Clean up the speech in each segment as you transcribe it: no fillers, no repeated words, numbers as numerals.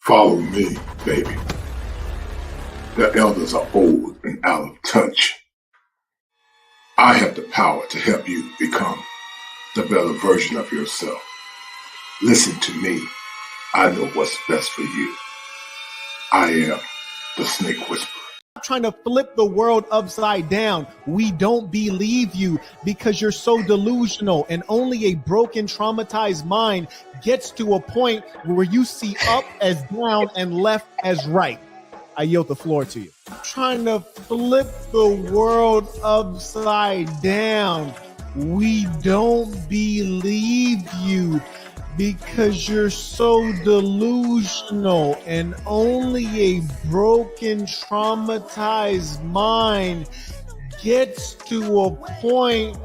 Follow me, baby. The elders are old and out of touch. I have the power to help you become the better version of yourself. Listen to me. I know what's best for you. I am the Snake Whisperer. Trying to flip the world upside down. We don't believe you because you're so delusional, and only a broken, traumatized mind gets to a point where you see up as down and left as right. I yield the floor to you. Trying to flip the world upside down. We don't believe you because you're so delusional, and only a broken, traumatized mind gets to a point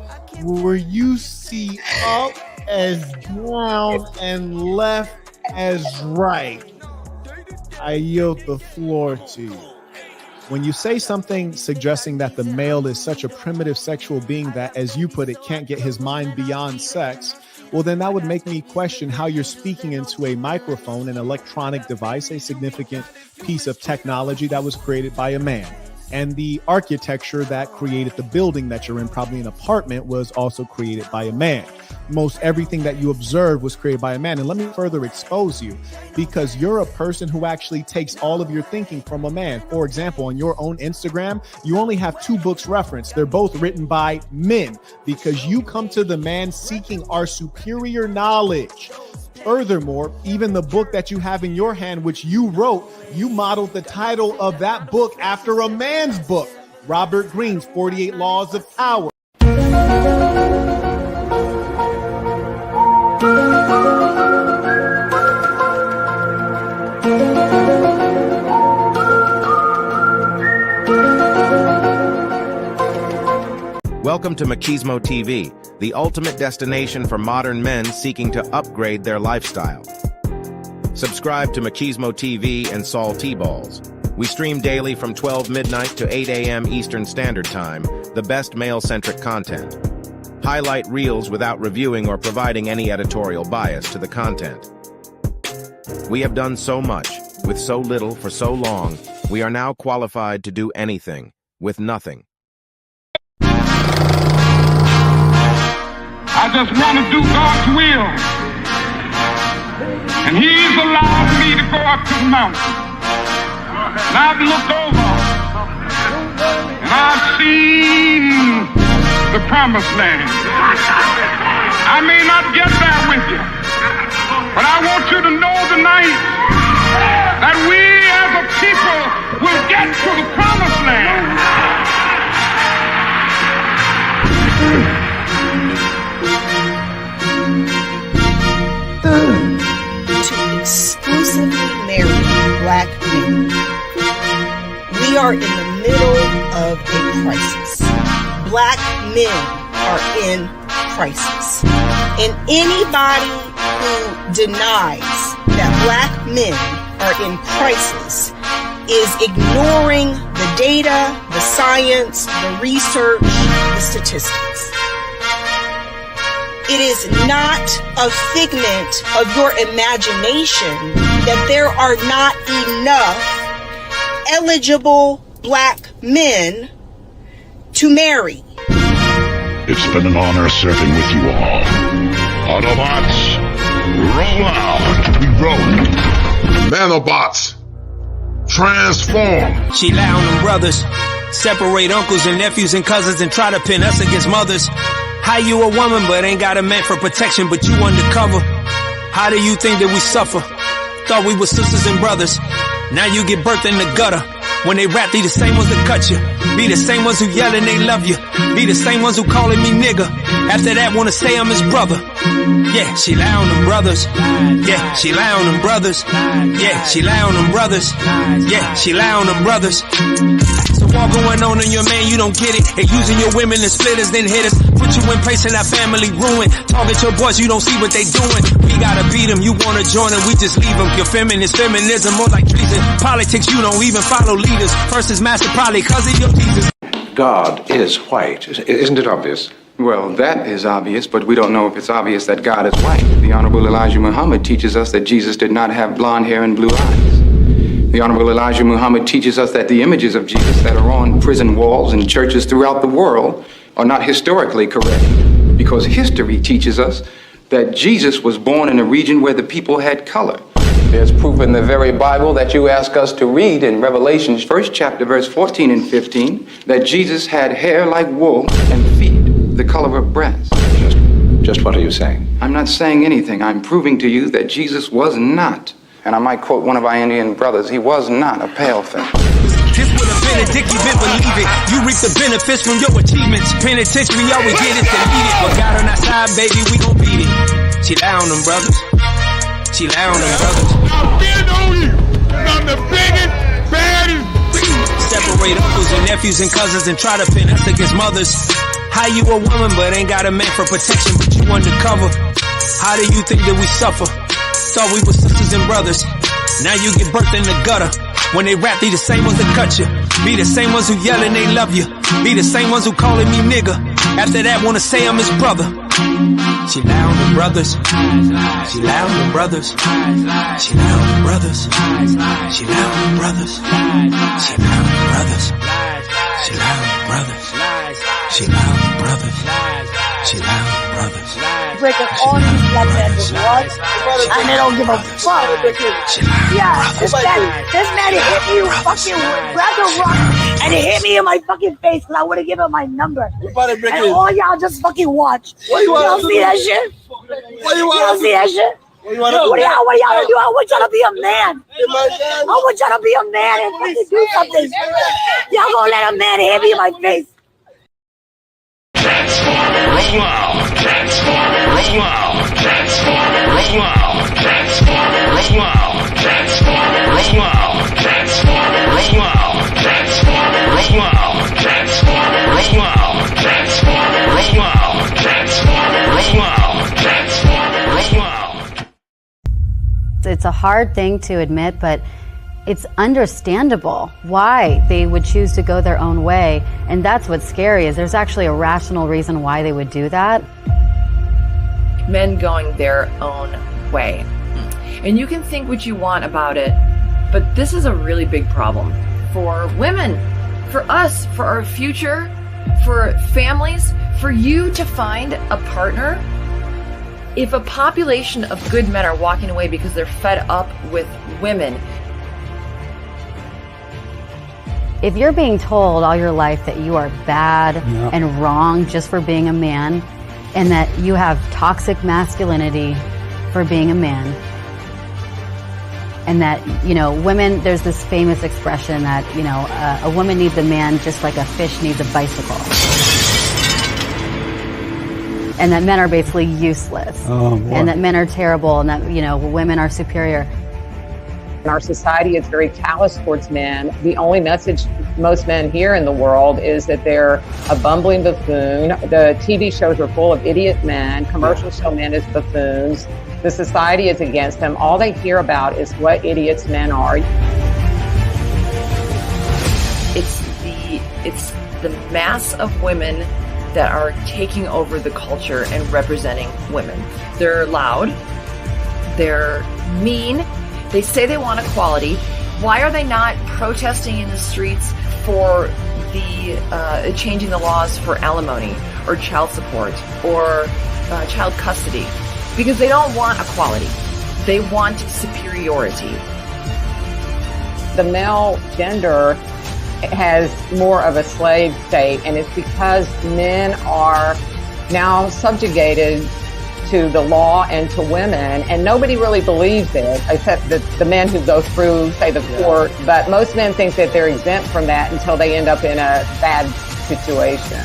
where you see up as down and left as right. I yield the floor to you. When you say something suggesting that the male is such a primitive sexual being that, as you put it, can't get his mind beyond sex, well, then that would make me question how you're speaking into a microphone, an electronic device, a significant piece of technology that was created by a man. And the architecture that created the building that you're in, probably an apartment, was also created by a man. Most everything that you observe was created by a man. And let me further expose you, because you're a person who actually takes all of your thinking from a man. For example, on your own Instagram, you only have 2 books referenced. They're both written by men, because you come to the man seeking our superior knowledge. Furthermore, even the book that you have in your hand, which you wrote, you modeled the title of that book after a man's book, Robert Greene's 48 Laws of Power. Welcome to Machismo TV, the ultimate destination for modern men seeking to upgrade their lifestyle. Subscribe to Machismo TV and Saul T-Balls. We stream daily from 12 midnight to 8 a.m. Eastern Standard Time, the best male-centric content. Highlight reels without reviewing or providing any editorial bias to the content. We have done so much, with so little for so long, we are now qualified to do anything, with nothing. I just want to do God's will. And He's allowed me to go up to the mountain. And I've looked over and I've seen the promised land. I may not get there with you, but I want you to know tonight that we as a people will get to the promised land. To exclusively marry black men. We are in the middle of a crisis. Black men are in crisis. And anybody who denies that black men are in crisis is ignoring the data, the science, the research, the statistics. It is not a figment of your imagination that there are not enough eligible black men to marry. It's been an honor serving with you all. Autobots, roll out. We roll. Nanobots, transform. She lie on them brothers, separate uncles and nephews and cousins and try to pin us against mothers. How you a woman but ain't got a man for protection, but you undercover? How do you think that we suffer? Thought we were sisters and brothers. Now you get birthed in the gutter. When they rap, they the same ones that cut you. Be the same ones who yell and they love you. Be the same ones who calling me nigga. After that wanna say I'm his brother. Yeah, she lie on them brothers. Yeah, she lie on them brothers. Yeah, she lie on them brothers. Yeah, she lie on them brothers. So all going on in your man, you don't get it. And using your women as splitters, then hitters. Put you in place and our family ruin. Target your boys, you don't see what they doing. We gotta beat them, you wanna join them, we just leave them. Your feminist feminism, more like treason. Politics, you don't even follow leaders. First is master, probably cause of your Jesus. God is white. Isn't it obvious? Well, that is obvious, but we don't know if it's obvious that God is white. The Honorable Elijah Muhammad teaches us that Jesus did not have blonde hair and blue eyes. The Honorable Elijah Muhammad teaches us that the images of Jesus that are on prison walls and churches throughout the world are not historically correct, because history teaches us that Jesus was born in a region where the people had color. There's proof in the very Bible that you ask us to read in Revelation, 1st chapter, verse 14 and 15, that Jesus had hair like wool and feet the color of brass. Just what are you saying? I'm not saying anything. I'm proving to you that Jesus was not, and I might quote one of our Indian brothers, he was not a pale-face. This would have been a dick, you didn't believe it. You reap the benefits from your achievements. Penitentiary, all we get is to eat it. But God on our side, baby, we gon' beat it. Chill out on them, brothers. Chill out on them, brothers. I'm big on you. I'm the biggest, baddest. Separate uncles and nephews and cousins and try to pin us against mothers. How you a woman but ain't got a man for protection, but you undercover? How do you think that we suffer? Thought we were sisters and brothers. Now you get birthed in the gutter. When they rap, they the same ones that cut you. Be the same ones who yelling they love you. Be the same ones who calling me nigga. After that, wanna say I'm his brother. Chill out on the brothers. Chill out on the brothers. Chill out on the brothers. Chill out on the brothers. Chill out on the brothers. Chill out on the brothers. Chill out on the brothers. Chill out on the brothers. Break up all these black men with what? And they don't give a fuck. Yeah, this man hit me with fucking grabbed a rock and he hit me in my fucking face because I wouldn't give him my number. And all y'all just fucking watch. Y'all see that shit? Y'all see that shit? What y'all gonna do? I want y'all to be a man. I want y'all to be a man and fucking do something. Y'all gonna let a man hit me in my face. Roll out, transformer, roll out, transformer, roll out, transformer, roll out, transformer, roll out, transformer, roll out, transformer, roll out, transformer, roll out, transformer, roll out, transformer, roll out, transformer, roll out. It's a hard thing to admit, but it's understandable why they would choose to go their own way. And that's what's scary, is there's actually a rational reason why they would do that. Men going their own way. And you can think what you want about it, but this is a really big problem for women, for us, for our future, for families, for you to find a partner. If a population of good men are walking away because they're fed up with women, if you're being told all your life that you are bad and wrong just for being a man, and that you have toxic masculinity for being a man, and that, you know, women, there's this famous expression that, you know, a woman needs a man just like a fish needs a bicycle. And that men are basically useless. And that men are terrible, and that, you know, women are superior. Our society is very callous towards men. The only message most men hear in the world is that they're a bumbling buffoon. The TV shows are full of idiot men. Commercials show men as buffoons. The society is against them. All they hear about is what idiots men are. It's the mass of women that are taking over the culture and representing women. They're loud. They're mean. They say they want equality. Why are they not protesting in the streets for the changing the laws for alimony or child support or child custody? Because they don't want equality. They want superiority. The male gender has more of a slave state, and it's because men are now subjugated to the law and to women, and nobody really believes it except the men who go through, say, the court. But most men think that they're exempt from that until they end up in a bad situation.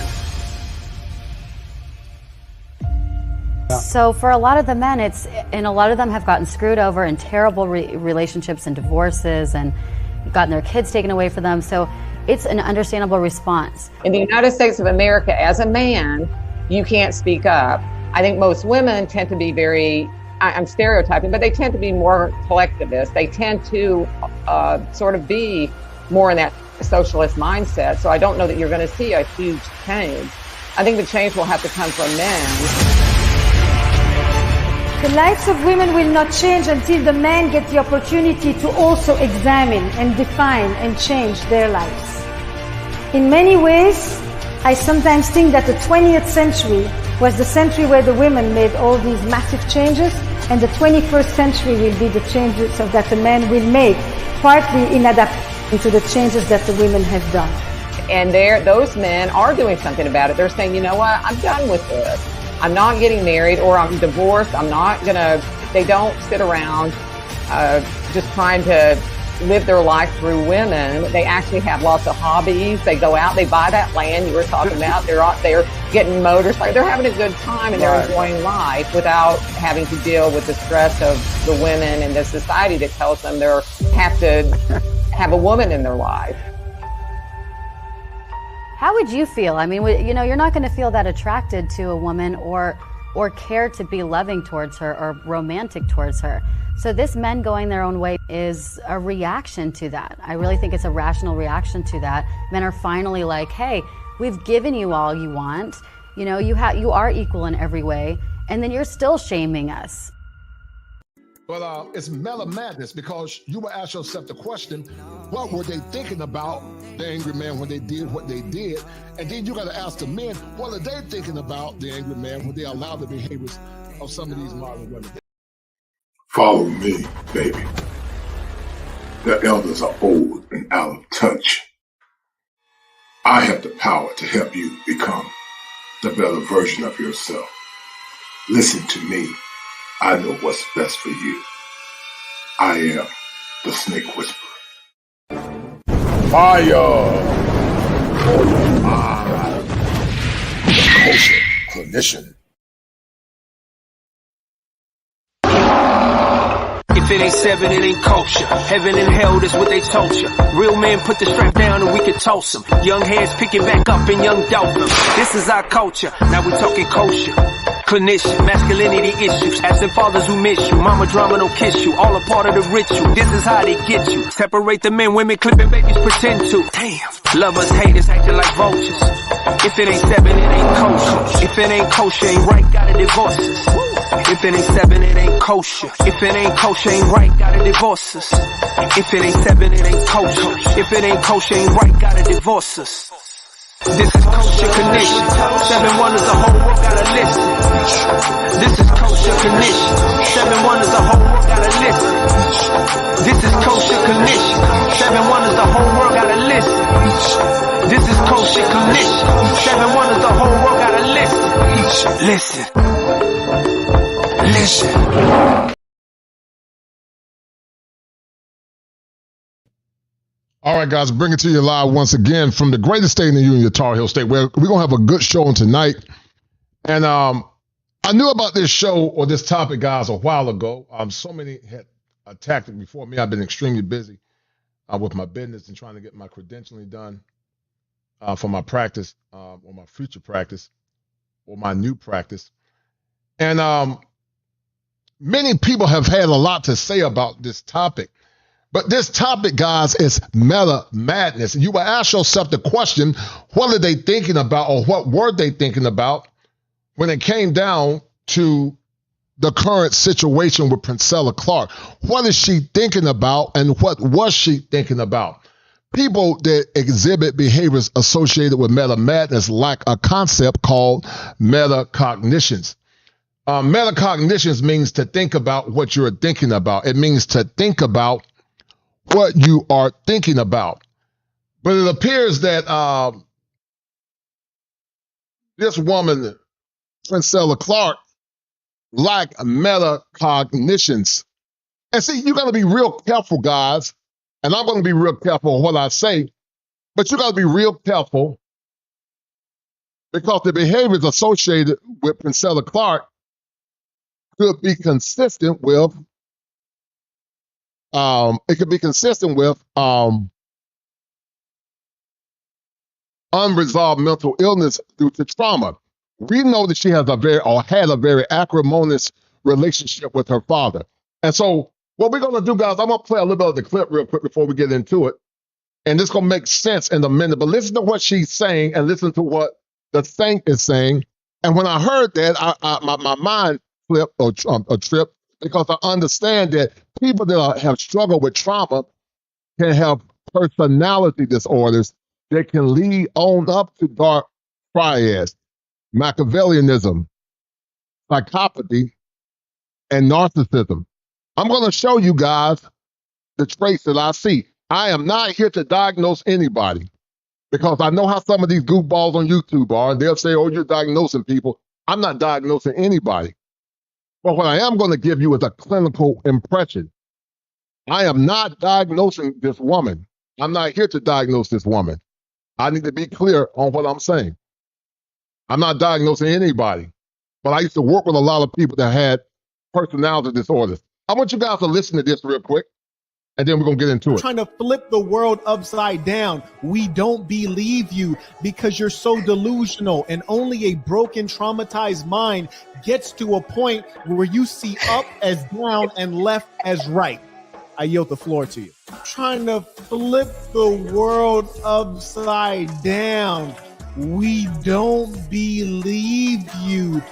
So for a lot of the men, and a lot of them have gotten screwed over in terrible relationships and divorces and gotten their kids taken away from them. So it's an understandable response. In the United States of America, as a man, you can't speak up. I think most women tend to be very, I'm stereotyping, but they tend to be more collectivist. They tend to sort of be more in that socialist mindset. So I don't know that you're going to see a huge change. I think the change will have to come from men. The lives of women will not change until the men get the opportunity to also examine and define and change their lives. In many ways, I sometimes think that the 20th century was the century where the women made all these massive changes, and the 21st century will be the changes that the men will make, partly in adapting to the changes that the women have done. And those men are doing something about it. They're saying, you know what, I'm done with this. I'm not getting married, or I'm divorced. They don't sit around just trying to live their life through women. They actually have lots of hobbies. They go out, they buy that land you were talking about. They're out there getting motorcycles. They're having a good time, and they're enjoying life without having to deal with the stress of the women and the society that tells them they have to have a woman in their life. How would you feel? I mean, you're not going to feel that attracted to a woman or care to be loving towards her or romantic towards her. So this men going their own way is a reaction to that. I really think it's a rational reaction to that. Men are finally like, hey, we've given you all you want. You are equal in every way, and then you're still shaming us. But it's mellow madness, because you will ask yourself the question, what were they thinking about, the angry man, when they did what they did? And then you got to ask the men, what are they thinking about the angry man when they allow the behaviors of some of these modern women? Follow me, baby. The elders are old and out of touch. I have the power to help you become the better version of yourself. Listen to me. I know what's best for you. I am the Snake Whisperer. Fire! For your mind. The Kosher Clinician. If it ain't seven, it ain't kosher. Heaven and hell, that's what they told you. Real men put the strap down and we can toss them. Young heads picking back up and young dope them. This is our culture. Now we talking kosher. Clinician, masculinity issues, absent fathers who miss you, mama drama don't kiss you, all a part of the ritual, this is how they get you, separate the men, women, clipping babies, pretend to, damn, lovers, haters, acting like vultures, if it ain't seven, it ain't kosher, if it ain't kosher, ain't right, gotta divorce us, if it ain't seven, it ain't kosher, if it ain't kosher, ain't right, gotta divorce us, if it ain't seven, it ain't kosher, if it ain't kosher, ain't right, gotta divorce us. This is Kosher Condition. 7 wonders, the whole world gotta listen. This is Kosher Condition. 7 wonders, the whole world gotta listen. This is Kosher Condition. 7 wonders, the whole world gotta listen. This is Kosher Condition. 7 wonders, the whole world gotta listen. Listen. All right, guys, bring it to you live once again from the greatest state in the union, Tar Heel State, where we're going to have a good show tonight. And I knew about this show or this topic, guys, a while ago. So many had attacked it before me. I've been extremely busy with my business and trying to get my credentialing done for my practice or my future practice or my new practice. And many people have had a lot to say about this topic. But this topic, guys, is meta madness. And you will ask yourself the question, what are they thinking about, or what were they thinking about when it came down to the current situation with Priscilla Clark? What is she thinking about, and what was she thinking about? People that exhibit behaviors associated with meta madness lack a concept called metacognitions. Metacognitions means to think about what you're thinking about. It means to think about what you are thinking about. But it appears that this woman, Priscilla Clark, lack metacognitions. And see, you got to be real careful, guys. And I'm going to be real careful with what I say, but you got to be real careful because the behaviors associated with Priscilla Clark could be consistent with unresolved mental illness due to trauma. We know that she has had a very acrimonious relationship with her father. And so what we're going to do, guys, I'm going to play a little bit of the clip real quick before we get into it. And it's going to make sense in a minute. But listen to what she's saying and listen to what the saint is saying. And when I heard that, my mind flipped or tripped, because I understand that people that have struggled with trauma can have personality disorders that can lead on up to dark triads, Machiavellianism, psychopathy, and narcissism. I'm going to show you guys the traits that I see. I am not here to diagnose anybody, because I know how some of these goofballs on YouTube are. They'll say, oh, you're diagnosing people. I'm not diagnosing anybody. But what I am going to give you is a clinical impression. I am not diagnosing this woman. I'm not here to diagnose this woman. I need to be clear on what I'm saying. I'm not diagnosing anybody. But I used to work with a lot of people that had personality disorders. I want you guys to listen to this real quick, and then we're going to get into it. Trying to flip the world upside down. We don't believe you because you're so delusional, and only a broken, traumatized mind gets to a point where you see up as down and left as right. I yield the floor to you. Trying to flip the world upside down. We don't believe you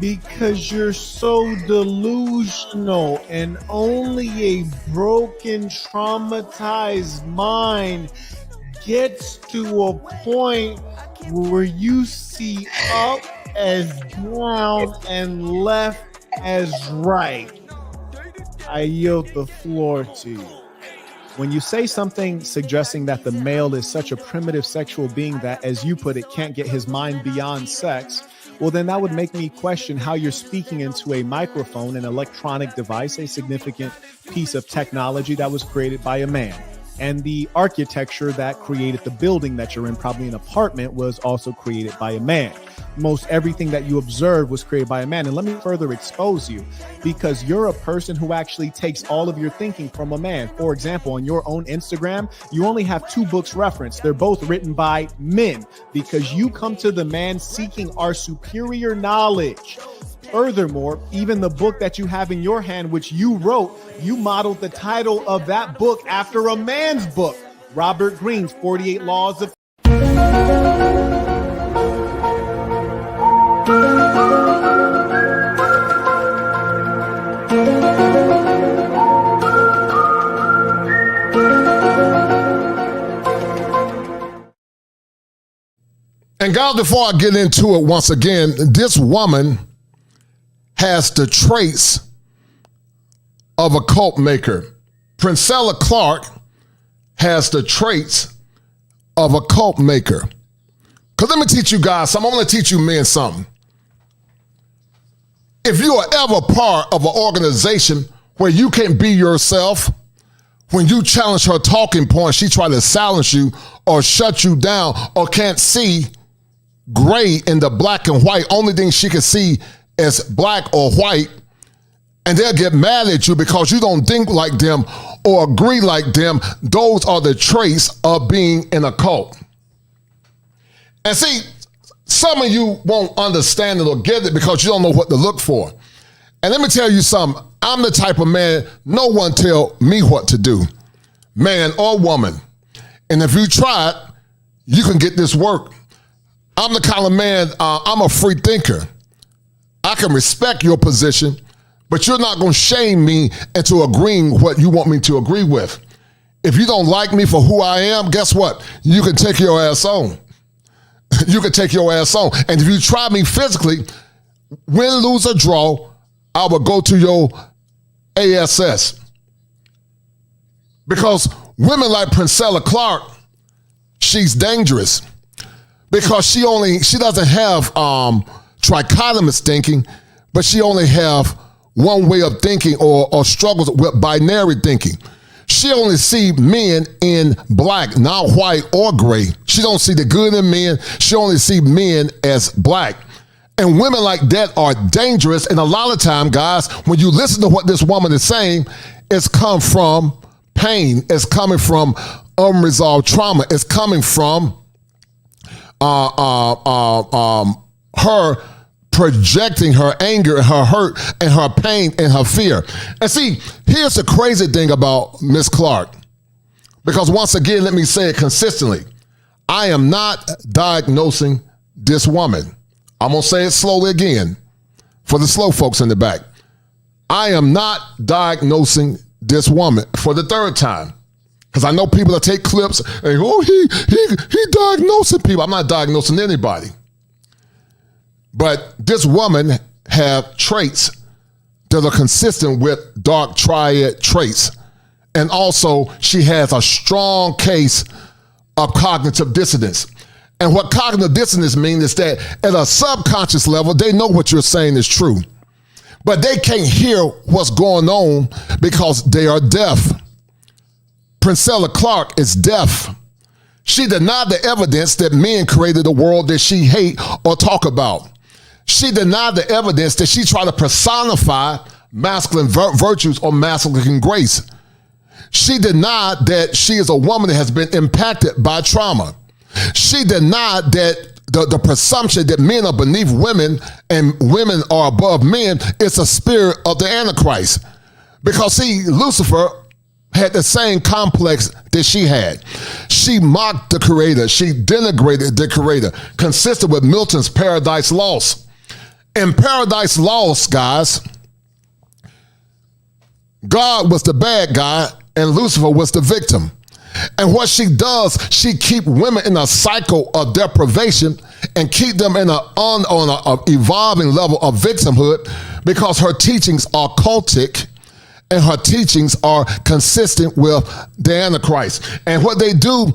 because you're so delusional, and only a broken, traumatized mind gets to a point where you see up as down and left as right. I yield the floor to you. When you say something suggesting that the male is such a primitive sexual being that, as you put it, can't get his mind beyond sex, well, then that would make me question how you're speaking into a microphone, an electronic device, a significant piece of technology that was created by a man. And the architecture that created the building that you're in, probably an apartment, was also created by a man. Most everything that you observe was created by a man. And let me further expose you, because you're a person who actually takes all of your thinking from a man. For example, on your own Instagram, you only have 2 books referenced. They're both written by men, because you come to the man seeking our superior knowledge. Furthermore, even the book that you have in your hand, which you wrote, you modeled the title of that book after a man's book, Robert Greene's 48 Laws of... And guys, before I get into it once again, this woman has the traits of a cult maker. Priscilla Clark has the traits of a cult maker. Because let me teach you guys something. I'm going to teach you men something. If you are ever part of an organization where you can't be yourself, when you challenge her talking points, she try to silence you or shut you down, or can't see gray in the black and white, only thing she can see is black or white, and they'll get mad at you because you don't think like them or agree like them. Those are the traits of being in a cult. And see, some of you won't understand it or get it because you don't know what to look for. And let me tell you something. I'm the type of man, no one tell me what to do, man or woman. And if you try it, you can get this work. I'm the kind of man, I'm a free thinker. I can respect your position, but you're not going to shame me into agreeing what you want me to agree with. If you don't like me for who I am, guess what? You can take your ass on. You can take your ass on. And if you try me physically, win, lose, or draw, I will go to your ASS. Because women like Priscilla Clark, she's dangerous. Because she doesn't have trichotomous thinking, but she only have one way of thinking, or struggles with binary thinking. She only see men in black, not white or gray. She don't see the good in men. She only see men as black. And women like that are dangerous. And a lot of time, guys, when you listen to what this woman is saying, it's come from pain. It's coming from unresolved trauma. It's coming from her projecting her anger and her hurt and her pain and her fear. And see, here's the crazy thing about Miss Clark. Because once again, let me say it consistently. I am not diagnosing this woman. I'm going to say it slowly again for the slow folks in the back. I am not diagnosing this woman for the third time. Because I know people that take clips and oh, he diagnosing people. I'm not diagnosing anybody. But this woman have traits that are consistent with dark triad traits. And also she has a strong case of cognitive dissonance. And what cognitive dissonance means is that at a subconscious level, they know what you're saying is true. But they can't hear what's going on because they are deaf. Priscilla Clark is deaf. She denied the evidence that men created a world that she hate or talk about. She denied the evidence that she tried to personify masculine virtues or masculine grace. She denied that she is a woman that has been impacted by trauma. She denied that the presumption that men are beneath women and women are above men is a spirit of the Antichrist. Because see, Lucifer had the same complex that she had. She mocked the Creator. She denigrated the Creator, consistent with Milton's Paradise Lost. In Paradise Lost, guys, God was the bad guy and Lucifer was the victim. And what she does, she keep women in a cycle of deprivation and keep them in on an evolving level of victimhood because her teachings are cultic and her teachings are consistent with the Antichrist. And what they do,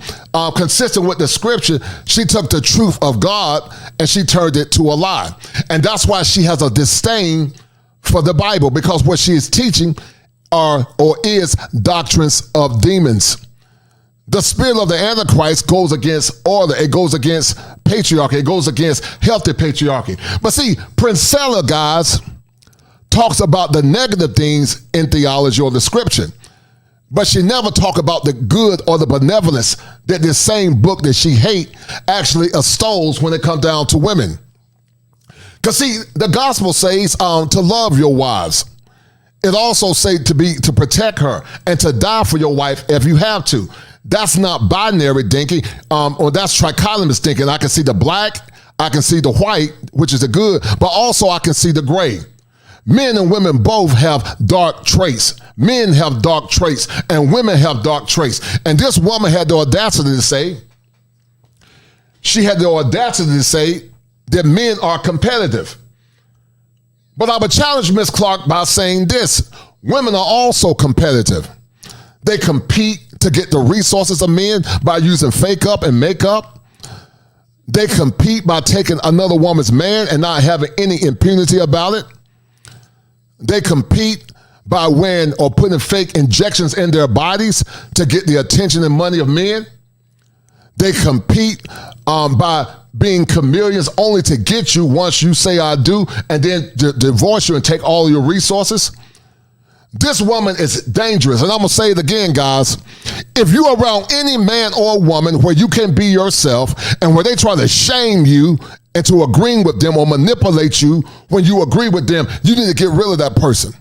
consistent with the scripture, she took the truth of God and she turned it to a lie. And that's why she has a disdain for the Bible, because what she is teaching are or is doctrines of demons. The spirit of the Antichrist goes against order. It goes against patriarchy. It goes against healthy patriarchy. But see, Priscilla, guys, talks about the negative things in theology or the scripture, but she never talk about the good or the benevolence that this same book that she hate actually extols when it comes down to women. Because see, the gospel says to love your wives. It also says to protect her and to die for your wife if you have to. That's not binary thinking, or that's trichotomous thinking. I can see the black, I can see the white, which is the good, but also I can see the gray. Men and women both have dark traits. Men have dark traits and women have dark traits. And this woman had the audacity to say, that men are competitive. But I would challenge Ms. Clark by saying this: women are also competitive. They compete to get the resources of men by using fake up and makeup. They compete by taking another woman's man and not having any impunity about it. They compete by wearing or putting fake injections in their bodies to get the attention and money of men. They compete by being chameleons only to get you once you say I do and then divorce you and take all your resources. This woman is dangerous. And I'm going to say it again, guys. If you're around any man or woman where you can be yourself and where they try to shame you into agreeing with them or manipulate you when you agree with them, you need to get rid of that person,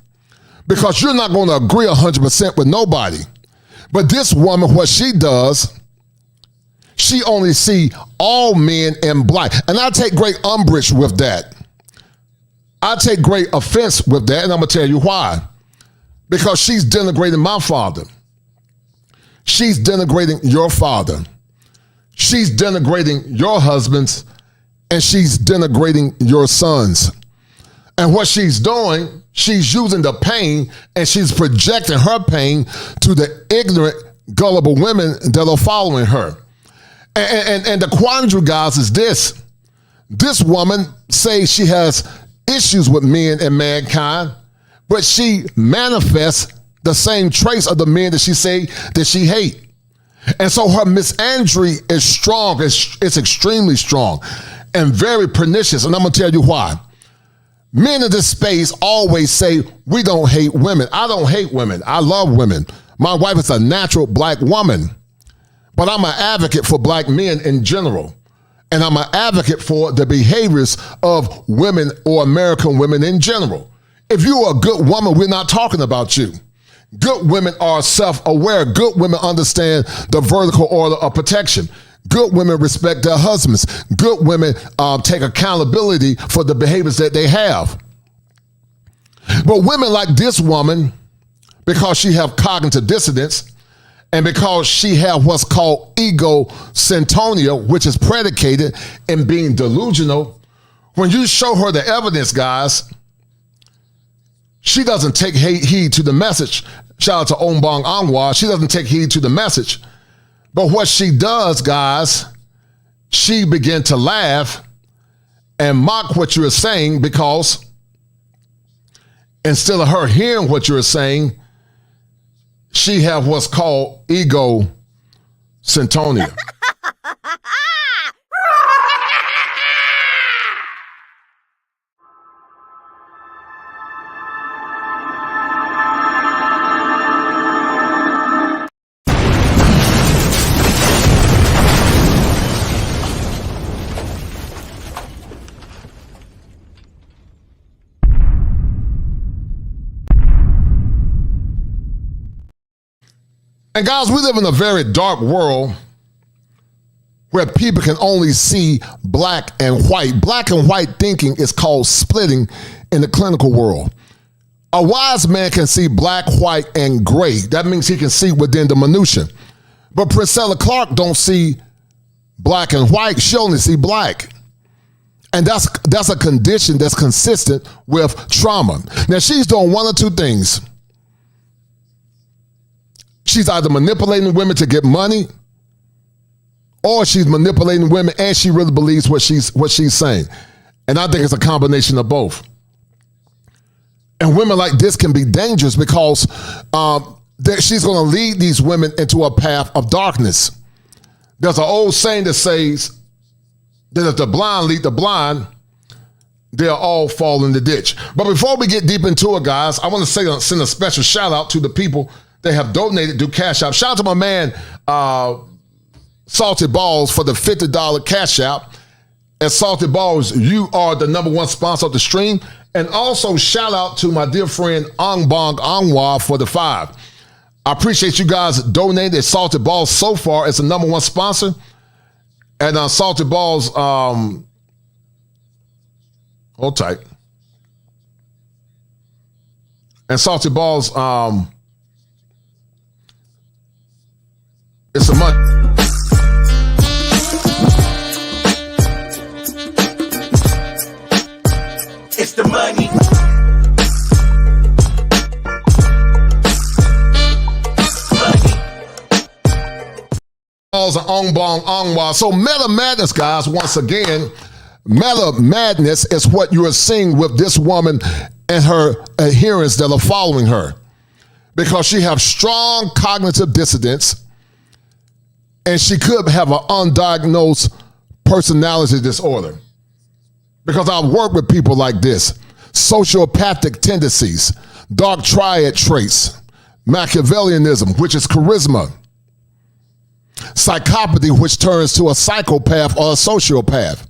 because you're not going to agree 100% with nobody. But this woman, what she does, she only see all men in black. And I take great umbrage with that. I take great offense with that, and I'm going to tell you why. Because she's denigrating my father. She's denigrating your father. She's denigrating your husbands, and she's denigrating your sons. And what she's doing, she's using the pain and she's projecting her pain to the ignorant, gullible women that are following her. And the quandary, guys, is this. This woman says she has issues with men and mankind, but she manifests the same traits of the men that she say that she hate. And so her misandry is strong. It's extremely strong and very pernicious. And I'm going to tell you why. Men in this space always say, we don't hate women. I don't hate women. I love women. My wife is a natural black woman. But I'm an advocate for black men in general. And I'm an advocate for the behaviors of women or American women in general. If you're a good woman, we're not talking about you. Good women are self-aware. Good women understand the vertical order of protection. Good women respect their husbands. Good women take accountability for the behaviors that they have. But women like this woman, because she have cognitive dissonance and because she have what's called egocentria, which is predicated in being delusional, when you show her the evidence, guys, she doesn't take heed to the message. Shout out to Ombong Anwa. She doesn't take heed to the message. But what she does, guys, she begin to laugh and mock what you're saying, because instead of her hearing what you're saying, she have what's called egocentria. And guys, we live in a very dark world where people can only see black and white. Black and white thinking is called splitting in the clinical world. A wise man can see black, white, and gray. That means he can see within the minutia. But Priscilla Clark don't see black and white. She only see black. And that's a condition that's consistent with trauma. Now, she's doing one or two things. She's either manipulating women to get money, or she's manipulating women and she really believes what she's saying. And I think it's a combination of both. And women like this can be dangerous because she's going to lead these women into a path of darkness. There's an old saying that says that if the blind lead the blind, they'll all fall in the ditch. But before we get deep into it, guys, I want to send a special shout out to the people that have donated through Cash App. Shout out to my man, Salty Balls, for the $50 Cash App. And Salty Balls, you are the #1 sponsor of the stream. And also shout out to my dear friend Angbong Anwa for the $5. I appreciate you guys donating. Salty Balls so far is the #1 sponsor. And Salty Balls, hold tight. And Salty Balls, it's a month. It's the money. Ongbong Ongwa. So meta madness, guys, once again, meta madness is what you are seeing with this woman and her adherents that are following her, because she has strong cognitive dissonance and she could have an undiagnosed personality disorder. Because I've worked with people like this: sociopathic tendencies, dark triad traits, Machiavellianism, which is charisma, psychopathy, which turns to a psychopath or a sociopath,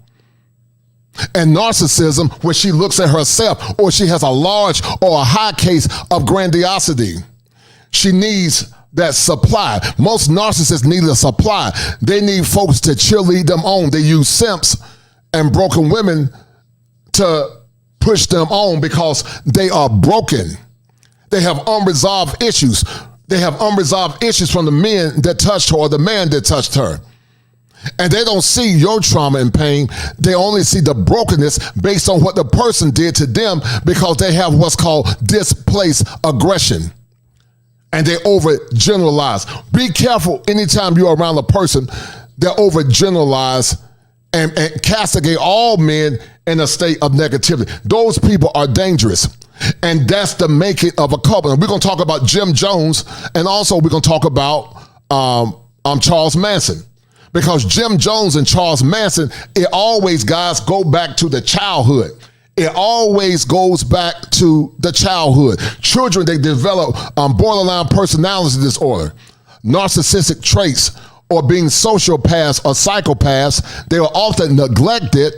and narcissism, where she looks at herself, or she has a large or a high case of grandiosity. She needs that supply. Most narcissists need a supply. They need folks to cheerlead them on. They use simps and broken women to push them on because they are broken. They have unresolved issues. They have unresolved issues from the men that touched her or the man that touched her. And they don't see your trauma and pain. They only see the brokenness based on what the person did to them, because they have what's called displaced aggression. And they overgeneralize. Be careful anytime you're around a person that overgeneralize and castigate all men in a state of negativity. Those people are dangerous. And that's the making of a couple. And we're going to talk about Jim Jones, and also we're going to talk about Charles Manson. Because Jim Jones and Charles Manson, it always, guys, go back to the childhood. It always goes back to the childhood. Children, they develop borderline personality disorder, narcissistic traits, or being sociopaths or psychopaths. They are often neglected,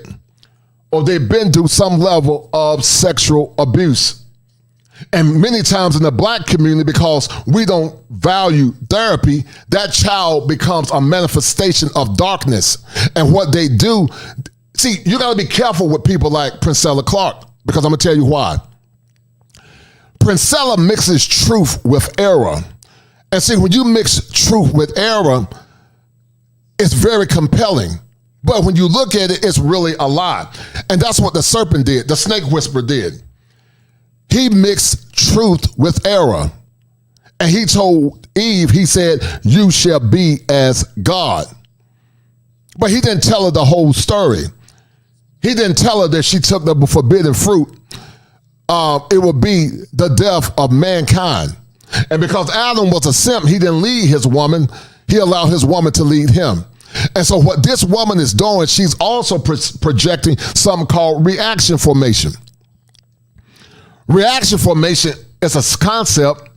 or they've been through some level of sexual abuse. And many times in the black community, because we don't value therapy, that child becomes a manifestation of darkness. And what they do, see, you got to be careful with people like Princella Clark, because I'm going to tell you why. Princella mixes truth with error. And see, when you mix truth with error, it's very compelling. But when you look at it, it's really a lie. And that's what the serpent did, the snake whisperer did. He mixed truth with error. And he told Eve, he said, you shall be as God. But he didn't tell her the whole story. He didn't tell her that she took the forbidden fruit. It would be the death of mankind. And because Adam was a simp, he didn't lead his woman. He allowed his woman to lead him. And so what this woman is doing, she's also projecting something called reaction formation. Reaction formation is a concept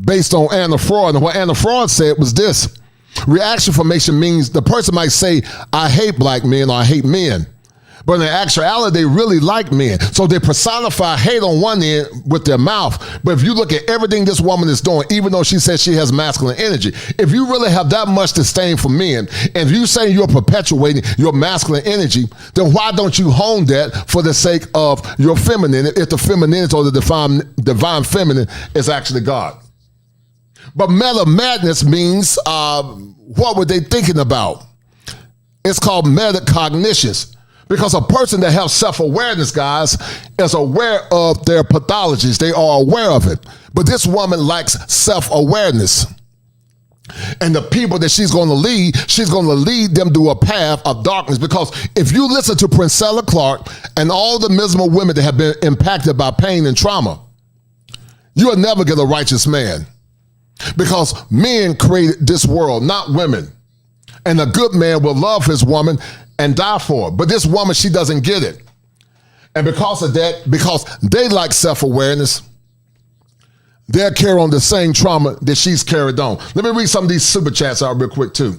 based on Anna Freud. And what Anna Freud said was this. Reaction formation means the person might say, I hate black men or I hate men. But in actuality, they really like men. So they personify hate on one end with their mouth. But if you look at everything this woman is doing, even though she says she has masculine energy, if you really have that much disdain for men, and if you say you're perpetuating your masculine energy, then why don't you hone that for the sake of your feminine, if the femininity or the divine feminine is actually God? But meta madness means, what were they thinking about? It's called metacognitions. Because a person that has self-awareness, guys, is aware of their pathologies. They are aware of it. But this woman lacks self-awareness. And the people that she's going to lead them through a path of darkness. Because if you listen to Princella Clark and all the miserable women that have been impacted by pain and trauma, you will never get a righteous man. Because men created this world, not women. And a good man will love his woman and die for her. But this woman, she doesn't get it. And because of that, because they lack self-awareness, they'll carry on the same trauma that she's carried on. Let me read some of these super chats out real quick too.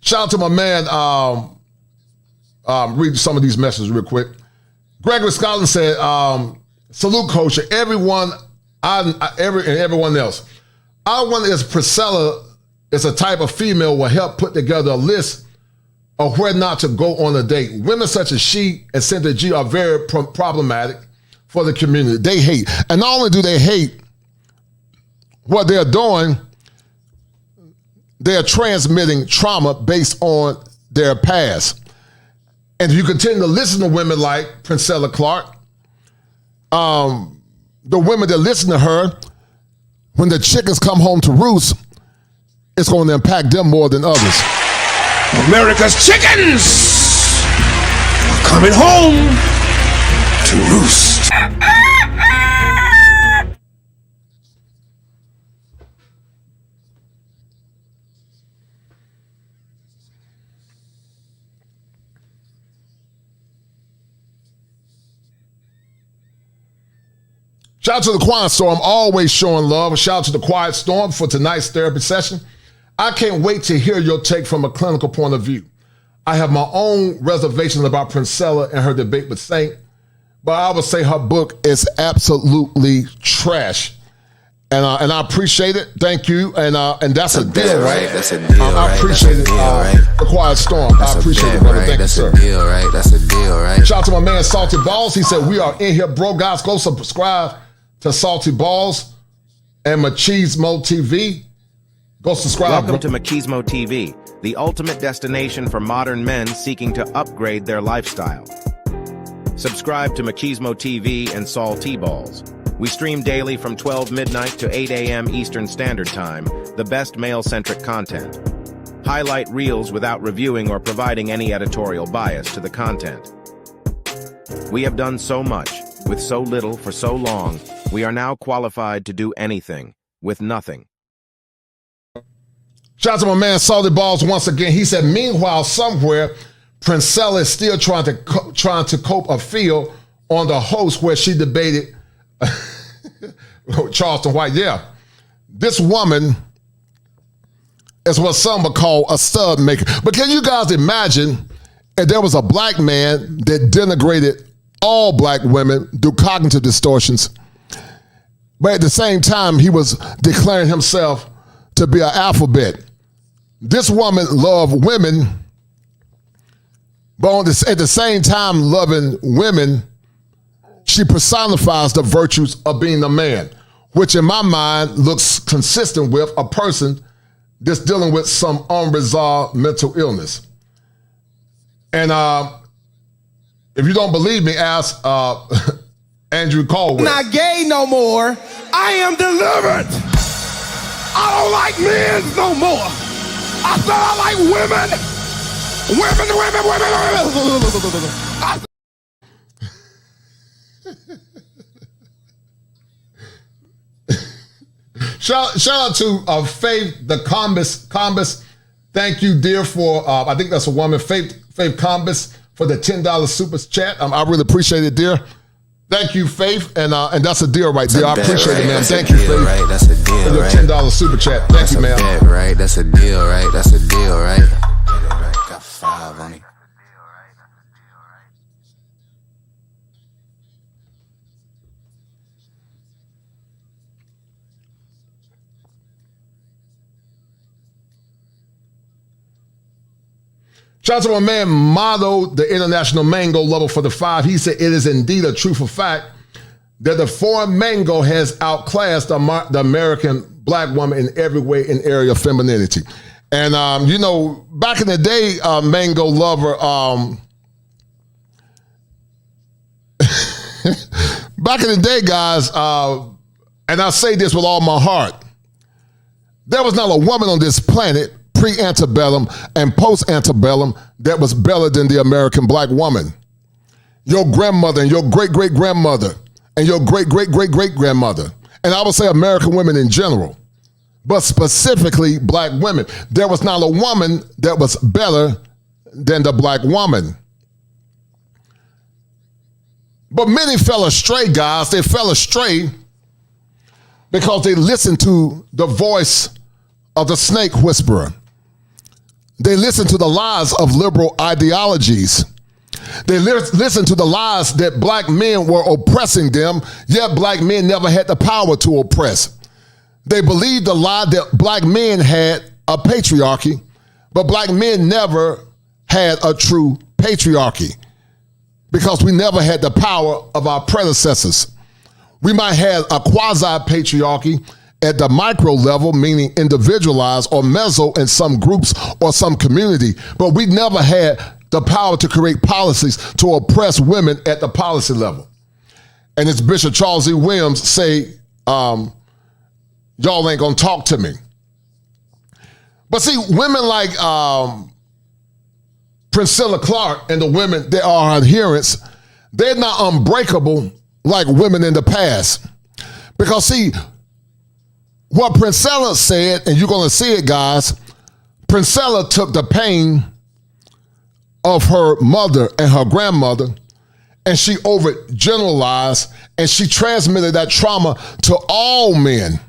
Shout out to my man, read some of these messages real quick. Gregory Scotland said, salute Kosher, everyone, and everyone else. I wonder if Priscilla is a type of female will help put together a list of where not to go on a date. Women such as she and Cynthia G are very problematic for the community. They hate. And not only do they hate what they're doing, they're transmitting trauma based on their past. And if you continue to listen to women like Princella Clark, the women that listen to her, when the chickens come home to roost, it's going to impact them more than others. America's chickens are coming home to roost. Shout out to the Quiet Storm, always showing love. Shout out to the Quiet Storm for tonight's therapy session. I can't wait to hear your take from a clinical point of view. I have my own reservations about Princella and her debate with Saint, but I would say her book is absolutely trash. And I appreciate it. Thank you. And that's a deal, right? That's a deal, I appreciate it. The Quiet Storm. I appreciate it, brother. Thank you, sir. That's a deal, right? That's a deal, right? Shout out to my man Salty Balls. He said, we are in here, bro. Guys, go subscribe to Salty Balls and Machismo TV. Go subscribe. Welcome to Machismo TV, the ultimate destination for modern men seeking to upgrade their lifestyle. Subscribe to Machismo TV and Salty Balls. We stream daily from 12 midnight to 8 a.m. Eastern Standard Time, the best male-centric content. Highlight reels without reviewing or providing any editorial bias to the content. We have done so much, with so little for so long, we are now qualified to do anything, with nothing. Shout out to my man Salty Balls once again. He said, meanwhile, somewhere, Princella is still trying to cope a feel on the host where she debated Charleston White. Yeah, this woman is what some would call a stud maker. But can you guys imagine if there was a black man that denigrated all black women through cognitive distortions, But at the same time, he was declaring himself to be an alphabet. This woman loved women, but at the same time loving women, she personifies the virtues of being a man, which in my mind looks consistent with a person that's dealing with some unresolved mental illness. And if you don't believe me, ask Andrew Caldwell. I'm not gay no more. I am delivered. I don't like men no more. I said I like women. Shout out to Faith the Combis. Thank you, dear, for I think that's a woman, Faith Combis, for the $10 super chat. I really appreciate it, dear. Thank you, Faith, and that's a deal right there. I appreciate it, man. Thank you, Faith. Right, that's a deal, for your right? $10 super chat. Thank you, man. Bet, right, that's a deal, right? That's a deal, right? Got 5 on it. Shout out to my man Motto, the international mango lover, for the 5. He said, it is indeed a truthful fact that the foreign mango has outclassed the American black woman in every way in area of femininity. And, back in the day, mango lover, back in the day, guys, and I say this with all my heart, there was not a woman on this planet pre-antebellum and post-antebellum that was better than the American black woman. Your grandmother and your great-great-grandmother and your great-great-great-great-grandmother. And I would say American women in general, but specifically black women. There was not a woman that was better than the black woman. But many fell astray, guys. They fell astray because they listened to the voice of the snake whisperer. They listen to the lies of liberal ideologies. They listen to the lies that black men were oppressing them, yet black men never had the power to oppress. They believed the lie that black men had a patriarchy, but black men never had a true patriarchy because we never had the power of our predecessors. We might have a quasi-patriarchy at the micro level, meaning individualized, or meso in some groups or some community, but we never had the power to create policies to oppress women at the policy level. And it's Bishop Charles E. Williams say, y'all ain't gonna talk to me. But see, women like Priscilla Clark and the women that are adherents, they're not unbreakable like women in the past. Because see, what Priscilla said, and you're going to see it, guys, Priscilla took the pain of her mother and her grandmother, and she overgeneralized, and she transmitted that trauma to all men.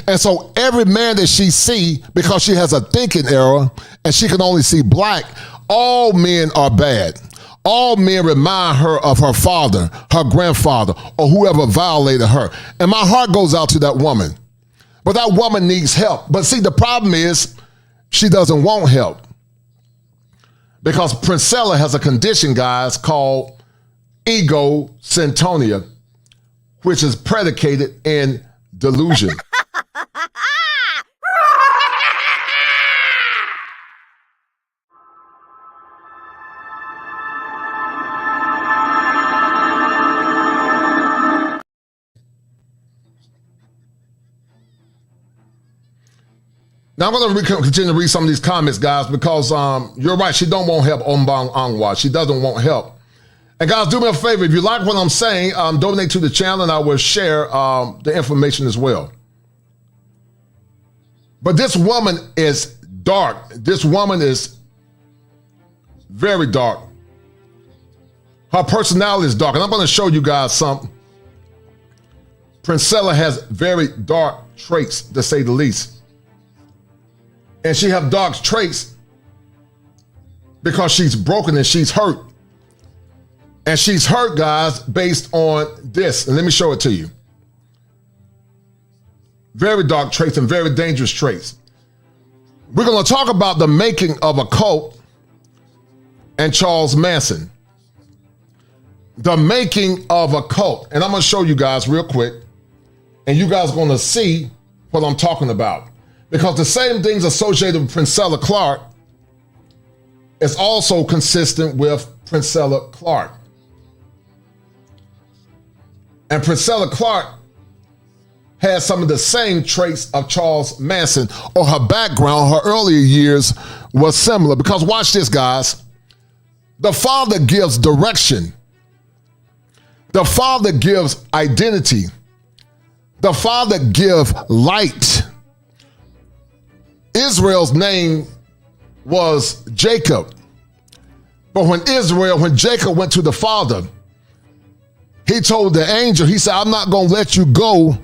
And so every man that she see, because she has a thinking error, and she can only see black, all men are bad. All men remind her of her father, her grandfather, or whoever violated her. And my heart goes out to that woman. But that woman needs help. But see, the problem is she doesn't want help. Because Priscilla has a condition, guys, called egocentria, which is predicated in delusion. Now, I'm going to continue to read some of these comments, guys, because you're right. She don't want help, Ombang Angwa. She doesn't want help. And guys, do me a favor. If you like what I'm saying, donate to the channel, and I will share the information as well. But this woman is dark. This woman is very dark. Her personality is dark. And I'm going to show you guys something. Priscilla has very dark traits, to say the least. And she have dark traits because she's broken and she's hurt. And she's hurt, guys, based on this. And let me show it to you. Very dark traits and very dangerous traits. We're going to talk about the making of a cult and Charles Manson. The making of a cult. And I'm going to show you guys real quick. And you guys are going to see what I'm talking about. Because the same things associated with Priscilla Clark is also consistent with Priscilla Clark. And Priscilla Clark has some of the same traits of Charles Manson, or her background, her earlier years was similar. Because watch this, guys. The Father gives direction. The Father gives identity. The Father gives light. Israel's name was Jacob. But when Jacob went to the Father, he told the angel, he said, I'm not going to let you go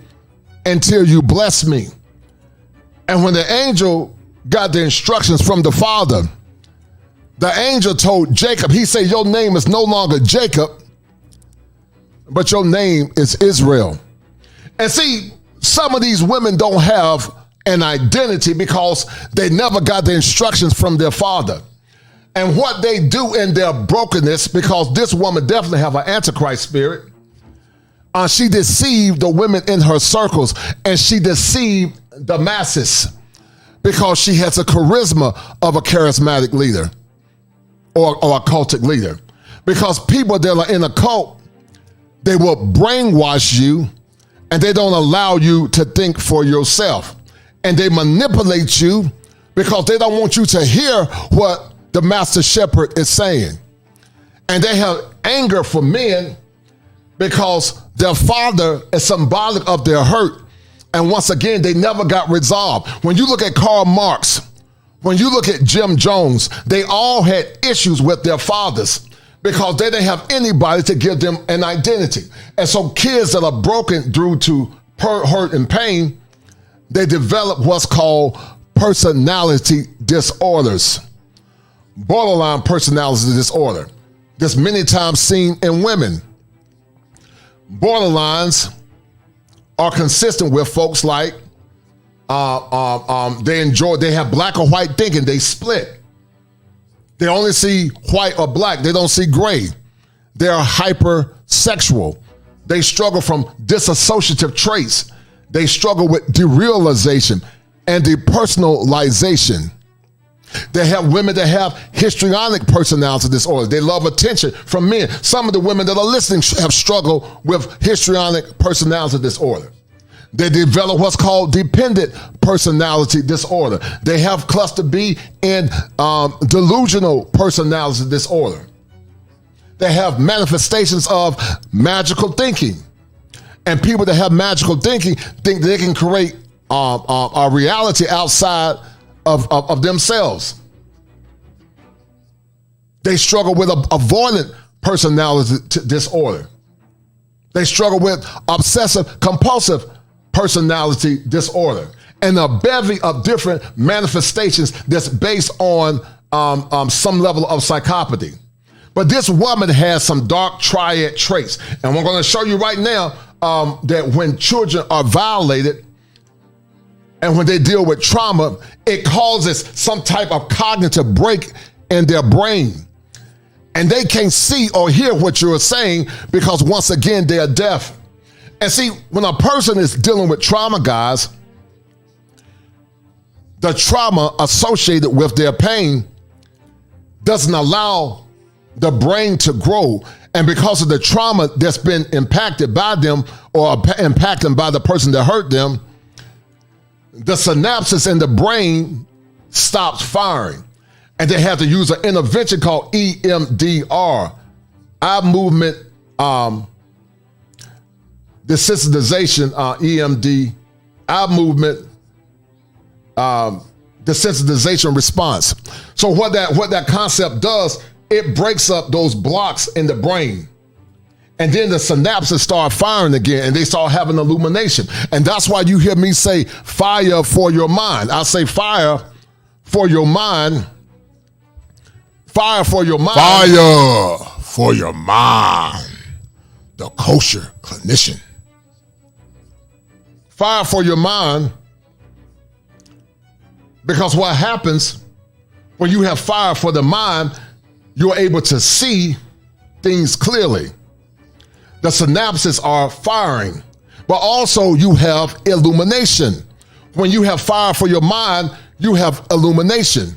until you bless me. And when the angel got the instructions from the Father, the angel told Jacob, he said, your name is no longer Jacob, but your name is Israel. And see, some of these women don't have an identity because they never got the instructions from their father. And what they do in their brokenness, because this woman definitely have an Antichrist spirit, she deceived the women in her circles, and she deceived the masses because she has a charisma of a charismatic leader or a cultic leader. Because people that are in a cult, they will brainwash you and they don't allow you to think for yourself. And they manipulate you because they don't want you to hear what the master shepherd is saying. And they have anger for men because their father is symbolic of their hurt. And once again, they never got resolved. When you look at Karl Marx, when you look at Jim Jones, they all had issues with their fathers because they didn't have anybody to give them an identity. And so kids that are broken due to hurt and pain, they develop what's called personality disorders. Borderline personality disorder. This many times seen in women. Borderlines are consistent with folks like they have black or white thinking. They split. They only see white or black. They don't see gray. They are hypersexual. They struggle from dissociative traits. They struggle with derealization and depersonalization. They have women that have histrionic personality disorder. They love attention from men. Some of the women that are listening have struggled with histrionic personality disorder. They develop what's called dependent personality disorder. They have cluster B and delusional personality disorder. They have manifestations of magical thinking. And people that have magical thinking think they can create a reality outside of themselves. They struggle with avoidant personality disorder. They struggle with obsessive compulsive personality disorder, and a bevy of different manifestations that's based on some level of psychopathy. But this woman has some dark triad traits, and we're going to show you right now that when children are violated and when they deal with trauma, it causes some type of cognitive break in their brain. And they can't see or hear what you're saying because, once again, they are deaf. And see, when a person is dealing with trauma, guys, the trauma associated with their pain doesn't allow the brain to grow. And because of the trauma that's been impacted by them or impacted by the person that hurt them, the synapses in the brain stops firing. And they have to use an intervention called EMDR, eye movement desensitization, EMD, eye movement desensitization response. So what that concept does, it breaks up those blocks in the brain. And then the synapses start firing again and they start having illumination. And that's why you hear me say fire for your mind. I say fire for your mind. Fire for your mind. Fire for your mind. The Kosher Clinician. fire for your mind, because what happens when you have fire for the mind, you're able to see things clearly. The synapses are firing, but also you have illumination. When you have fire for your mind, you have illumination.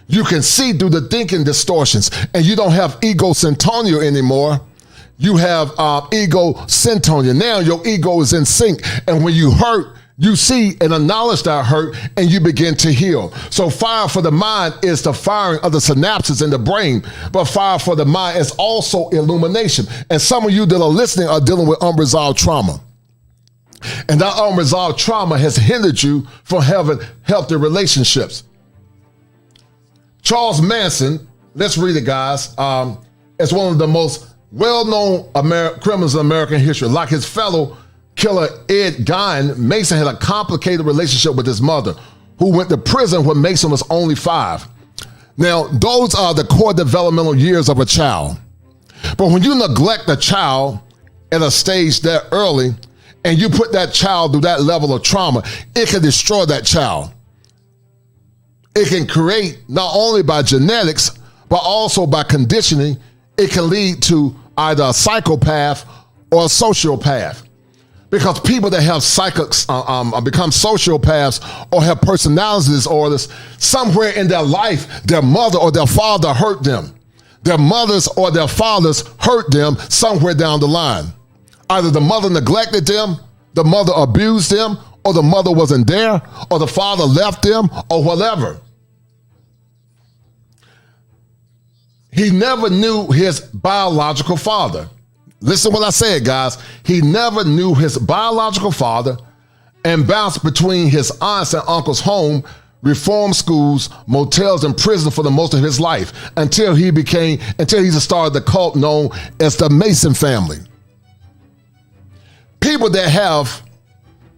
You can see through the thinking distortions, and you don't have ego syntonia anymore. You have ego syntonia. Now your ego is in sync, and when you hurt, you see and acknowledge that hurt, and you begin to heal. So fire for the mind is the firing of the synapses in the brain, but fire for the mind is also illumination. And some of you that are listening are dealing with unresolved trauma. And that unresolved trauma has hindered you from having healthy relationships. Charles Manson, let's read it, guys, is one of the most well-known criminals in American history. Like his fellow killer Ed Gein, Mason had a complicated relationship with his mother, who went to prison when Mason was only 5. Now, those are the core developmental years of a child. But when you neglect a child at a stage that early, and you put that child through that level of trauma, it can destroy that child. It can create, not only by genetics, but also by conditioning, it can lead to either a psychopath or a sociopath. Because people that have become sociopaths or have personality disorders, somewhere in their life, their mother or their father hurt them. Their mothers or their fathers hurt them somewhere down the line. Either the mother neglected them, the mother abused them, or the mother wasn't there, or the father left them, or whatever. He never knew his biological father. Listen to what I said, guys. He never knew his biological father and bounced between his aunts and uncles' home, reform schools, motels, and prison for the most of his life until he started the cult known as the Mason family. People that have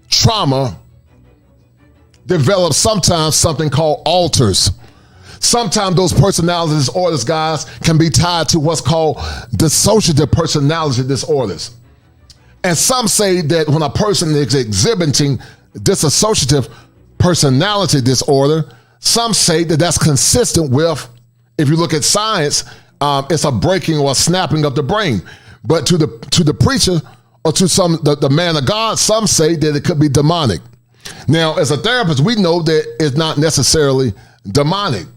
trauma develop sometimes something called alters. Sometimes those personality disorders, guys, can be tied to what's called dissociative personality disorders. And some say that when a person is exhibiting dissociative personality disorder, some say that that's consistent with, if you look at science, it's a breaking or a snapping of the brain. But to the preacher or to the man of God, some say that it could be demonic. Now, as a therapist, we know that it's not necessarily demonic.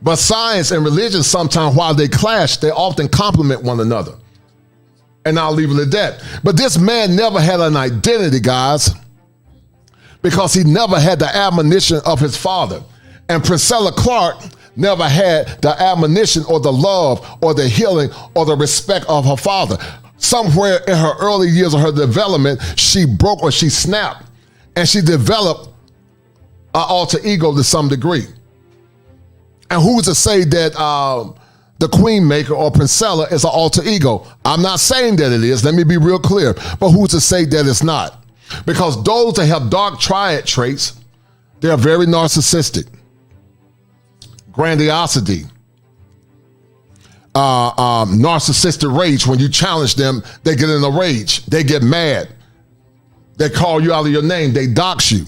But science and religion, sometimes while they clash, they often complement one another. And I'll leave it at that. But this man never had an identity, guys, because he never had the admonition of his father. And Priscilla Clark never had the admonition or the love or the healing or the respect of her father. Somewhere in her early years of her development, she broke or she snapped, and she developed an alter ego to some degree. And who's to say that the Queenmaker or Priscilla is an alter ego? I'm not saying that it is. Let me be real clear. But who's to say that it's not? Because those that have dark triad traits, they are very narcissistic. Grandiosity. Narcissistic rage. When you challenge them, they get in a rage. They get mad. They call you out of your name. They dox you.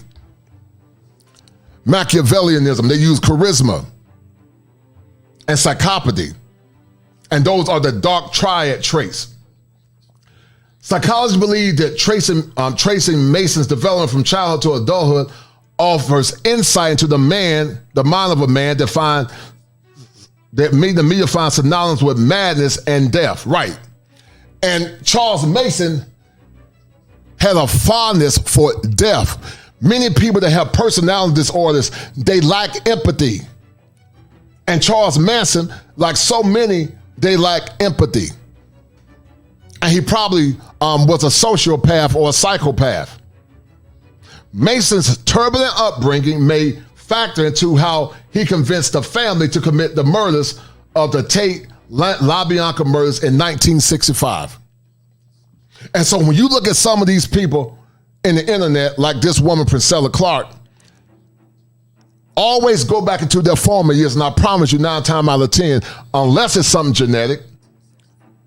Machiavellianism. They use charisma and psychopathy. And those are the dark triad traits. Psychologists believe that tracing Mason's development from childhood to adulthood offers insight into the mind of a man that made the media find synonymous with madness and death. Right. And Charles Mason had a fondness for death. Many people that have personality disorders, they lack empathy. And Charles Manson, like so many, they lack empathy. And he probably was a sociopath or a psychopath. Mason's turbulent upbringing may factor into how he convinced the family to commit the murders of the Tate LaBianca murders in 1965. And so when you look at some of these people in the internet, like this woman, Priscilla Clark, always go back into their former years, and I promise you 9 times out of 10, unless it's something genetic,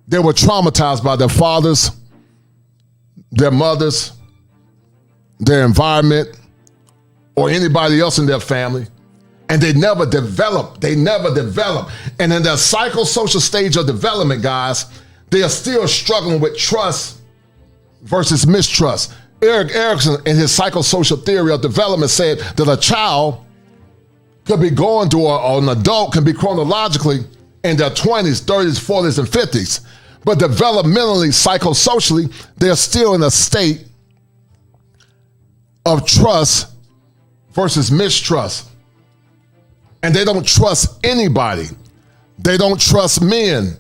they were traumatized by their fathers, their mothers, their environment, or anybody else in their family, and they never develop. And in the psychosocial stage of development, guys, they are still struggling with trust versus mistrust. Erik Erikson, in his psychosocial theory of development, said that a child could be going through, or an adult can be chronologically in their 20s, 30s, 40s, and 50s. But developmentally, psychosocially, they're still in a state of trust versus mistrust. And they don't trust anybody. They don't trust men.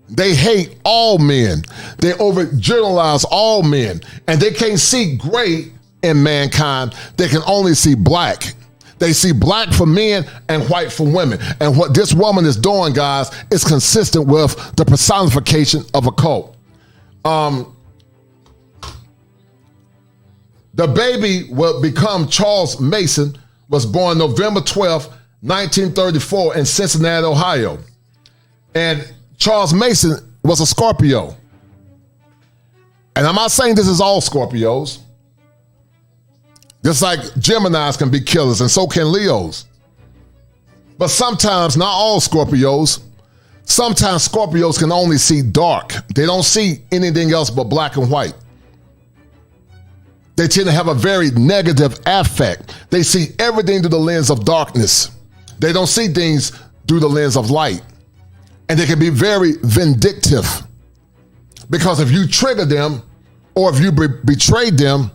They hate all men. They overgeneralize all men. And they can't see gray in mankind. They can only see black. They see black for men and white for women. And what this woman is doing, guys, is consistent with the personification of a cult. The baby will become Charles Mason, was born November 12th, 1934 in Cincinnati, Ohio. And Charles Mason was a Scorpio. And I'm not saying this is all Scorpios. Just like Geminis can be killers, and so can Leos. But sometimes, not all Scorpios, sometimes Scorpios can only see dark. They don't see anything else but black and white. They tend to have a very negative affect. They see everything through the lens of darkness. They don't see things through the lens of light. And they can be very vindictive. Because if you trigger them, or if you betray them,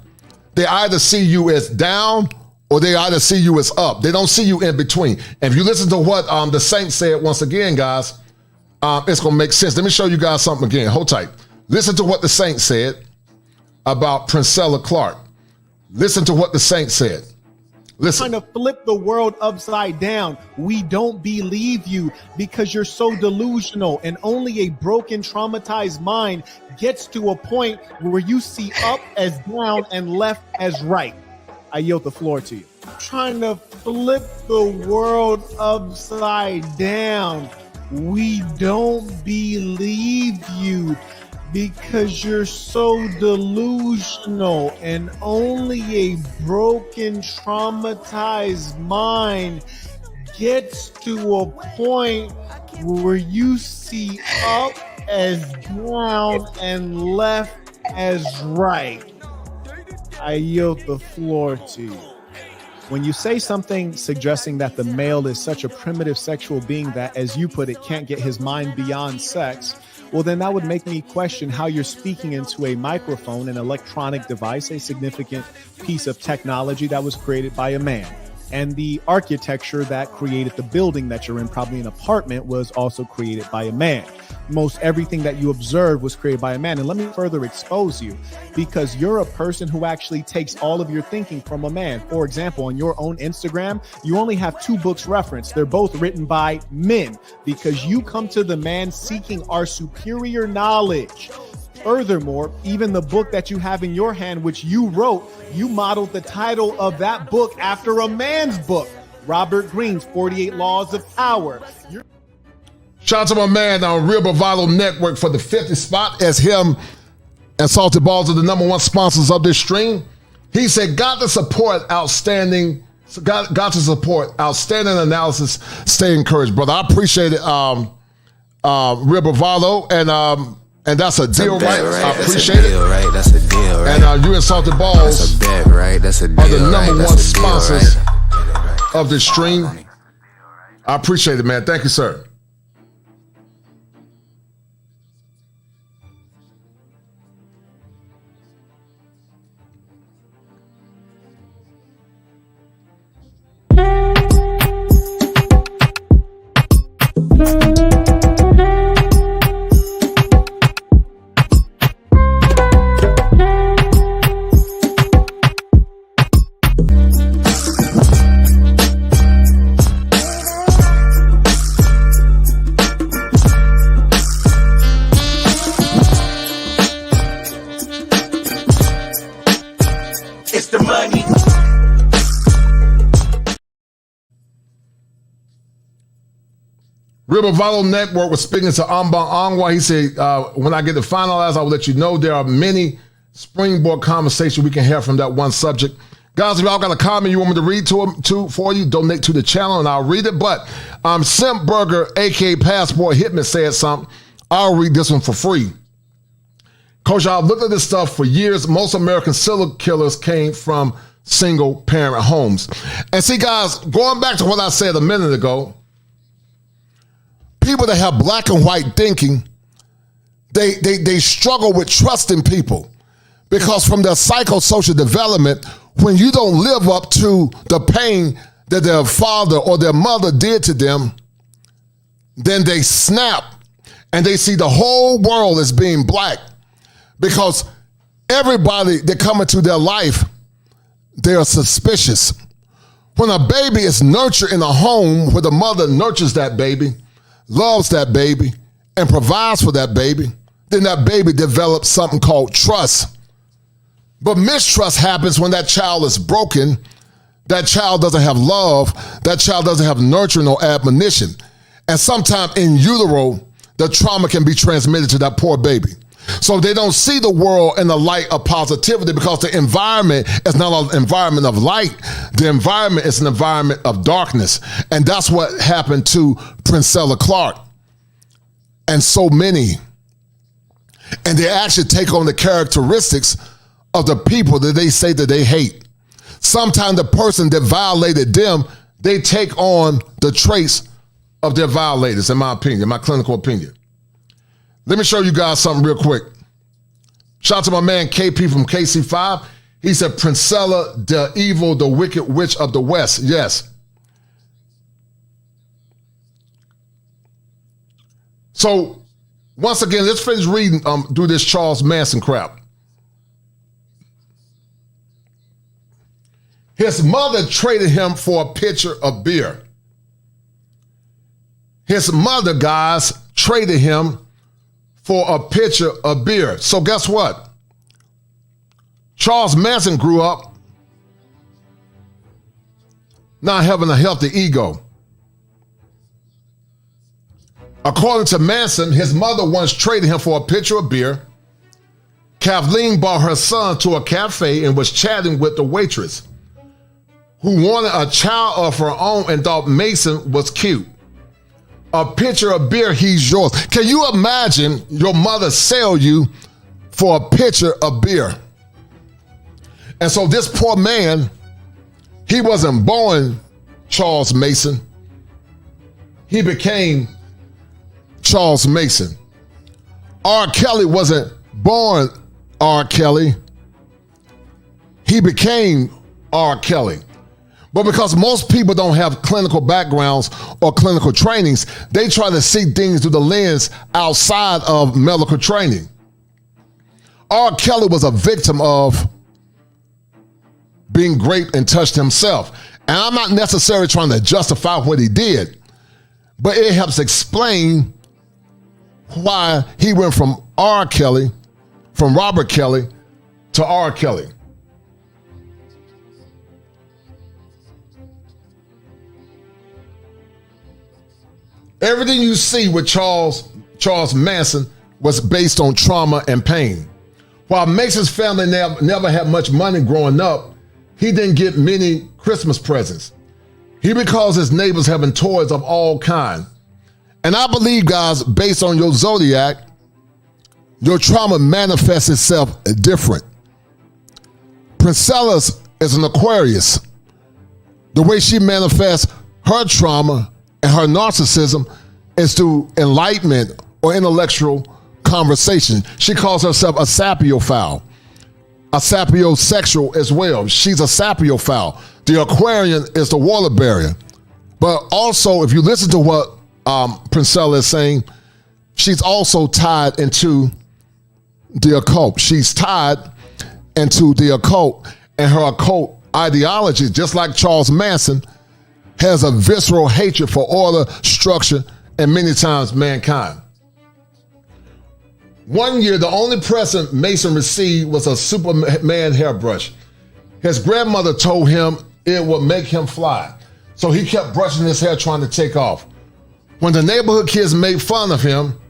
they either see you as down or they either see you as up. They don't see you in between. And if you listen to what the saint said once again, guys, it's going to make sense. Let me show you guys something again. Hold tight. Listen to what the saint said about Priscilla Clark. Listen to what the saint said. Listen. Trying to flip the world upside down. We don't believe you because you're so delusional, and only a broken, traumatized mind gets to a point where you see up as down and left as right. I yield the floor to you. Trying to flip the world upside down. We don't believe you because you're so delusional, and only a broken, traumatized mind gets to a point where you see up as down and left as right. I yield the floor to you. When you say something suggesting that the male is such a primitive sexual being that, as you put it, can't get his mind beyond sex, well, then that would make me question how you're speaking into a microphone, an electronic device, a significant piece of technology that was created by a man. And the architecture that created the building that you're in, probably an apartment, was also created by a man. Most everything that you observe was created by a man. And let me further expose you, because you're a person who actually takes all of your thinking from a man. For example, on your own Instagram, you only have 2 books referenced. They're both written by men, because you come to the man seeking our superior knowledge. Furthermore, even the book that you have in your hand, which you wrote, you modeled the title of that book after a man's book, Robert Greene's 48 Laws of Power. Shout out to my man on Real Bravado Network for the 50th spot, as him and Salted Balls are the #1 sponsors of this stream. He said, got to support outstanding analysis. Stay encouraged, brother. I appreciate it, Real Bravado, and that's a deal, right? I appreciate it. Right? That's a deal, right? And you and Salted Balls that's a bet, right? That's a deal, are the #1 right? sponsors of this stream. I appreciate it, man. Thank you, sir. Real Bravado Network was speaking to Amba Angwa. He said, when I get to finalize, I will let you know there are many springboard conversation we can have from that one subject. Guys, if y'all got a comment you want me to read for you, donate to the channel and I'll read it. But Simp Burger, aka Passport Hitman, said something. I'll read this one for free. Coach, I've looked at this stuff for years. Most American serial killers came from single parent homes. And see, guys, going back to what I said a minute ago, people that have black and white thinking, they struggle with trusting people because from their psychosocial development, when you don't live up to the pain that their father or their mother did to them, then they snap and they see the whole world as being black because everybody that come into their life, they are suspicious. When a baby is nurtured in a home where the mother nurtures that baby, loves that baby, and provides for that baby, then that baby develops something called trust. But mistrust happens when that child is broken, that child doesn't have love, that child doesn't have nurturing or admonition. And sometimes in utero, the trauma can be transmitted to that poor baby. So they don't see the world in the light of positivity because the environment is not an environment of light. The environment is an environment of darkness. And that's what happened to Princella Clark and so many. And they actually take on the characteristics of the people that they say that they hate. Sometimes the person that violated them, they take on the traits of their violators, in my opinion, my clinical opinion. Let me show you guys something real quick. Shout out to my man KP from KC5. He said, Princella, the evil, the wicked witch of the West. Yes. So, once again, let's finish reading, do this Charles Manson crap. His mother traded him for a pitcher of beer. His mother, guys, traded him for a pitcher of beer. So guess what? Charles Manson grew up not having a healthy ego. According to Manson, his mother once traded him for a pitcher of beer. Kathleen brought her son to a cafe and was chatting with the waitress, who wanted a child of her own and thought Mason was cute. A pitcher of beer, he's yours. Can you imagine your mother sell you for a pitcher of beer? And so this poor man, he wasn't born Charles Mason. He became Charles Mason. R. Kelly wasn't born R. Kelly. He became R. Kelly. But because most people don't have clinical backgrounds or clinical trainings, they try to see things through the lens outside of medical training. R. Kelly was a victim of being raped and touched himself. And I'm not necessarily trying to justify what he did, but it helps explain why he went from R. Kelly, from Robert Kelly, to R. Kelly. Everything you see with Charles Manson was based on trauma and pain. While Mason's family never had much money growing up, he didn't get many Christmas presents. He would cause his neighbors having toys of all kinds. And I believe, guys, based on your zodiac, your trauma manifests itself different. Princella is an Aquarius. The way she manifests her trauma and her narcissism is through enlightenment or intellectual conversation. She calls herself a sapiophile, a sapiosexual as well. She's a sapiophile. The Aquarian is the water barrier. But also, if you listen to what Princella is saying, she's also tied into the occult. She's tied into the occult, and her occult ideology, just like Charles Manson, has a visceral hatred for order, structure, and many times mankind. One year, the only present Mason received was a Superman hairbrush. His grandmother told him it would make him fly, so he kept brushing his hair trying to take off. When the neighborhood kids made fun of him,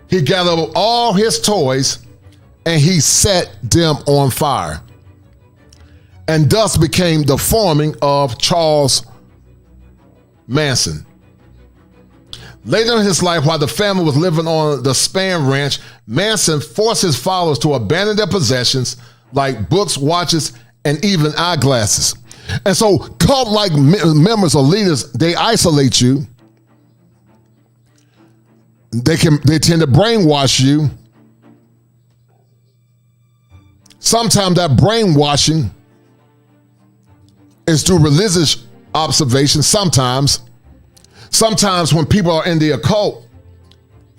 he gathered all his toys and he set them on fire, and thus became the forming of Charles Manson. Later in his life, while the family was living on the Span Ranch, Manson forced his followers to abandon their possessions like books, watches, and even eyeglasses. And so cult-like members or leaders, they isolate you. They tend to brainwash you. Sometimes that brainwashing is through religious observation. Sometimes when people are in the occult,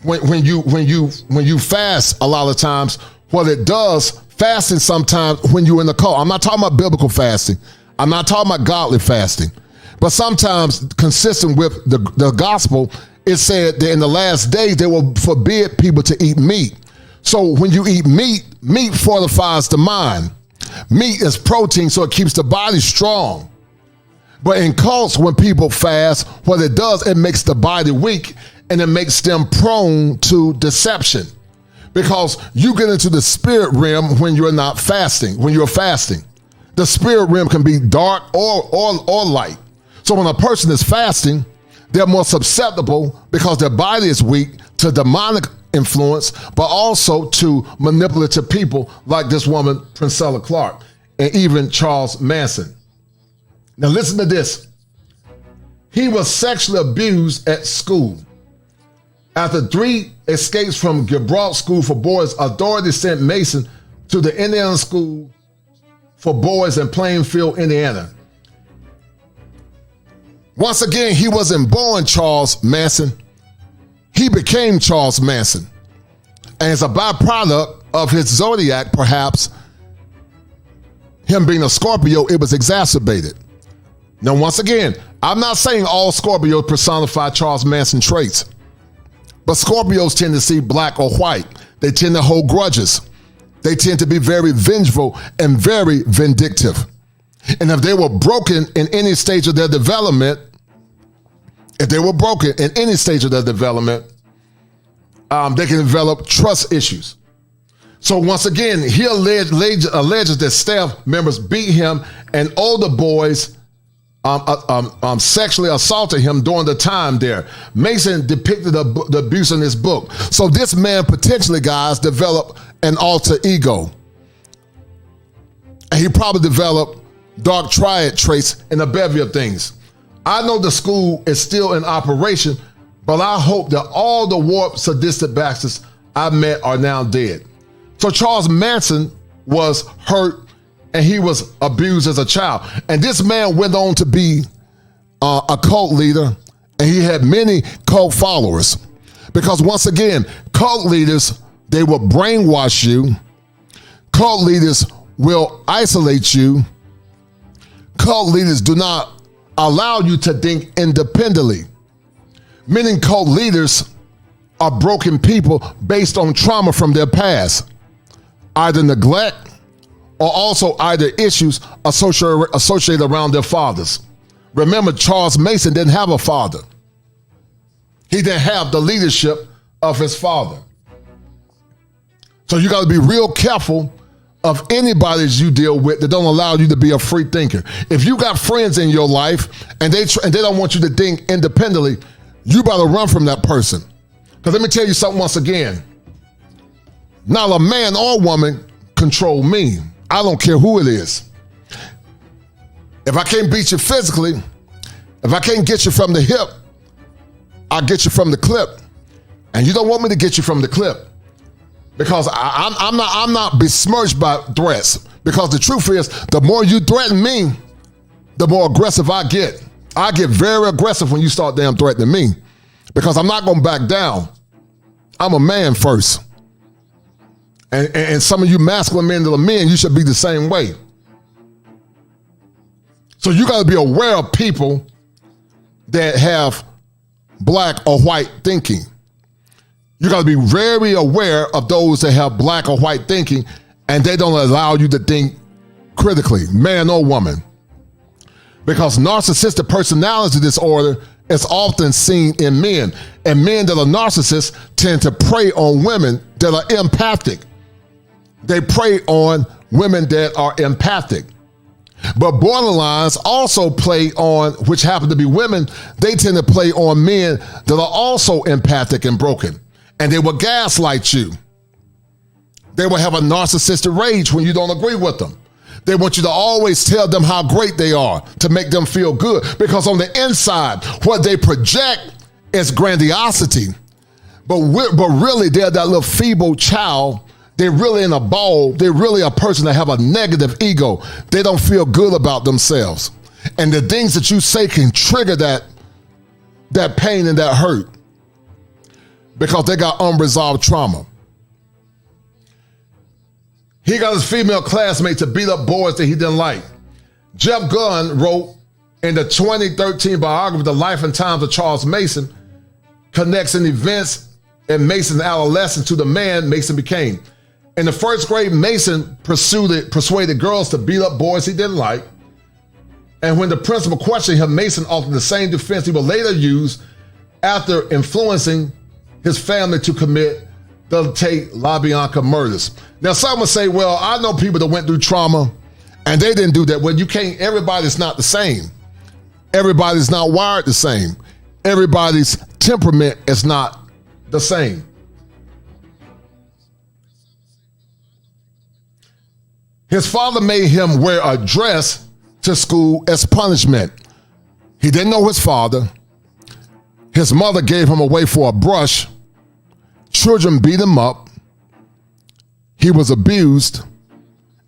when you fast, a lot of times, what it does, fasting sometimes when you're in the cult. I'm not talking about biblical fasting. I'm not talking about godly fasting. But sometimes, consistent with the gospel, it said that in the last days they will forbid people to eat meat. So when you eat meat, meat fortifies the mind. Meat is protein, so it keeps the body strong. But in cults, when people fast, what it does, it makes the body weak, and it makes them prone to deception. Because you get into the spirit realm when you're not fasting, when you're fasting. The spirit realm can be dark or light. So when a person is fasting, they're more susceptible because their body is weak to demonic influence, but also to manipulative people like this woman, Priscilla Clark, and even Charles Manson. Now listen to this. He was sexually abused at school. After 3 escapes from Gibraltar School for Boys, authorities sent Mason to the Indiana School for Boys in Plainfield, Indiana. Once again, he wasn't born Charles Manson. He became Charles Manson. And as a byproduct of his zodiac, perhaps, him being a Scorpio, it was exacerbated. Now, once again, I'm not saying all Scorpios personify Charles Manson traits, but Scorpios tend to see black or white. They tend to hold grudges. They tend to be very vengeful and very vindictive. And if they were broken in any stage of their development, they can develop trust issues. So once again, he alleges that staff members beat him and older boys sexually assaulted him during the time there. Mason depicted the abuse in his book. So this man potentially, guys, developed an alter ego. And he probably developed dark triad traits and a bevy of things. I know the school is still in operation, but I hope that all the warped, sadistic bastards I met are now dead. So Charles Manson was hurt and he was abused as a child. And this man went on to be a cult leader, and he had many cult followers. Because once again, cult leaders, they will brainwash you. Cult leaders will isolate you. Cult leaders do not allow you to think independently. Many cult leaders are broken people based on trauma from their past, either neglect or also either issues associated around their fathers. Remember, Charles Manson didn't have a father. He didn't have the leadership of his father. So you got to be real careful of anybody that you deal with that don't allow you to be a free thinker. If you got friends in your life and they don't want you to think independently, you better run from that person. Because let me tell you something once again. Not a man or woman control me. I don't care who it is. If I can't beat you physically, if I can't get you from the hip, I'll get you from the clip. And you don't want me to get you from the clip because I'm not besmirched by threats. Because the truth is, the more you threaten me, the more aggressive I get. I get very aggressive when you start damn threatening me because I'm not going to back down. I'm a man first. And some of you masculine men that are men, you should be the same way. So you got to be aware of people that have black or white thinking. You got to be very aware of those that have black or white thinking and they don't allow you to think critically, man or woman. Because narcissistic personality disorder is often seen in men. And men that are narcissists tend to prey on women that are empathic. They prey on women that are empathic. But borderlines also play on, which happen to be women, they tend to play on men that are also empathic and broken. And they will gaslight you. They will have a narcissistic rage when you don't agree with them. They want you to always tell them how great they are to make them feel good. Because on the inside, what they project is grandiosity. But really, they're that little feeble child. They're really in a ball. They're really a person that have a negative ego. They don't feel good about themselves. And the things that you say can trigger that pain and that hurt because they got unresolved trauma. He got his female classmates to beat up boys that he didn't like. Jeff Gunn wrote in the 2013 biography, The Life and Times of Charles Mason, connects in events in Mason's adolescence to the man Mason became. In the first grade, Mason persuaded girls to beat up boys he didn't like. And when the principal questioned him, Mason offered the same defense he would later use after influencing his family to commit the Tate LaBianca murders. Now, some would say, well, I know people that went through trauma and they didn't do that. Well, you can't, everybody's not the same. Everybody's not wired the same. Everybody's temperament is not the same. His father made him wear a dress to school as punishment. He didn't know his father. His mother gave him away for a brush. Children beat him up. He was abused.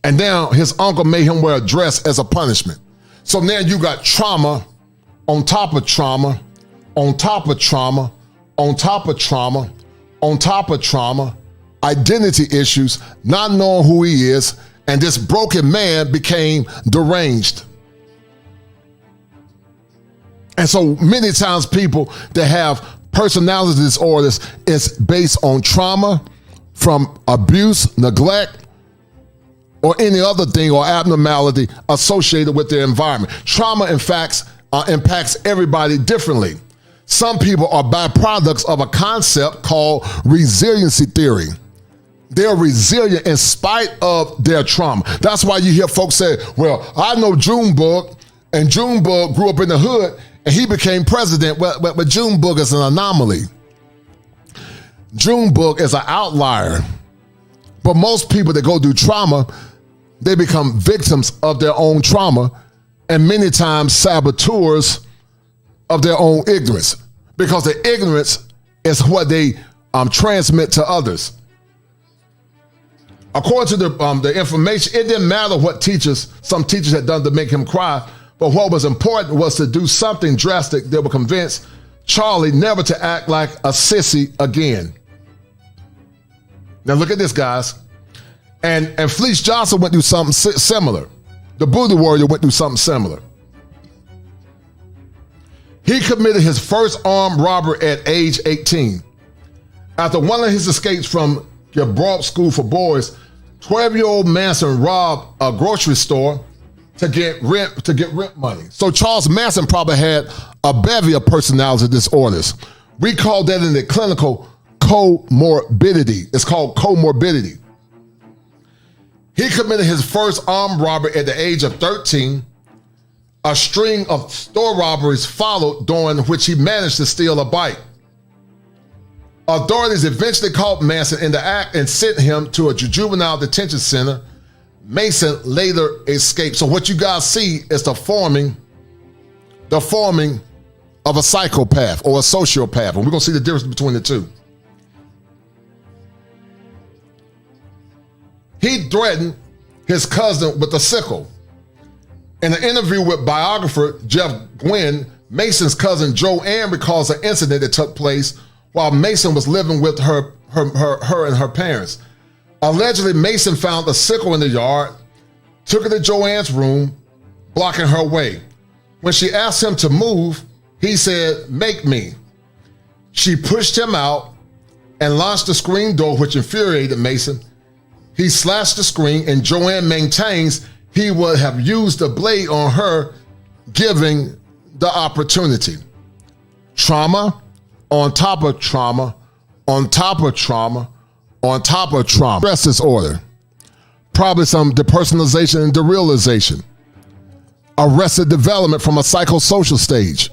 And now his uncle made him wear a dress as a punishment. So now you got trauma on top of trauma, on top of trauma, on top of trauma, on top of trauma, identity issues, not knowing who he is, and this broken man became deranged. And so many times people that have personality disorders is based on trauma from abuse, neglect, or any other thing or abnormality associated with their environment. Trauma, in fact, impacts everybody differently. Some people are byproducts of a concept called resiliency theory. They're resilient in spite of their trauma. That's why you hear folks say, well, I know Junebug, and Junebug grew up in the hood, and he became president. But Junebug is an anomaly. Junebug is an outlier. But most people that go through trauma, they become victims of their own trauma, and many times saboteurs of their own ignorance, because the ignorance is what they transmit to others. According to the information, it didn't matter what some teachers had done to make him cry, but what was important was to do something drastic that would convince Charlie never to act like a sissy again. Now look at this, guys. And Fleece Johnson went through something similar. The Booty Warrior went through something similar. He committed his first armed robbery at age 18. After one of his escapes from Gibraltar School for Boys, 12-year-old Manson robbed a grocery store to get rent money. So Charles Manson probably had a bevy of personality disorders. We call that in the clinical comorbidity. It's called comorbidity. He committed his first armed robbery at the age of 13. A string of store robberies followed, during which he managed to steal a bike. Authorities eventually caught Manson in the act and sent him to a juvenile detention center. Mason later escaped. So what you guys see is the forming of a psychopath or a sociopath. And we're going to see the difference between the two. He threatened his cousin with a sickle. In an interview with biographer Jeff Gwynn, Mason's cousin Joanne recalls an incident that took place while Mason was living with her and her parents. Allegedly, Mason found a sickle in the yard, took it to Joanne's room, blocking her way. When she asked him to move, he said, "Make me." She pushed him out and launched the screen door, which infuriated Mason. He slashed the screen, and Joanne maintains he would have used the blade on her, giving the opportunity. Trauma on top of trauma, on top of trauma, on top of trauma. Stress disorder. probably some depersonalization and derealization, arrested development from a psychosocial stage,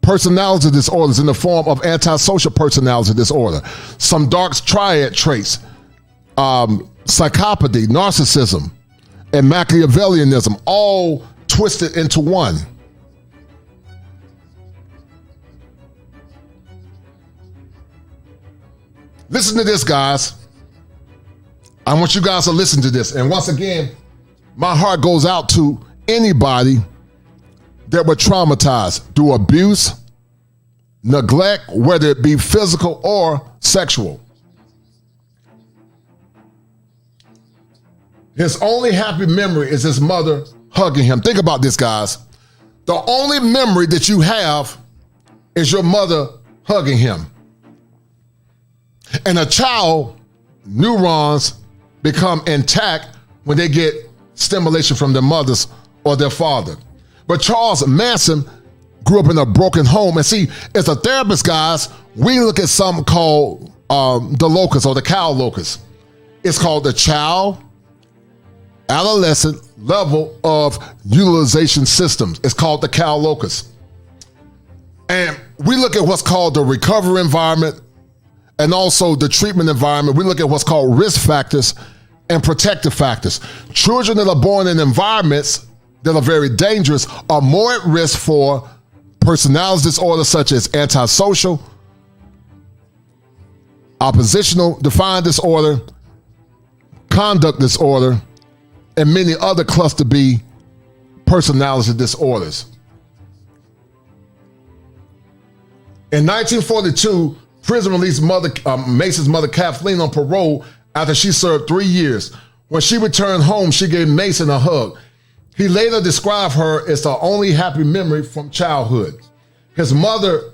personality disorders in the form of antisocial personality disorder, some dark triad traits, psychopathy, narcissism, and Machiavellianism, all twisted into one. Listen to this, guys. I want you guys to listen to this. And once again, my heart goes out to anybody that were traumatized through abuse, neglect, whether it be physical or sexual. His only happy memory is his mother hugging him. Think about this, guys. The only memory that you have is your mother hugging him. And a child, neurons become intact when they get stimulation from their mothers or their father. But Charles Manson grew up in a broken home. And see, as a therapist, guys, we look at something called the locus or the cow locus. It's called the child adolescent level of utilization systems. It's called the cow locus. And we look at what's called the recovery environment and also the treatment environment. We look at what's called risk factors and protective factors. Children that are born in environments that are very dangerous are more at risk for personality disorders such as antisocial, oppositional defiant disorder, conduct disorder, and many other cluster B personality disorders. In 1942, prison released Mason's mother Kathleen on parole after she served 3 years. When she returned home, she gave Mason a hug. He later described her as the only happy memory from childhood. His mother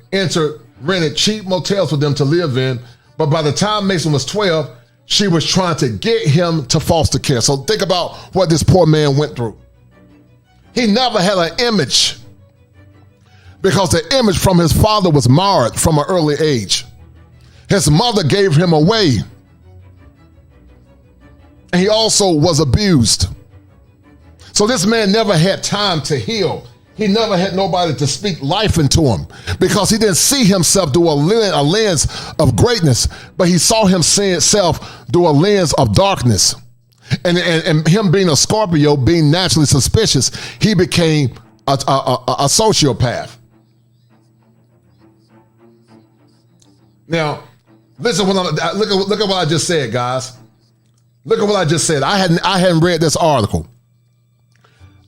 rented cheap motels for them to live in, but by the time Mason was 12, she was trying to get him to foster care. So think about what this poor man went through. He never had an image because the image from his father was marred from an early age. His mother gave him away. And he also was abused. So this man never had time to heal. He never had nobody to speak life into him because he didn't see himself through a lens of greatness, but he saw himself through a lens of darkness. And him being a Scorpio, being naturally suspicious, he became a sociopath. Now, listen, look at what I just said, guys. Look at what I just said. I hadn't read this article.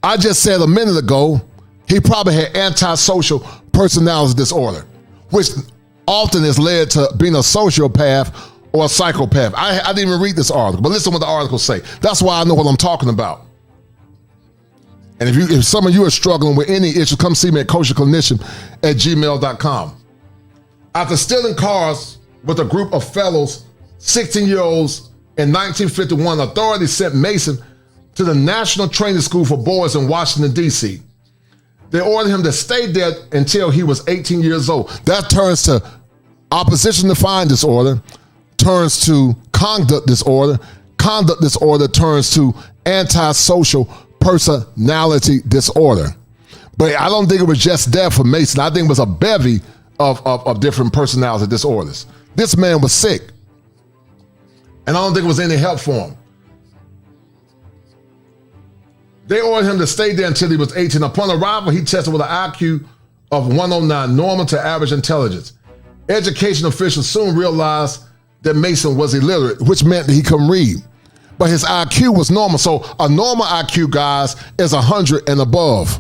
I just said a minute ago, he probably had antisocial personality disorder, which often is led to being a sociopath or a psychopath. I didn't even read this article, but listen to what the articles say. That's why I know what I'm talking about. And if some of you are struggling with any issue, come see me at kosherclinician@gmail.com. After stealing cars with a group of fellows, 16-year-olds in 1951, authorities sent Mason to the National Training School for Boys in Washington, D.C. They ordered him to stay there until he was 18 years old. That turns to opposition defiant disorder, turns to conduct disorder. Conduct disorder turns to antisocial personality disorder. But I don't think it was just that for Mason. I think it was a bevy of different personality disorders. This man was sick. And I don't think it was any help for him. They ordered him to stay there until he was 18. Upon arrival, he tested with an IQ of 109, normal to average intelligence. Education officials soon realized that Mason was illiterate, which meant that he couldn't read. But his IQ was normal. So a normal IQ, guys, is 100 and above.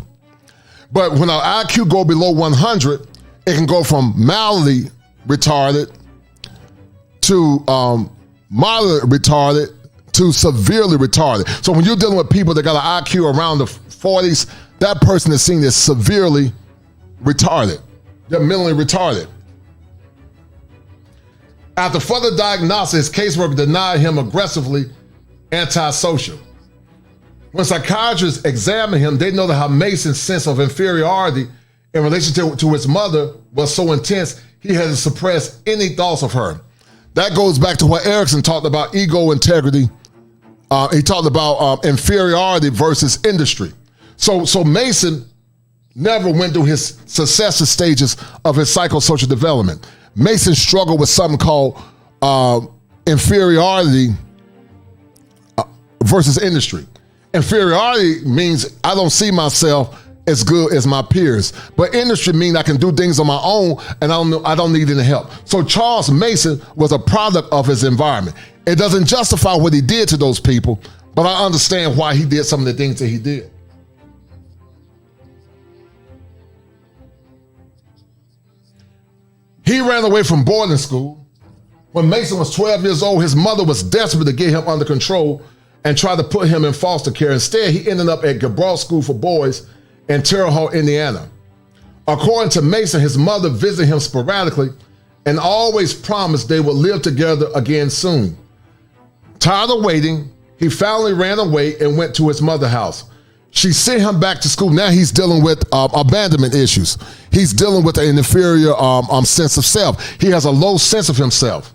But when our IQ go below 100, it can go from mildly retarded to moderate retarded to severely retarded. So when you're dealing with people that got an IQ around the 40s, that person is seen as severely retarded. They're mentally retarded. After further diagnosis, his caseworker denied him aggressively antisocial. When psychiatrists examined him, they noted how Mason's sense of inferiority in relation to his mother was so intense, he had to suppress any thoughts of her. That goes back to what Erickson talked about, ego, integrity, He talked about inferiority versus industry. So Mason never went through his successive stages of his psychosocial development. Mason struggled with something called inferiority versus industry. Inferiority means I don't see myself as good as my peers, but industry means I can do things on my own and I don't need any help. So Charles Mason was a product of his environment. It doesn't justify what he did to those people, but I understand why he did some of the things that he did. He ran away from boarding school. When Mason was 12 years old, his mother was desperate to get him under control and tried to put him in foster care. Instead, he ended up at Cabral School for Boys in Terre Haute, Indiana. According to Mason, his mother visited him sporadically and always promised they would live together again soon. Tired of waiting, he finally ran away and went to his mother's house. She sent him back to school. Now he's dealing with abandonment issues. He's dealing with an inferior sense of self. He has a low sense of himself.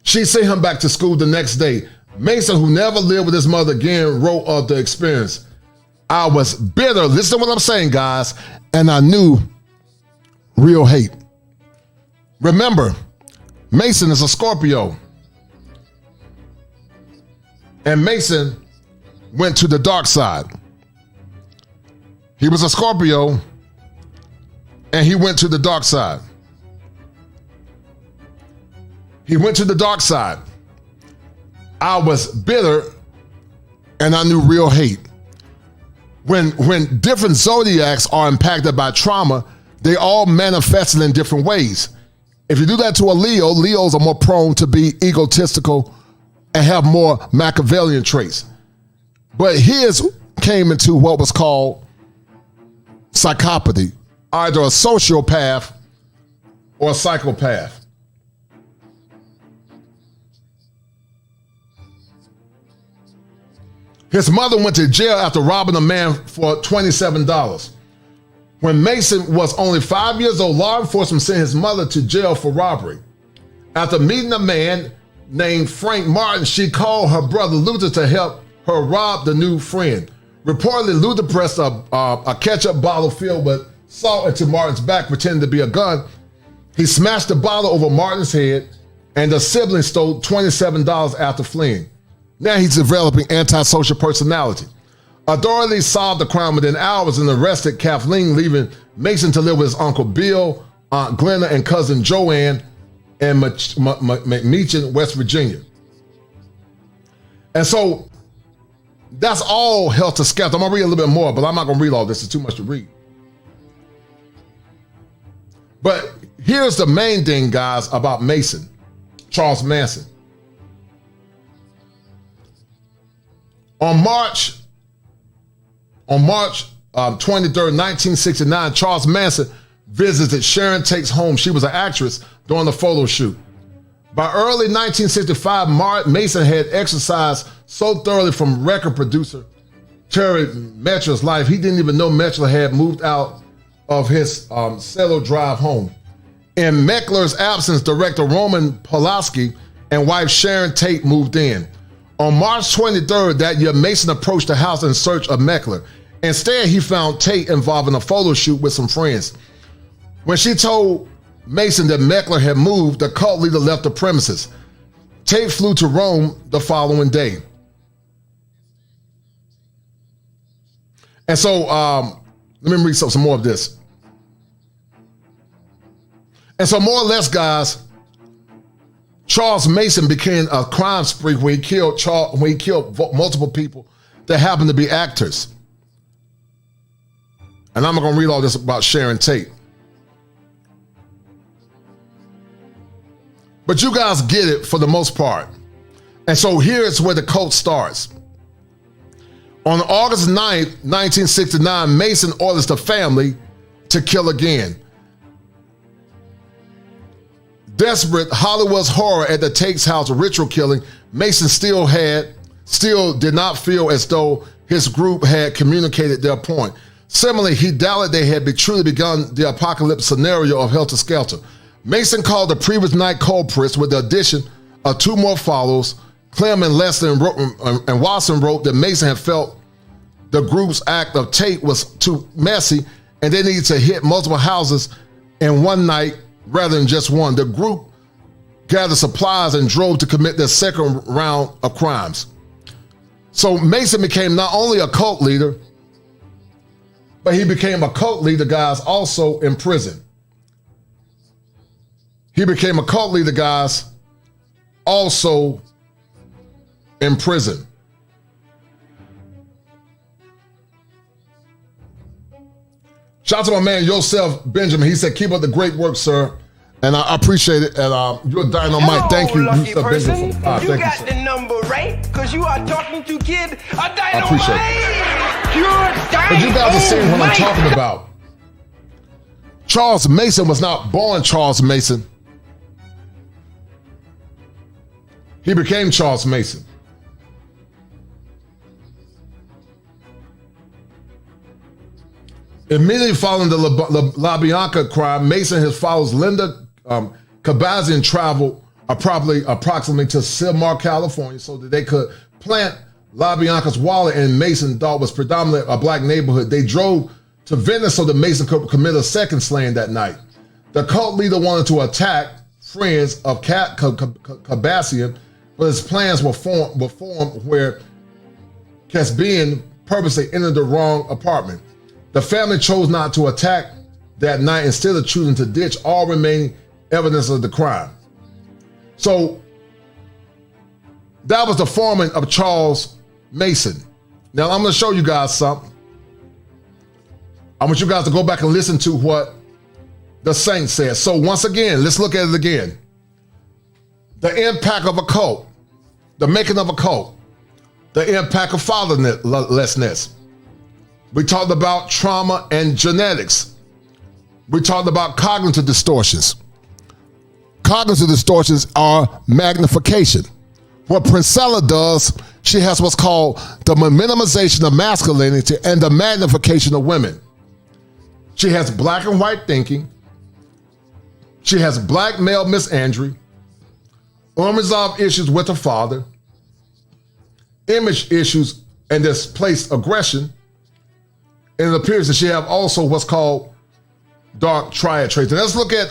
She sent him back to school the next day. Mason, who never lived with his mother again, wrote of the experience. I was bitter, listen to what I'm saying, guys, and I knew real hate. Remember, Mason is a Scorpio. And Mason went to the dark side. He was a Scorpio, and he went to the dark side. He went to the dark side. I was bitter, and I knew real hate. When different zodiacs are impacted by trauma, they all manifest in different ways. If you do that to a Leo, Leos are more prone to be egotistical and have more Machiavellian traits. But his came into what was called psychopathy, either a sociopath or a psychopath. His mother went to jail after robbing a man for $27. When Mason was only 5 years old, law enforcement sent his mother to jail for robbery. After meeting a man named Frank Martin, she called her brother Luther to help her rob the new friend. Reportedly, Luther pressed a ketchup bottle filled with salt into Martin's back, pretending to be a gun. He smashed the bottle over Martin's head, and the sibling stole $27 after fleeing. Now he's developing antisocial personality. Authorities solved the crime within hours and arrested Kathleen, leaving Mason to live with his Uncle Bill, Aunt Glenna, and cousin Joanne in McMeechin, West Virginia. And so that's all helter-skelter. I'm going to read a little bit more, but I'm not going to read all this. It's too much to read. But here's the main thing, guys, about Mason, Charles Manson. On March 23rd, 1969, Charles Manson visited Sharon Tate's home. She was an actress during the photo shoot. By early 1965, Mason had exercised so thoroughly from record producer Terry Metro's life, he didn't even know Metro had moved out of his Cello Drive home. In Meckler's absence, director Roman Polanski and wife Sharon Tate moved in. On March 23rd that year, Mason approached the house in search of Meckler. Instead, he found Tate involved in a photo shoot with some friends. When she told Mason that Meckler had moved, the cult leader left the premises. Tate flew to Rome the following day. And so, let me read some more of this. And so more or less, guys, Charles Mason became a crime spree where he killed multiple people that happened to be actors. And I'm not going to read all this about Sharon Tate. But you guys get it for the most part. And so here's where the cult starts. On August 9th, 1969, Mason orders the family to kill again. Desperate, Hollywood's horror at the Tate's house ritual killing, Mason still did not feel as though his group had communicated their point. Similarly, he doubted they had truly begun the apocalypse scenario of Helter Skelter. Mason called the previous night culprits with the addition of two more followers, Clem and Lester and Watson wrote that Mason had felt the group's act of tape was too messy and they needed to hit multiple houses in one night rather than just one. The group gathered supplies and drove to commit their second round of crimes. So Mason became not only a cult leader, but he became a cult leader, guys, also in prison. He became a cult leader, guys, also in prison. Shout out to my man, Yosef Benjamin. He said, keep up the great work, sir. And I appreciate it. And you're dynamite. Thank you, lucky Yosef person. Benjamin. You Thank got you, the number right, because you are talking to kid a dynamite. I appreciate it. You're dynamite. But you guys are seeing what I'm talking about. Charles Mason was not born Charles Mason. He became Charles Mason. Immediately following the La Bianca crime, Mason and his followers Linda Kabazian traveled approximately to Silmar, California, so that they could plant La Bianca's wallet in Mason thought was predominantly a black neighborhood. They drove to Venice so that Mason could commit a second slaying that night. The cult leader wanted to attack friends of Kabazian, but his plans were formed where Kabazian purposely entered the wrong apartment. The family chose not to attack that night, instead of choosing to ditch all remaining evidence of the crime. So that was the forming of Charles Mason. Now I'm going to show you guys something. I want you guys to go back and listen to what the saint said. So once again, let's look at it again. The impact of a cult, the making of a cult, the impact of fatherlessness. We talked about trauma and genetics. We talked about cognitive distortions. Cognitive distortions are magnification. What Princella does, she has what's called the minimization of masculinity and the magnification of women. She has black and white thinking. She has black male misandry, unresolved issues with her father, image issues and displaced aggression. And it appears that she have also what's called dark triad traits. And let's look at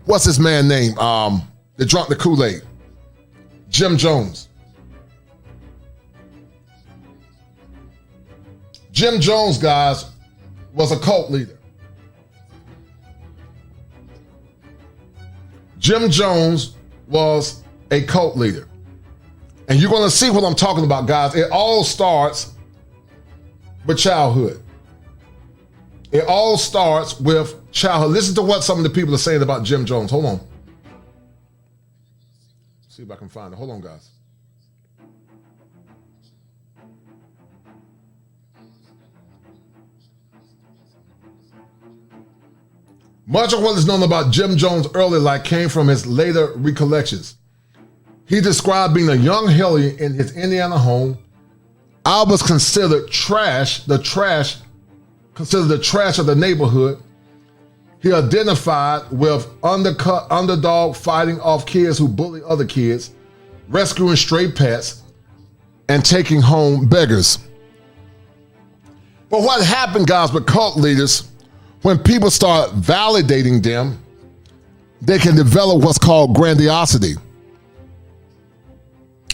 what's his man name? That drunk the Kool-Aid. Jim Jones. Jim Jones, guys, was a cult leader. Jim Jones was a cult leader. And you're going to see what I'm talking about, guys. It all starts with childhood. It all starts with childhood. Listen to what some of the people are saying about Jim Jones. Hold on. See if I can find it. Hold on, guys. Much of what is known about Jim Jones' early life came from his later recollections. He described being a young hellion in his Indiana home. I was considered considered the trash of the neighborhood. He identified with underdog fighting off kids who bully other kids, rescuing stray pets, and taking home beggars. But what happened, guys, with cult leaders, when people start validating them, they can develop what's called grandiosity.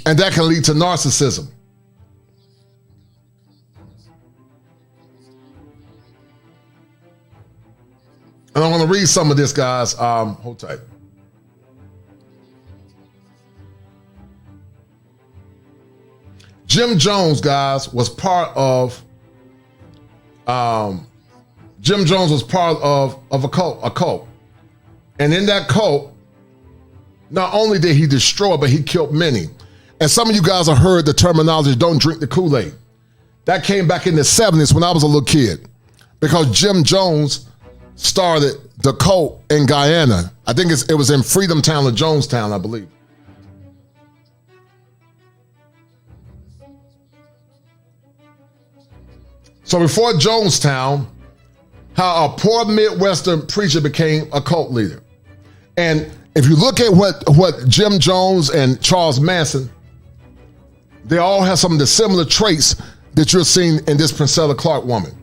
And that can lead to narcissism. And I'm going to read some of this, guys. Hold tight. Jim Jones, guys, was part of a cult. And in that cult, not only did he destroy, but he killed many. And some of you guys have heard the terminology, don't drink the Kool-Aid. That came back in the 70s when I was a little kid, because Jim Jones started the cult in Guyana. I think it was in Freedom Town or Jonestown, I believe. So before Jonestown, how a poor Midwestern preacher became a cult leader. And If you look at what Jim Jones and Charles Manson, they all have some of the similar traits that you're seeing in this Priscilla Clark woman.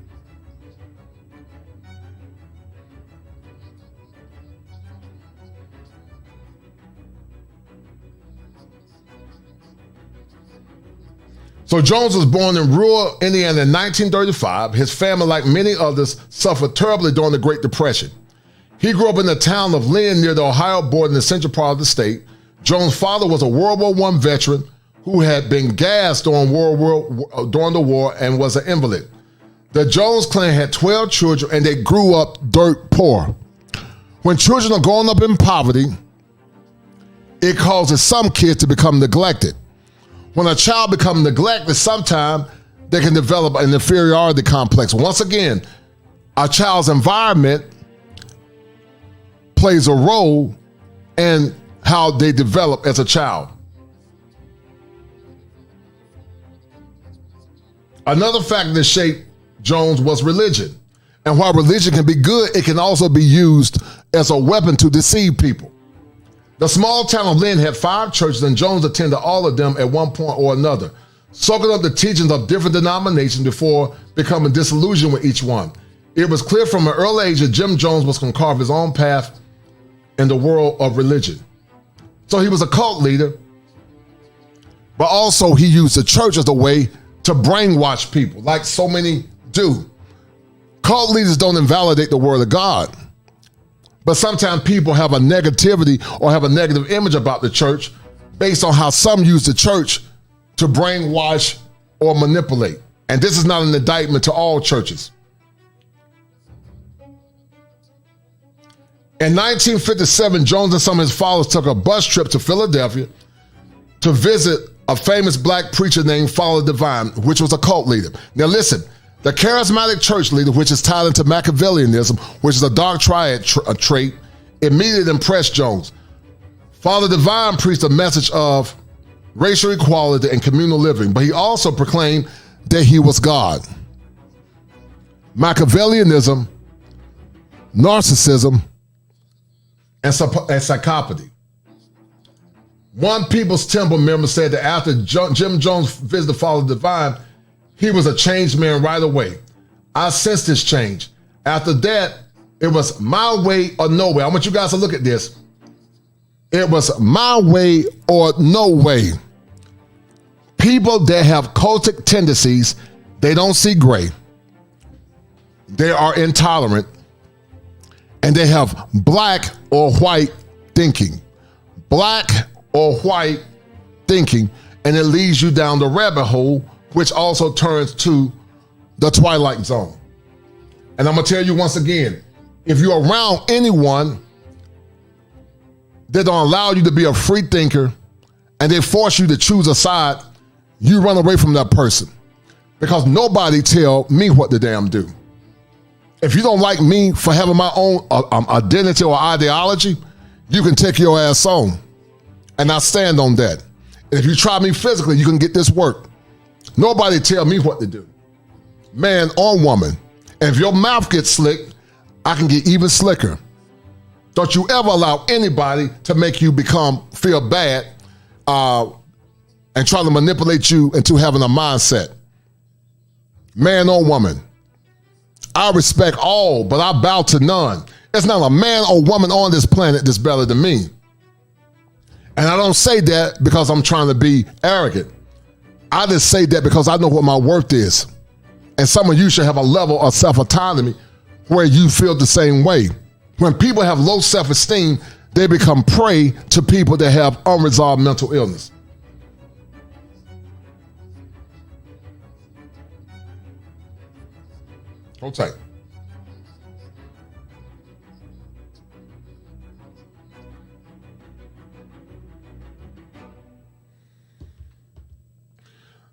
So Jones was born in rural Indiana in 1935. His family, like many others, suffered terribly during the Great Depression. He grew up in the town of Lynn near the Ohio border in the central part of the state. Jones' father was a World War I veteran who had been gassed during the war and was an invalid. The Jones clan had 12 children and they grew up dirt poor. When children are growing up in poverty, it causes some kids to become neglected. When a child becomes neglected, sometimes they can develop an inferiority complex. Once again, a child's environment plays a role in how they develop as a child. Another factor that shaped Jones was religion. And while religion can be good, it can also be used as a weapon to deceive people. The small town of Lynn had 5 churches, and Jones attended all of them at one point or another, soaking up the teachings of different denominations before becoming disillusioned with each one. It was clear from an early age that Jim Jones was going to carve his own path in the world of religion. So he was a cult leader, but also he used the church as a way to brainwash people, like so many do. Cult leaders don't invalidate the word of God. But sometimes people have a negativity or have a negative image about the church based on how some use the church to brainwash or manipulate. And this is not an indictment to all churches. In 1957, Jones and some of his followers took a bus trip to Philadelphia to visit a famous black preacher named Father Divine, which was a cult leader. Now listen, the charismatic church leader, which is tied into Machiavellianism, which is a dark triad trait, immediately impressed Jones. Father Divine preached a message of racial equality and communal living, but he also proclaimed that he was God. Machiavellianism, narcissism, and psychopathy. One People's Temple member said that after Jim Jones visited Father Divine, he was a changed man right away. I sensed this change. After that, it was my way or no way. I want you guys to look at this. It was my way or no way. People that have cultic tendencies, they don't see gray. They are intolerant. And they have black or white thinking. Black or white thinking. And it leads you down the rabbit hole, which also turns to the twilight zone. And I'm gonna tell you once again, if you're around anyone that don't allow you to be a free thinker and they force you to choose a side, you run away from that person, because nobody tell me what to damn do. If you don't like me for having my own identity or ideology, you can take your ass on. And I stand on that. And if you try me physically, you can get this work. Nobody tell me what to do, man or woman. And if your mouth gets slick, I can get even slicker. Don't you ever allow anybody to make you feel bad and try to manipulate you into having a mindset. Man or woman. I respect all, but I bow to none. There's not a man or woman on this planet that's better than me. And I don't say that because I'm trying to be arrogant. I just say that because I know what my worth is. And some of you should have a level of self-autonomy where you feel the same way. When people have low self-esteem, they become prey to people that have unresolved mental illness. Hold tight.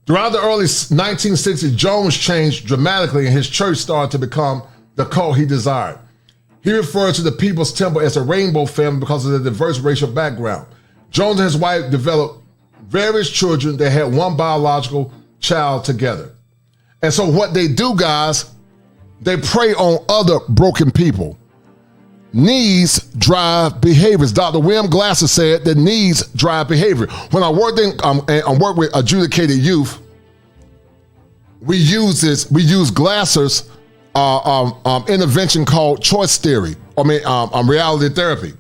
Throughout the early 1960s, Jones changed dramatically and his church started to become the cult he desired. He referred to the People's Temple as a rainbow family because of their diverse racial background. Jones and his wife developed various children that had one biological child together. And so what they do, guys, they prey on other broken people. needs drive behaviors. Dr. William Glasser said that needs drive behavior. When I worked with adjudicated youth, we use Glasser's intervention called choice theory. Reality therapy.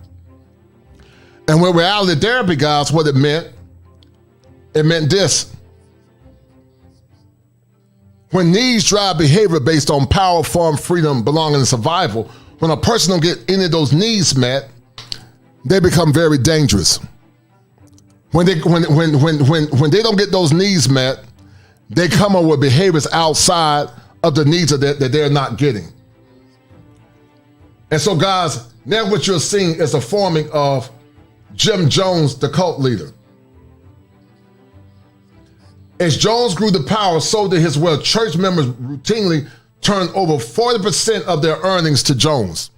And with reality therapy, guys, what it meant this. When needs drive behavior based on power, fun, freedom, belonging, and survival, when a person don't get any of those needs met, they become very dangerous. When they don't get those needs met, they come up with behaviors outside of the needs that they're not getting. And so, guys, now what you're seeing is a forming of Jim Jones, the cult leader. As Jones grew to power, so did his wealth. Church members routinely turned over 40% of their earnings to Jones,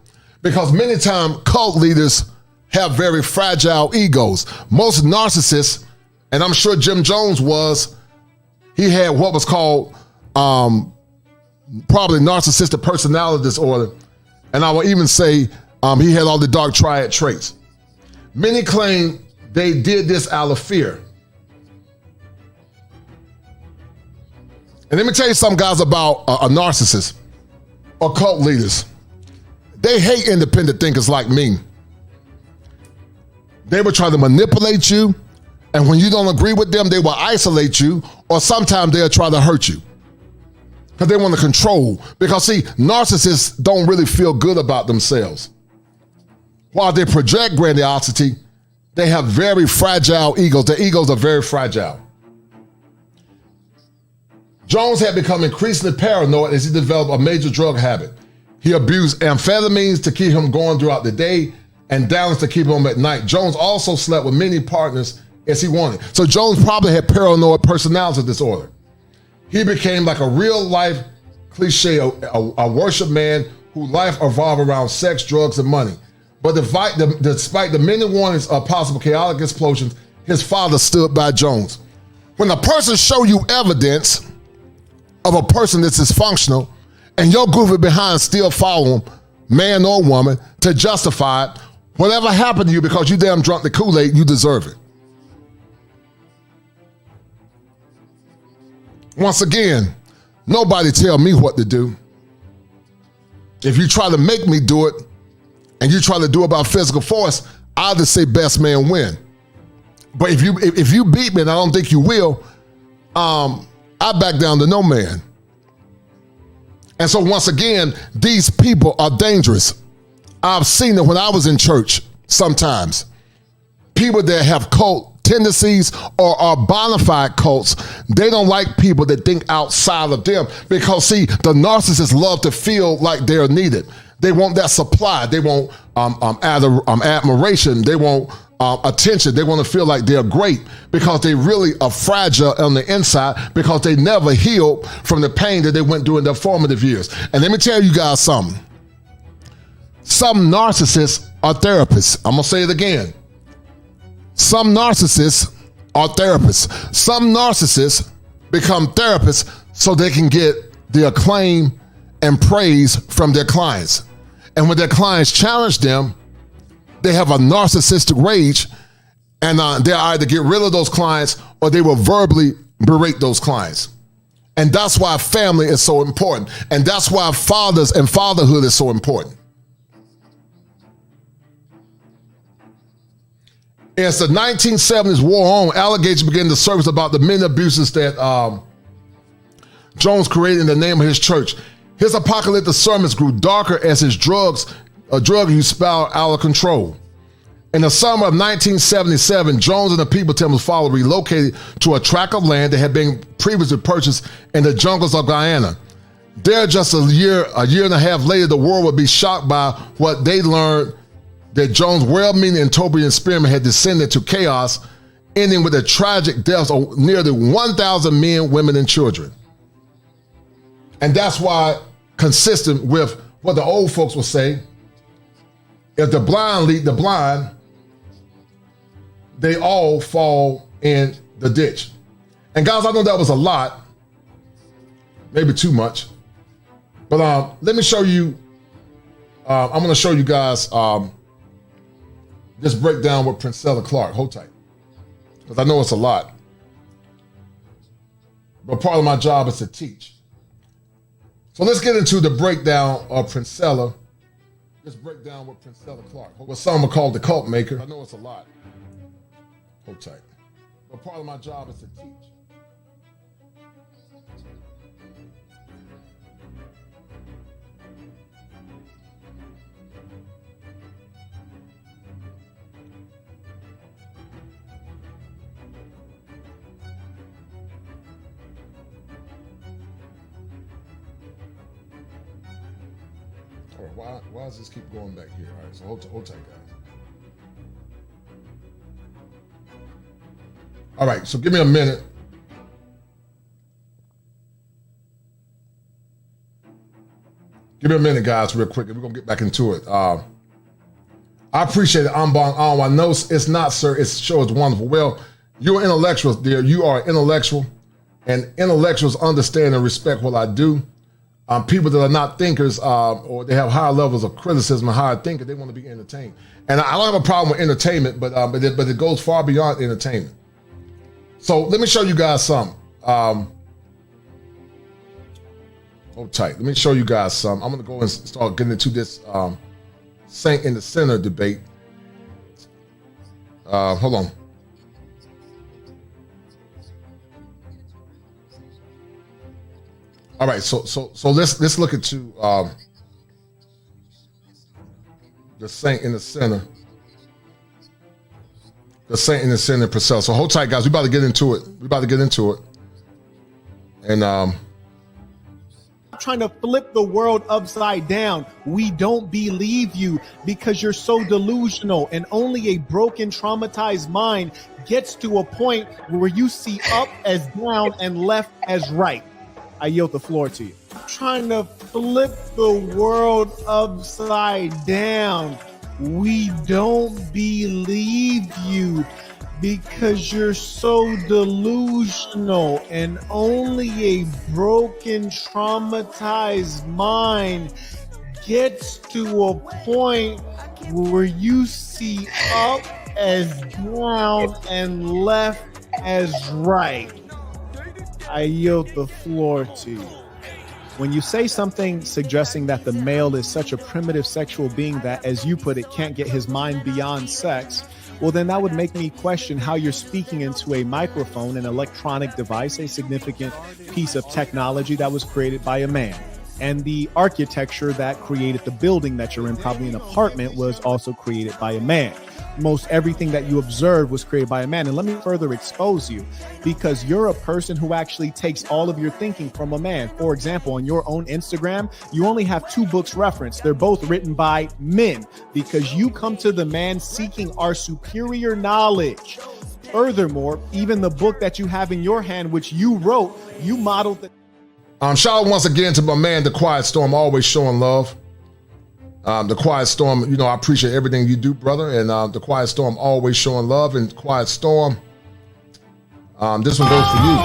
because many times cult leaders have very fragile egos. Most narcissists, and I'm sure Jim Jones he had what was called probably narcissistic personality disorder, and I will even say he had all the dark triad traits. Many claim they did this out of fear. And let me tell you something, guys, about a narcissist or cult leaders. They hate independent thinkers like me. They will try to manipulate you, and when you don't agree with them, they will isolate you, or sometimes they'll try to hurt you because they want to control. Because, see, narcissists don't really feel good about themselves. While they project grandiosity, they have very fragile egos. Their egos are very fragile. Jones had become increasingly paranoid as he developed a major drug habit. He abused amphetamines to keep him going throughout the day and Downs to keep him at night. Jones also slept with many partners as he wanted. So Jones probably had paranoid personality disorder. He became like a real life cliche, a worship man whose life revolved around sex, drugs, and money. But despite the many warnings of possible chaotic explosions, his father stood by Jones. When a person show you evidence of a person that's dysfunctional, and your goofy behind still follow them, man or woman, to justify it, whatever happened to you because you damn drunk the Kool-Aid, you deserve it. Once again, nobody tell me what to do. If you try to make me do it, and you try to do it by physical force, I'll just say best man win. But if you beat me, and I don't think you will, I back down to no man. And so once again, these people are dangerous. I've seen it when I was in church sometimes. People that have cult tendencies or are bona fide cults, they don't like people that think outside of them, because see, the narcissists love to feel like they're needed. They want that supply. They want admiration. They want attention. They want to feel like they're great, because they really are fragile on the inside, because they never healed from the pain that they went through in their formative years. And let me tell you guys something. Some narcissists are therapists. I'm going to say it again. Some narcissists are therapists. Some narcissists become therapists so they can get the acclaim and praise from their clients. And when their clients challenge them, they have a narcissistic rage, and they'll either get rid of those clients or they will verbally berate those clients. And that's why family is so important. And that's why fathers and fatherhood is so important. As the 1970s wore on, allegations began to surface about the many abuses that Jones created in the name of his church. His apocalyptic sermons grew darker as his drug use spiraled out of control. In the summer of 1977, Jones and the people Temple followed relocated to a tract of land that had been previously purchased in the jungles of Guyana. There, just a year and a half later, the world would be shocked by what they learned, that Jones' well-meaning utopian experiment had descended to chaos, ending with the tragic deaths of nearly 1,000 men, women, and children. And that's why, consistent with what the old folks will say, if the blind lead the blind, they all fall in the ditch. And guys, I know that was a lot, maybe too much, but let me show you I'm going to show you guys this breakdown with Princella Clark. Hold tight, because I know it's a lot. But part of my job is to teach. So let's get into the breakdown of Princella. This breakdown with Princella Clark. What some would call the cult maker. I know it's a lot. Hold tight. But part of my job is to teach. Why does this keep going back here? All right, so hold tight, guys. All right, so give me a minute. Give me a minute, guys, real quick, and we're going to get back into it. I appreciate it, Ambong. I know it's not, sir. It sure is wonderful. Well, you're intellectuals, dear. You are intellectual, and intellectuals understand and respect what I do. People that are not thinkers or they have higher levels of criticism and higher thinking, they want to be entertained. And I don't have a problem with entertainment, but it goes far beyond entertainment. So let me show you guys something. Hold tight. Let me show you guys something. I'm going to go and start getting into this saint in the center debate. Hold on. All right, so let's look into the saint in the center. The saint in the center, Priscilla. So hold tight, guys. We about to get into it. And trying to flip the world upside down. We don't believe you because you're so delusional, and only a broken, traumatized mind gets to a point where you see up as down and left as right. I yield the floor to you. Trying to flip the world upside down. We don't believe you because you're so delusional, and only a broken, traumatized mind gets to a point where you see up as down and left as right. I yield the floor to you. When you say something suggesting that the male is such a primitive sexual being that, as you put it, can't get his mind beyond sex, well, then that would make me question how you're speaking into a microphone, an electronic device, a significant piece of technology that was created by a man. And the architecture that created the building that you're in, probably an apartment, was also created by a man. Most everything that you observed was created by a man. And let me further expose you, because you're a person who actually takes all of your thinking from a man. For example, on your own Instagram, you only have 2 books referenced. They're both written by men, because you come to the man seeking our superior knowledge. Furthermore, even the book that you have in your hand, which you wrote, you modeled the... Shout out once again to my man, The Quiet Storm, always showing love. The Quiet Storm, I appreciate everything you do, brother. And The Quiet Storm, always showing love. And Quiet Storm, this one goes for you.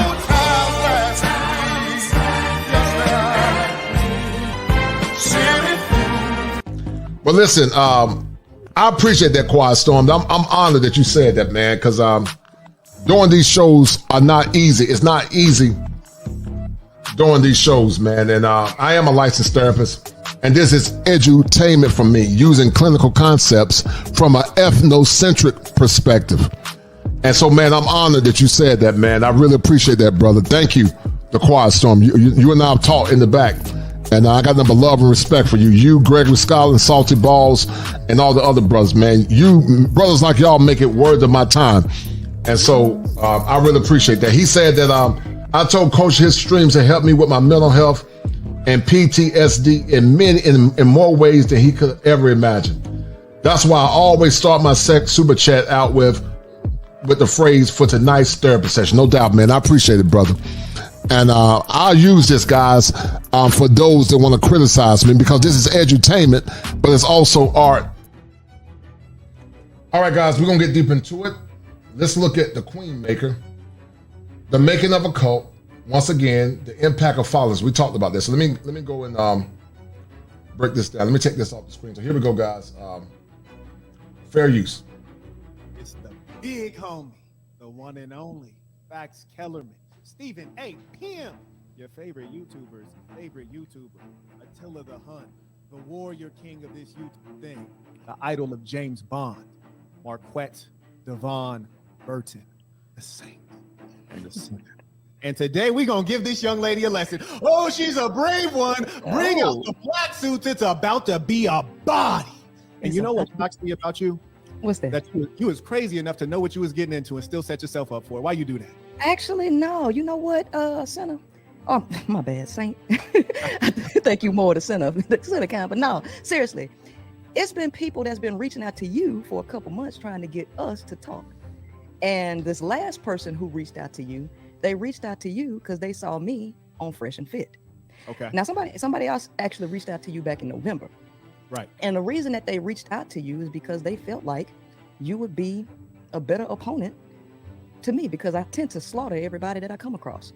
But listen, I appreciate that, Quiet Storm. I'm honored that you said that, man, because doing these shows are not easy. It's not easy doing these shows, man. And I am a licensed therapist, and this is edutainment from me, using clinical concepts from an ethnocentric perspective. And so, man, I'm honored that you said that, man. I really appreciate that, brother. Thank you, The Quiet Storm. You and I have talked in the back, and I got number love and respect for you. You, Gregory Scott, and Salty Balls, and all the other brothers, man. You brothers like y'all make it worth of my time. And so I really appreciate that. He said that I told Kosher his streams have helped me with my mental health and PTSD in more ways than he could ever imagine. That's why I always start my super chat out with the phrase, for tonight's therapy session. No doubt, man. I appreciate it, brother. And I'll use this, guys, for those that want to criticize me, because this is edutainment, but it's also art. All right, guys, we're going to get deep into it. Let's look at the Queenmaker, the making of a cult. Once again, the impact of followers. We talked about this. So let me go and break this down. Let me take this off the screen. So here we go, guys. Fair use. It's the big homie, the one and only, Fax Kellerman, Stephen A. Pim, your favorite YouTuber's favorite YouTuber, Attila the Hun, the warrior king of this YouTube thing, the idol of James Bond, Marquette Devon Burton, the saint and the sinner. And today we're going to give this young lady a lesson. Oh, she's a brave one. Bring out the black suits. It's about to be a body. And you know what shocks me about you? What's that? That you was crazy enough to know what you was getting into and still set yourself up for it. Why you do that? Actually, no. You know what, Sinner? Oh, my bad, Saint. I think you more the Sinner kind. But no, seriously. It's been people that's been reaching out to you for a couple months trying to get us to talk. And this last person who reached out to you, they reached out to you because they saw me on Fresh and Fit. Okay. Now, somebody else actually reached out to you back in November. Right. And the reason that they reached out to you is because they felt like you would be a better opponent to me because I tend to slaughter everybody that I come across.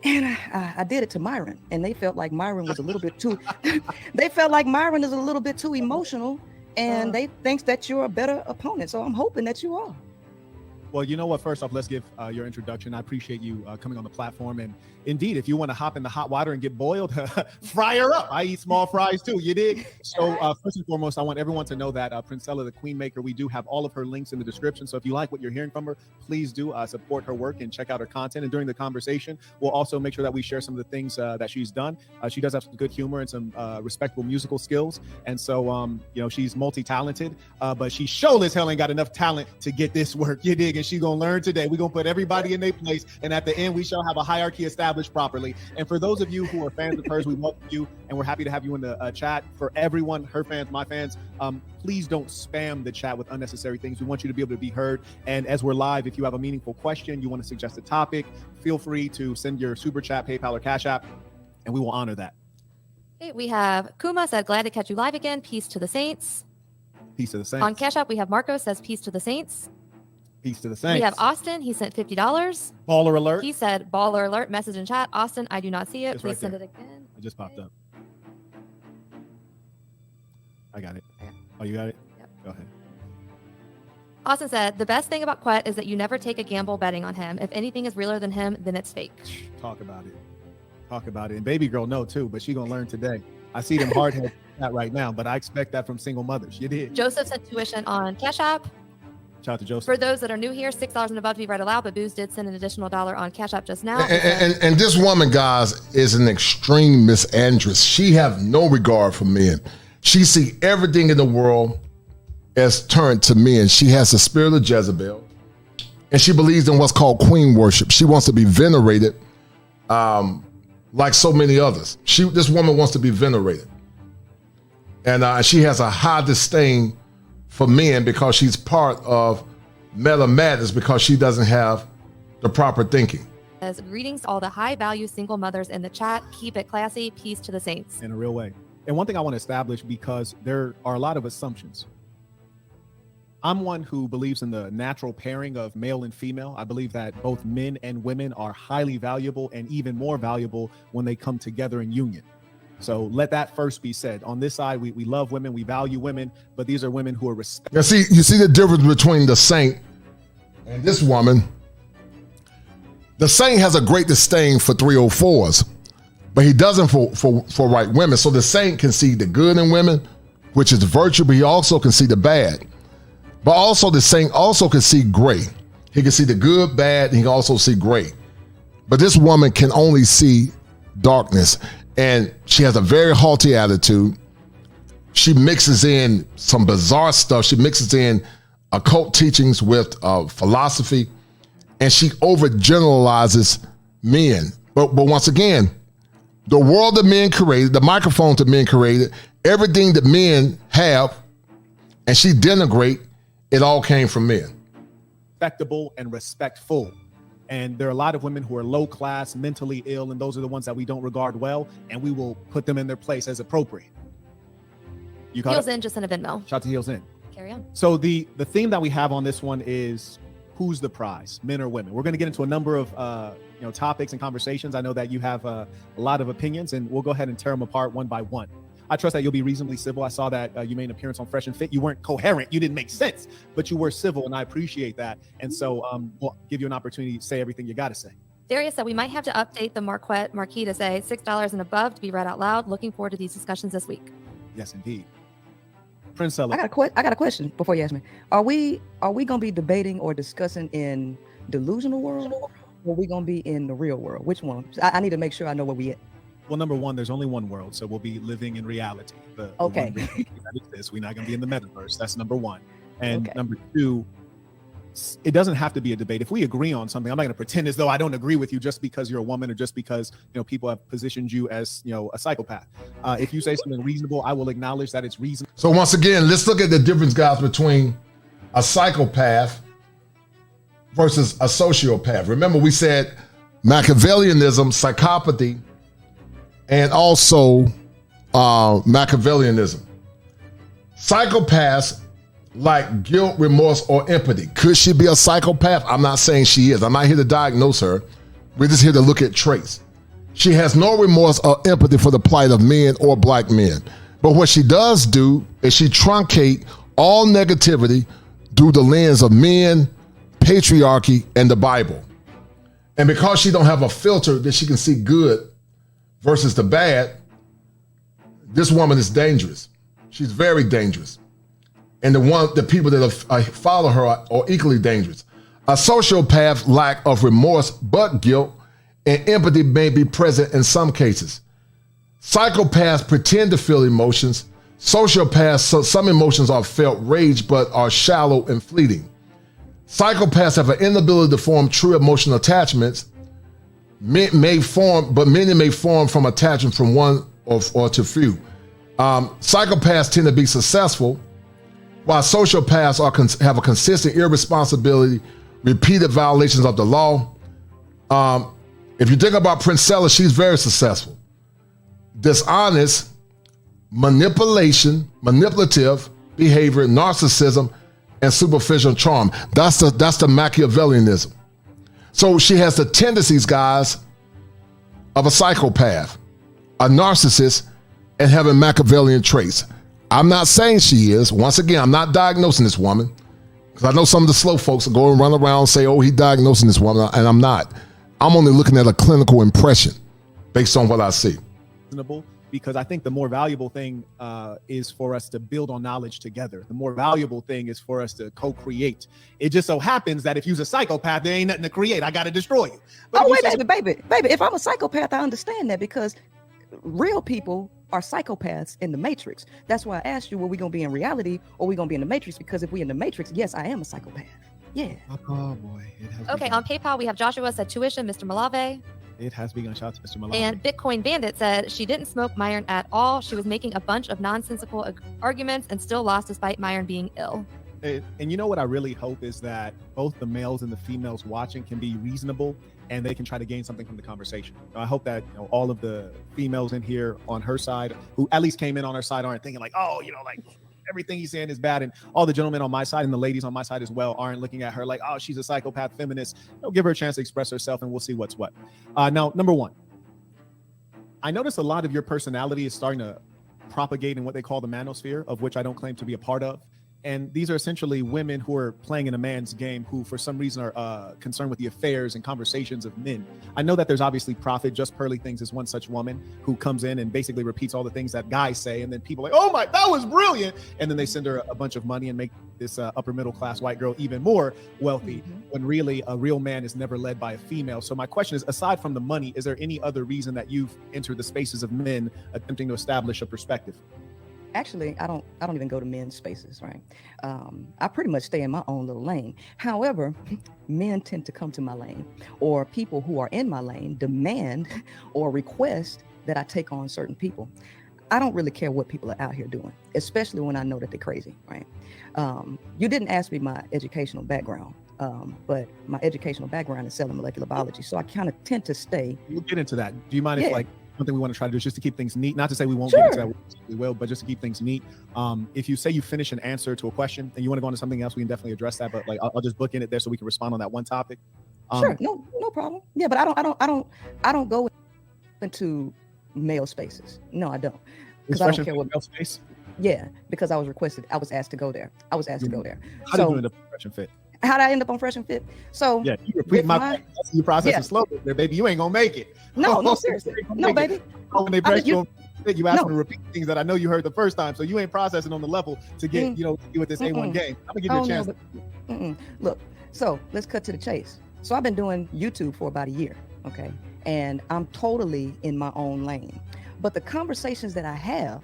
And I did it to Myron, and they felt like Myron was a little bit too, they felt like Myron is a little bit too emotional, and they think that you're a better opponent. So I'm hoping that you are. Well, you know what? First off, let's give your introduction. I appreciate you coming on the platform. And indeed, if you want to hop in the hot water and get boiled, fry her up. I eat small fries too. You dig? So first and foremost, I want everyone to know that Princella, the Queenmaker, we do have all of her links in the description. So if you like what you're hearing from her, please do support her work and check out her content. And during the conversation, we'll also make sure that we share some of the things that she's done. She does have some good humor and some respectable musical skills. And so, you know, she's multi-talented, but she sure as hell ain't got enough talent to get this work. You dig? And she's gonna learn today. We're gonna put everybody in their place, and at the end we shall have a hierarchy established properly. And for those of you who are fans of hers, we welcome you, and we're happy to have you in the chat. For everyone, her fans, my fans, please don't spam the chat with unnecessary things. We want you to be able to be heard. And as we're live, if you have a meaningful question, you want to suggest a topic, feel free to send your super chat, PayPal, or Cash App, and we will honor that. Okay, we have Kuma said, glad to catch you live again. Peace to the saints. Peace to the saints. On Cash App, we have Marco says, peace to the saints. Peace to the saints. We have Austin. He sent $50. Baller alert. He said, baller alert, message in chat. Austin, I do not see it. It's Please right send there. it again. It just popped up. I got it. Oh, you got it? Yep. Go ahead. Austin said, the best thing about Quet is that you never take a gamble betting on him. If anything is realer than him, then it's fake. Talk about it. Talk about it. And baby girl know too, but she gonna learn today. I see them hard heads right now, but I expect that from single mothers. You did. Joseph sent tuition on Cash App. Shout out to Joseph. For those that are new here, $6 and above to be read aloud, but Booze did send an additional $1 on Cash App just now. And this woman, guys, is an extreme misandrist. She have no regard for men. She see everything in the world as turned to men. She has the spirit of Jezebel, and she believes in what's called queen worship. She wants to be venerated, like so many others. This woman wants to be venerated, and she has a high disdain for men because she's part of Meta Madness because she doesn't have the proper thinking. As greetings to all the high-value single mothers in the chat. Keep it classy. Peace to the saints. In a real way. And one thing I want to establish, because there are a lot of assumptions. I'm one who believes in the natural pairing of male and female. I believe that both men and women are highly valuable and even more valuable when they come together in union. So let that first be said. On this side, we love women, we value women, but these are women who are respected. Now, you see the difference between the saint and this woman. The saint has a great disdain for 304s, but he doesn't for white women. So the saint can see the good in women, which is virtue, but he also can see the bad. But also the saint also can see gray. He can see the good, bad, and he can also see gray. But this woman can only see darkness. And she has a very haughty attitude. She mixes in some bizarre stuff. She mixes in occult teachings with philosophy, and she overgeneralizes men. But once again, the world that men created, the microphones that men created, everything that men have, and she denigrate, it all came from men. Respectable and respectful. And there are a lot of women who are low class, mentally ill, and those are the ones that we don't regard well, and we will put them in their place as appropriate. You got Heels it? in, just sent a Venmo. Shout out to Heels in. Carry on. So the theme that we have on this one is who's the prize, men or women? We're going to get into a number of topics and conversations. I know that you have a lot of opinions, and we'll go ahead and tear them apart one by one. I trust that you'll be reasonably civil. I saw that you made an appearance on Fresh and Fit. You weren't coherent. You didn't make sense, but you were civil, and I appreciate that. And so we'll give you an opportunity to say everything you got to say. Darius said we might have to update the Marquette marquee to say $6 and above to be read out loud. Looking forward to these discussions this week. Yes, indeed. Prince Ella. I got a question before you ask me. Are we gonna be debating or discussing in delusional world, or are we gonna be in the real world? Which one? I need to make sure I know where we at. Well, number one, there's only one world, so we'll be living in reality. Okay. We're not going to be in the metaverse. That's number one. And number two, it doesn't have to be a debate. If we agree on something, I'm not going to pretend as though I don't agree with you just because you're a woman or just because people have positioned you as a psychopath. If you say something reasonable, I will acknowledge that it's reasonable. So once again, let's look at the difference, guys, between a psychopath versus a sociopath. Remember, we said Machiavellianism, psychopathy, and also Machiavellianism. Psychopaths like guilt, remorse, or empathy. Could she be a psychopath? I'm not saying she is. I'm not here to diagnose her. We're just here to look at traits. She has no remorse or empathy for the plight of men or black men. But what she does do is she truncate all negativity through the lens of men, patriarchy, and the Bible. And because she don't have a filter that she can see good versus the bad, this woman is dangerous. She's very dangerous. And the people that follow her are equally dangerous. A sociopath lack of remorse but guilt and empathy may be present in some cases. Psychopaths pretend to feel emotions. Sociopaths, some emotions are felt rage but are shallow and fleeting. Psychopaths have an inability to form true emotional attachments. Many may form from attachment from one or to few. Psychopaths tend to be successful, while sociopaths have a consistent irresponsibility, repeated violations of the law. If you think about Princella, she's very successful. Dishonest, manipulative behavior, narcissism, and superficial charm. That's the Machiavellianism. So she has the tendencies, guys, of a psychopath, a narcissist, and having Machiavellian traits. I'm not saying she is. Once again, I'm not diagnosing this woman, because I know some of the slow folks go and run around and say, oh, he's diagnosing this woman, and I'm not. I'm only looking at a clinical impression based on what I see. Because I think the more valuable thing is for us to build on knowledge together. The more valuable thing is for us to co-create. It just so happens that if you're a psychopath, there ain't nothing to create. I got to destroy you. But baby. If I'm a psychopath, I understand that, because real people are psychopaths in the Matrix. That's why I asked you, were we going to be in reality or are we going to be in the Matrix? Because if we're in the Matrix, yes, I am a psychopath. Yeah. Oh, boy. Okay, on PayPal, we have Joshua said tuition, Mr. Malave. It has begun. Shout out to Mr. Malave. And Bitcoin Bandit said she didn't smoke Myron at all. She was making a bunch of nonsensical arguments and still lost despite Myron being ill. And you know what I really hope is that both the males and the females watching can be reasonable and they can try to gain something from the conversation. I hope that all of the females in here on her side who at least came in on her side aren't thinking like, oh, like everything he's saying is bad, and all the gentlemen on my side and the ladies on my side as well aren't looking at her like, oh, she's a psychopath feminist. Give her a chance to express herself and we'll see what's what. Now, number one, I notice a lot of your personality is starting to propagate in what they call the manosphere, of which I don't claim to be a part of. And these are essentially women who are playing in a man's game who for some reason are concerned with the affairs and conversations of men. I know that there's obviously Prophet, Just Pearly Things is one such woman who comes in and basically repeats all the things that guys say. And then people are like, oh my, that was brilliant. And then they send her a bunch of money and make this upper middle class white girl even more wealthy, when really a real man is never led by a female. So my question is, aside from the money, is there any other reason that you've entered the spaces of men attempting to establish a perspective? Actually, I don't even go to men's spaces, right? I pretty much stay in my own little lane. However, men tend to come to my lane, or people who are in my lane demand or request that I take on certain people. I don't really care what people are out here doing, especially when I know that they're crazy, right? You didn't ask me my educational background, but my educational background is cellular molecular biology, so I kind of tend to stay. We'll get into that. Do you mind if one thing we want to try to do is just to keep things neat, not to say we won't get into that, we will, but just to keep things neat. If you say you finish an answer to a question and you want to go on to something else, we can definitely address that. But I'll just book in it there so we can respond on that one topic. Sure, no problem. Yeah, but I don't go into male spaces. No, I don't. because I don't care what space. Yeah, because I was requested. I was asked to go there. I was asked to go there. How did you end up on Fresh and Fit? How did I end up on Fresh and Fit? So yeah, you repeat my you process is slow there, baby. You ain't gonna make it. No, seriously. No, baby. When they press you ask me to repeat things that I know you heard the first time, so you ain't processing on the level to get you with this A1 game. I'm gonna give you a chance. No, look, so let's cut to the chase. So I've been doing YouTube for about a year, okay, and I'm totally in my own lane. But the conversations that I have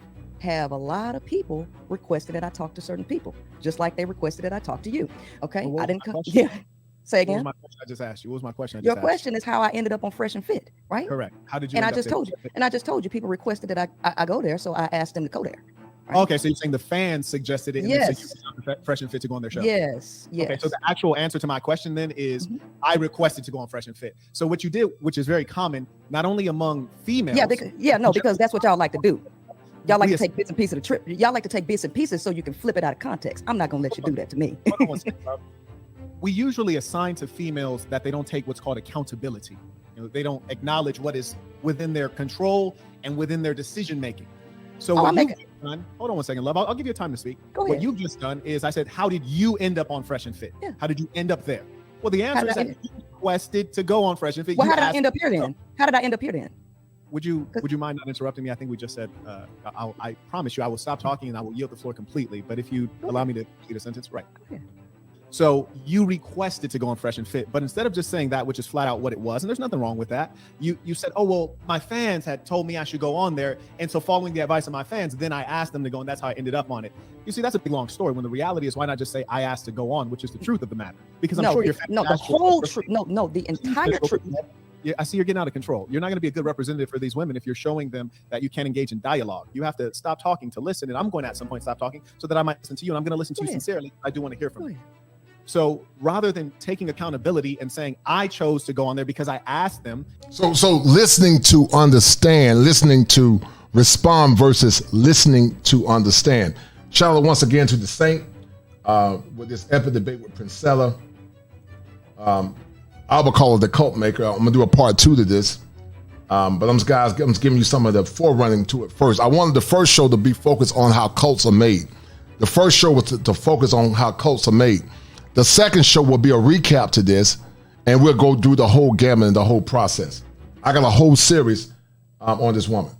a lot of people requested that I talk to certain people, just like they requested that I talk to you. Okay, I didn't come. Yeah. Say again. What was my question I just asked you? What was my question? Your question is how I ended up on Fresh and Fit, right? Correct. How did you? And I just told you. And I just told you people requested that I go there, so I asked them to go there. Right? Okay, so you're saying the fans suggested it, and yes. so you Fresh and Fit to go on their show. Yes. Okay, so the actual answer to my question then is I requested to go on Fresh and Fit. So what you did, which is very common, not only among females. Because that's what y'all like to do. Y'all like to take bits and pieces of the trip. Y'all like to take bits and pieces so you can flip it out of context. I'm not gonna let you do that to me. We usually assign to females that they don't take what's called accountability. They don't acknowledge what is within their control and within their decision making. So what you've done, hold on one second, love. I'll give you time to speak. Go ahead. What you've just done is I said, how did you end up on Fresh and Fit? Yeah. How did you end up there? Well, the answer is that you requested to go on Fresh and Fit. Well, how did I end up here then? How did I end up here then? Would you mind not interrupting me? I think we just said, I promise you, I will stop talking and I will yield the floor completely. But if you allow me to complete a sentence, right. Okay. So you requested to go on Fresh and Fit, but instead of just saying that, which is flat out what it was, and there's nothing wrong with that, you said, oh, well, my fans had told me I should go on there. And so following the advice of my fans, then I asked them to go, and that's how I ended up on it. You see, that's a big, long story, when the reality is, why not just say I asked to go on, which is the truth of the matter? Because I'm sure your fans the whole truth. No, the entire truth. Yeah, I see you're getting out of control. You're not going to be a good representative for these women if you're showing them that you can't engage in dialogue. You have to stop talking to listen, and I'm going to at some point stop talking so that I might listen to you, and I'm going to listen to you sincerely. I do want to hear from you. So rather than taking accountability and saying I chose to go on there because I asked them. So listening to understand, listening to respond versus listening to understand. Shout out once again to the Saint with this epic debate with Princella. I would call it the cult maker. I'm gonna do a part 2 to this. But I'm just giving you some of the forerunning to it first. I wanted the first show to be focused on how cults are made. The first show was to focus on how cults are made. The second show will be a recap to this, and we'll go through the whole gamut and the whole process. I got a whole series on this woman.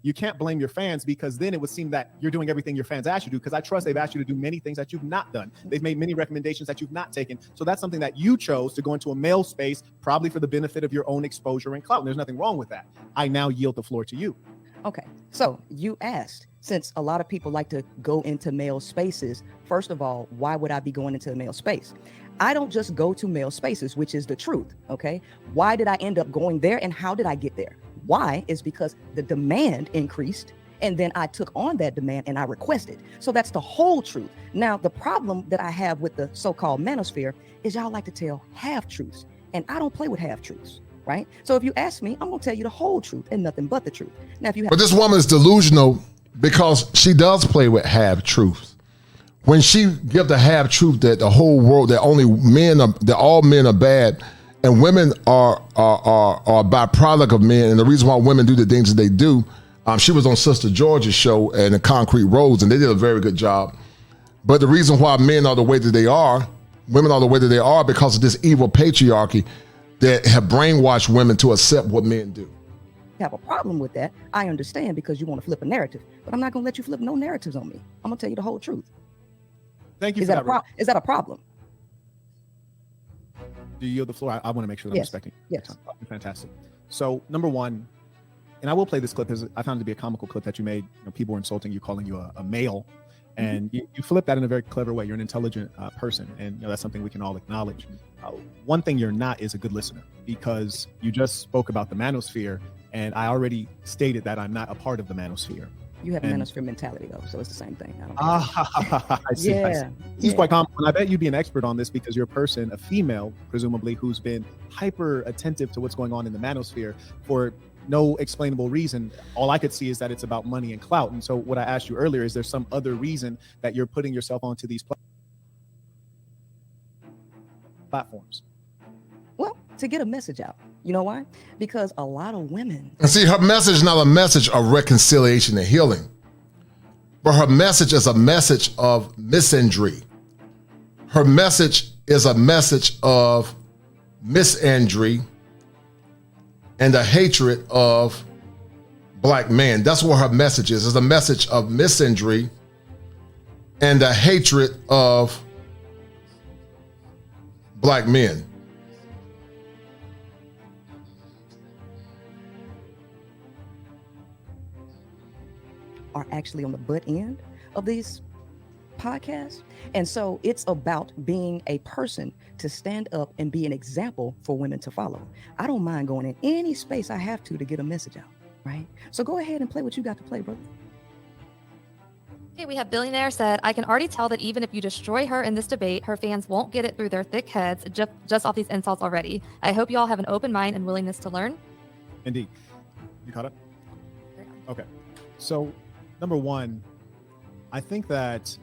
You can't blame your fans, because then it would seem that you're doing everything your fans asked you to do, because I trust they've asked you to do many things that you've not done. They've made many recommendations that you've not taken. So that's something that you chose to go into a male space, probably for the benefit of your own exposure and clout. And there's nothing wrong with that. I now yield the floor to you. Okay, so you asked, since a lot of people like to go into male spaces, first of all, why would I be going into a male space? I don't just go to male spaces, which is the truth, okay? Why did I end up going there, and how did I get there? Why is because the demand increased, and then I took on that demand and I requested. So that's the whole truth. Now, the problem that I have with the so-called manosphere is y'all like to tell half-truths, and I don't play with half-truths. Right? So if you ask me, I'm going to tell you the whole truth and nothing but the truth. Now, if you have— But this woman is delusional because she does play with half truths. When she gives the half truth that the whole world, that only men are, that all men are bad, and women are a byproduct of men, and the reason why women do the things that they do, she was on Sister George's show and the Concrete Roads, and they did a very good job. But the reason why men are the way that they are, women are the way that they are, because of this evil patriarchy that have brainwashed women to accept what men do. Have a problem with that, I understand, because you want to flip a narrative, but I'm not going to let you flip no narratives on me. I'm going to tell you the whole truth. Thank you. Is that a problem? Do you yield the floor? I want to make sure that I'm respecting. Yes. Fantastic. So number one, and I will play this clip because I found it to be a comical clip that you made. People were insulting you, calling you a male, and you flip that in a very clever way. You're an intelligent person, and that's something we can all acknowledge. One thing you're not is a good listener, because you just spoke about the manosphere, and I already stated that I'm not a part of the manosphere. You have a manosphere mentality, though, so it's the same thing. I see. This is quite common. And I bet you'd be an expert on this, because you're a person, a female, presumably, who's been hyper attentive to what's going on in the manosphere for no explainable reason. All I could see is that it's about money and clout. And so what I asked you earlier, is there some other reason that you're putting yourself onto these platforms? Well, to get a message out. You know why? Because a lot of women— And see, her message is not a message of reconciliation and healing. but her message is a message of misandry. Her message is a message of misandry and the hatred of black men. That's what her message is. It's a message of misandry and the hatred of black men. Are actually on the butt end of these podcasts. And so it's about being a person to stand up and be an example for women to follow. I don't mind going in any space I have to get a message out, right? So go ahead and play what you got to play, brother. Okay, we have Billionaire said, I can already tell that even if you destroy her in this debate, her fans won't get it through their thick heads just off these insults already. I hope you all have an open mind and willingness to learn. Indeed. You caught up? Okay. So, number one, I think that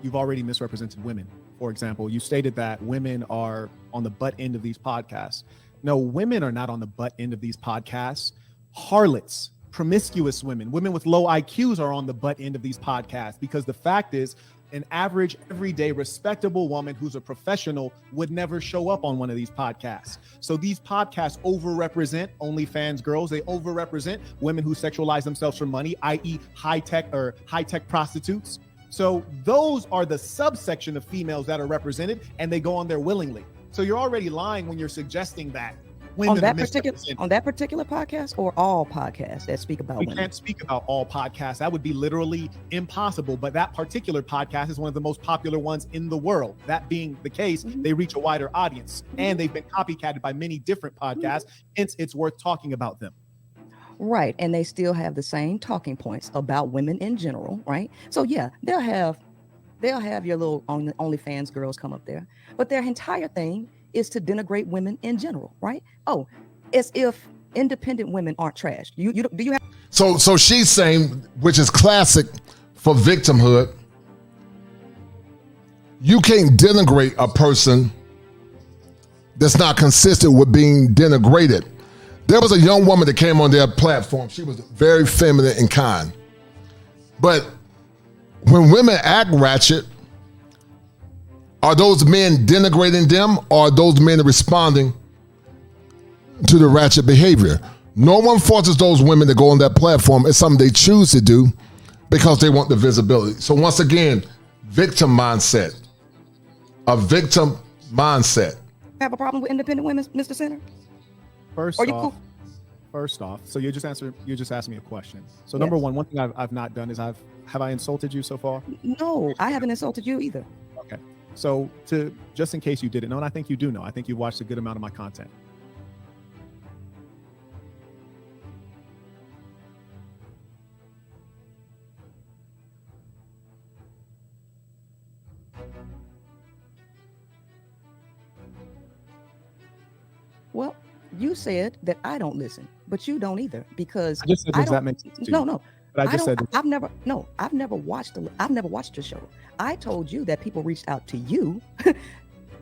you've already misrepresented women. For example, you stated that women are on the butt end of these podcasts. No, women are not on the butt end of these podcasts. Harlots, promiscuous women, women with low IQs are on the butt end of these podcasts, because the fact is, an average, everyday, respectable woman who's a professional would never show up on one of these podcasts. So these podcasts overrepresent OnlyFans girls. They overrepresent women who sexualize themselves for money, i.e. high-tech prostitutes. So those are the subsection of females that are represented, and they go on there willingly. So you're already lying when you're suggesting that. On that particular podcast, or all podcasts that speak about women? We can't speak about all podcasts. That would be literally impossible. But that particular podcast is one of the most popular ones in the world. That being the case, they reach a wider audience, and they've been copycatted by many different podcasts. Hence, it's worth talking about them. Right. And they still have the same talking points about women in general, right? So yeah, they'll have your little OnlyFans girls come up there, but their entire thing is to denigrate women in general, right? Oh, as if independent women aren't trash. Do you have? So she's saying, which is classic for victimhood, you can't denigrate a person that's not consistent with being denigrated. There was a young woman that came on their platform. She was very feminine and kind. But when women act ratchet, are those men denigrating them, or are those men responding to the ratchet behavior? No one forces those women to go on that platform. It's something they choose to do because they want the visibility. So once again, victim mindset. A victim mindset. Have a problem with independent women, Mr. Senator? First off, so you just asked me a question. So Yes. number one thing I've not done is have I insulted you so far? No, I haven't insulted you either. Okay. So just in case you didn't know, and I think you do know, I think you've watched a good amount of my content. Well, you said that I don't listen, but you don't either, because I just said, does that make sense to you? No. But I just said, I've never watched your show. I told you that people reached out to you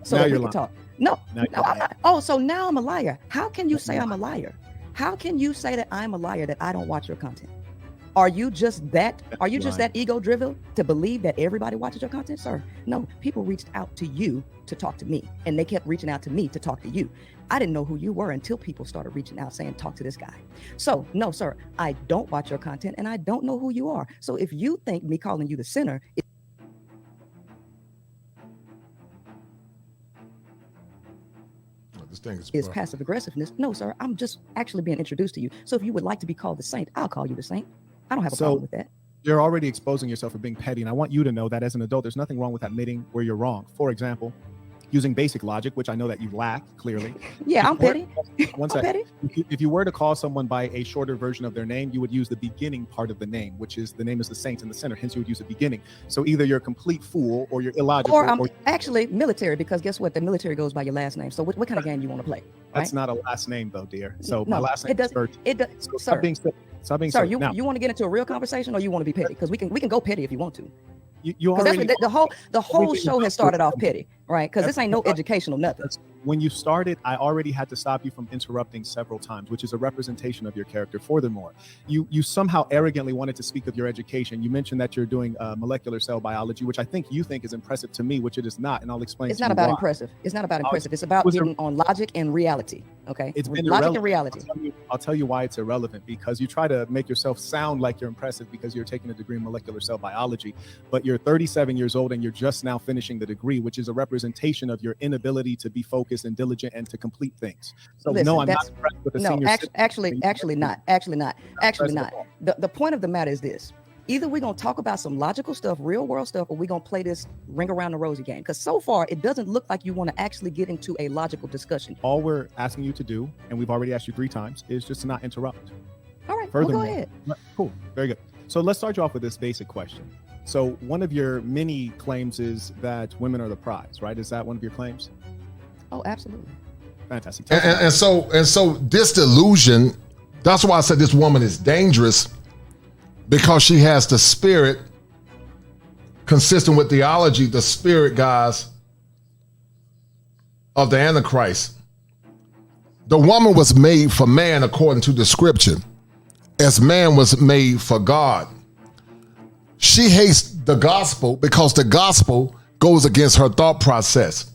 so Now that we you're could lying. talk. No, Now you're I'm not. Oh, so now I'm a liar. How can you say I'm a liar? How can you say that I'm a liar, that I don't watch your content? Are you just that ego driven to believe that everybody watches your content, sir? No, people reached out to you to talk to me, and they kept reaching out to me to talk to you. I didn't know who you were until people started reaching out saying, talk to this guy. So no, sir, I don't watch your content, and I don't know who you are. So if you think me calling you the sinner This thing is passive aggressiveness, no, sir, I'm just actually being introduced to you. So if you would like to be called the saint, I'll call you the saint. I don't have a problem with that. You're already exposing yourself for being petty, and I want you to know that as an adult, there's nothing wrong with admitting where you're wrong. For example, using basic logic, which I know that you lack clearly. Yeah, I'm petty. One second. If you were to call someone by a shorter version of their name, you would use the beginning part of the name, which is the name is the saint in the center. Hence, you would use the beginning. So either you're a complete fool or you're illogical. Or I'm actually military, because guess what? The military goes by your last name. So what kind of game you want to play? That's not a last name, though, dear. So No, my last name it does. is Virgin. It does. So Sir, stop being silly. sir, you want to get into a real conversation, or you want to be petty? Because we can go petty if you want to. You Because already that's what the whole show has started off petty, right? Because this ain't no educational nothing. When you started, I already had to stop you from interrupting several times, which is a representation of your character. Furthermore, you somehow arrogantly wanted to speak of your education. You mentioned that you're doing molecular cell biology, which I think you think is impressive to me, which it is not, and I'll explain. It's not about impressive. It's not about impressive. It's about getting on logic and reality. Okay, it's been logic and reality. I'll tell you why it's irrelevant, because you try to make yourself sound like you're impressive because you're taking a degree in molecular cell biology, but you're 37 years old and you're just now finishing the degree, which is a representation of your inability to be focused and diligent and to complete things. So listen, no, I'm not impressed with the senior. Actually not. The point of the matter is this: either we're gonna talk about some logical stuff, real world stuff, or we're gonna play this ring around the rosy game. Because so far, it doesn't look like you want to actually get into a logical discussion. All we're asking you to do, and we've already asked you 3 times, is just to not interrupt. All right, well, go ahead. Cool, very good. So let's start you off with this basic question. So one of your many claims is that women are the prize, right? Is that one of your claims? Oh, absolutely. Fantastic. And so this delusion, that's why I said this woman is dangerous, because she has the spirit, consistent with theology, the spirit, guys, of the Antichrist. The woman was made for man according to the scripture, as man was made for God. She hates the gospel because the gospel goes against her thought process.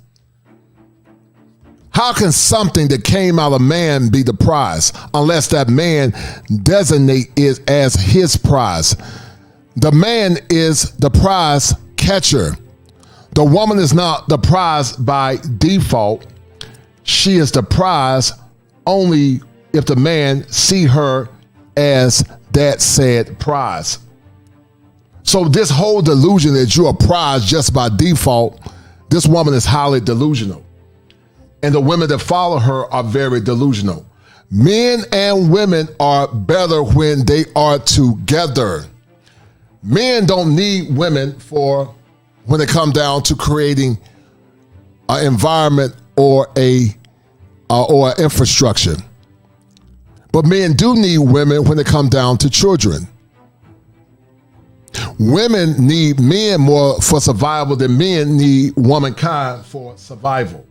How can something that came out of man be the prize unless that man designate it as his prize? The man is the prize catcher. The woman is not the prize by default. She is the prize only if the man see her as that said prize. So this whole delusion that you're a prize just by default, this woman is highly delusional. And the women that follow her are very delusional. Men and women are better when they are together. Men don't need women for when it comes down to creating an environment or an infrastructure. But men do need women when it comes down to children. Women need men more for survival than men need womankind for survival.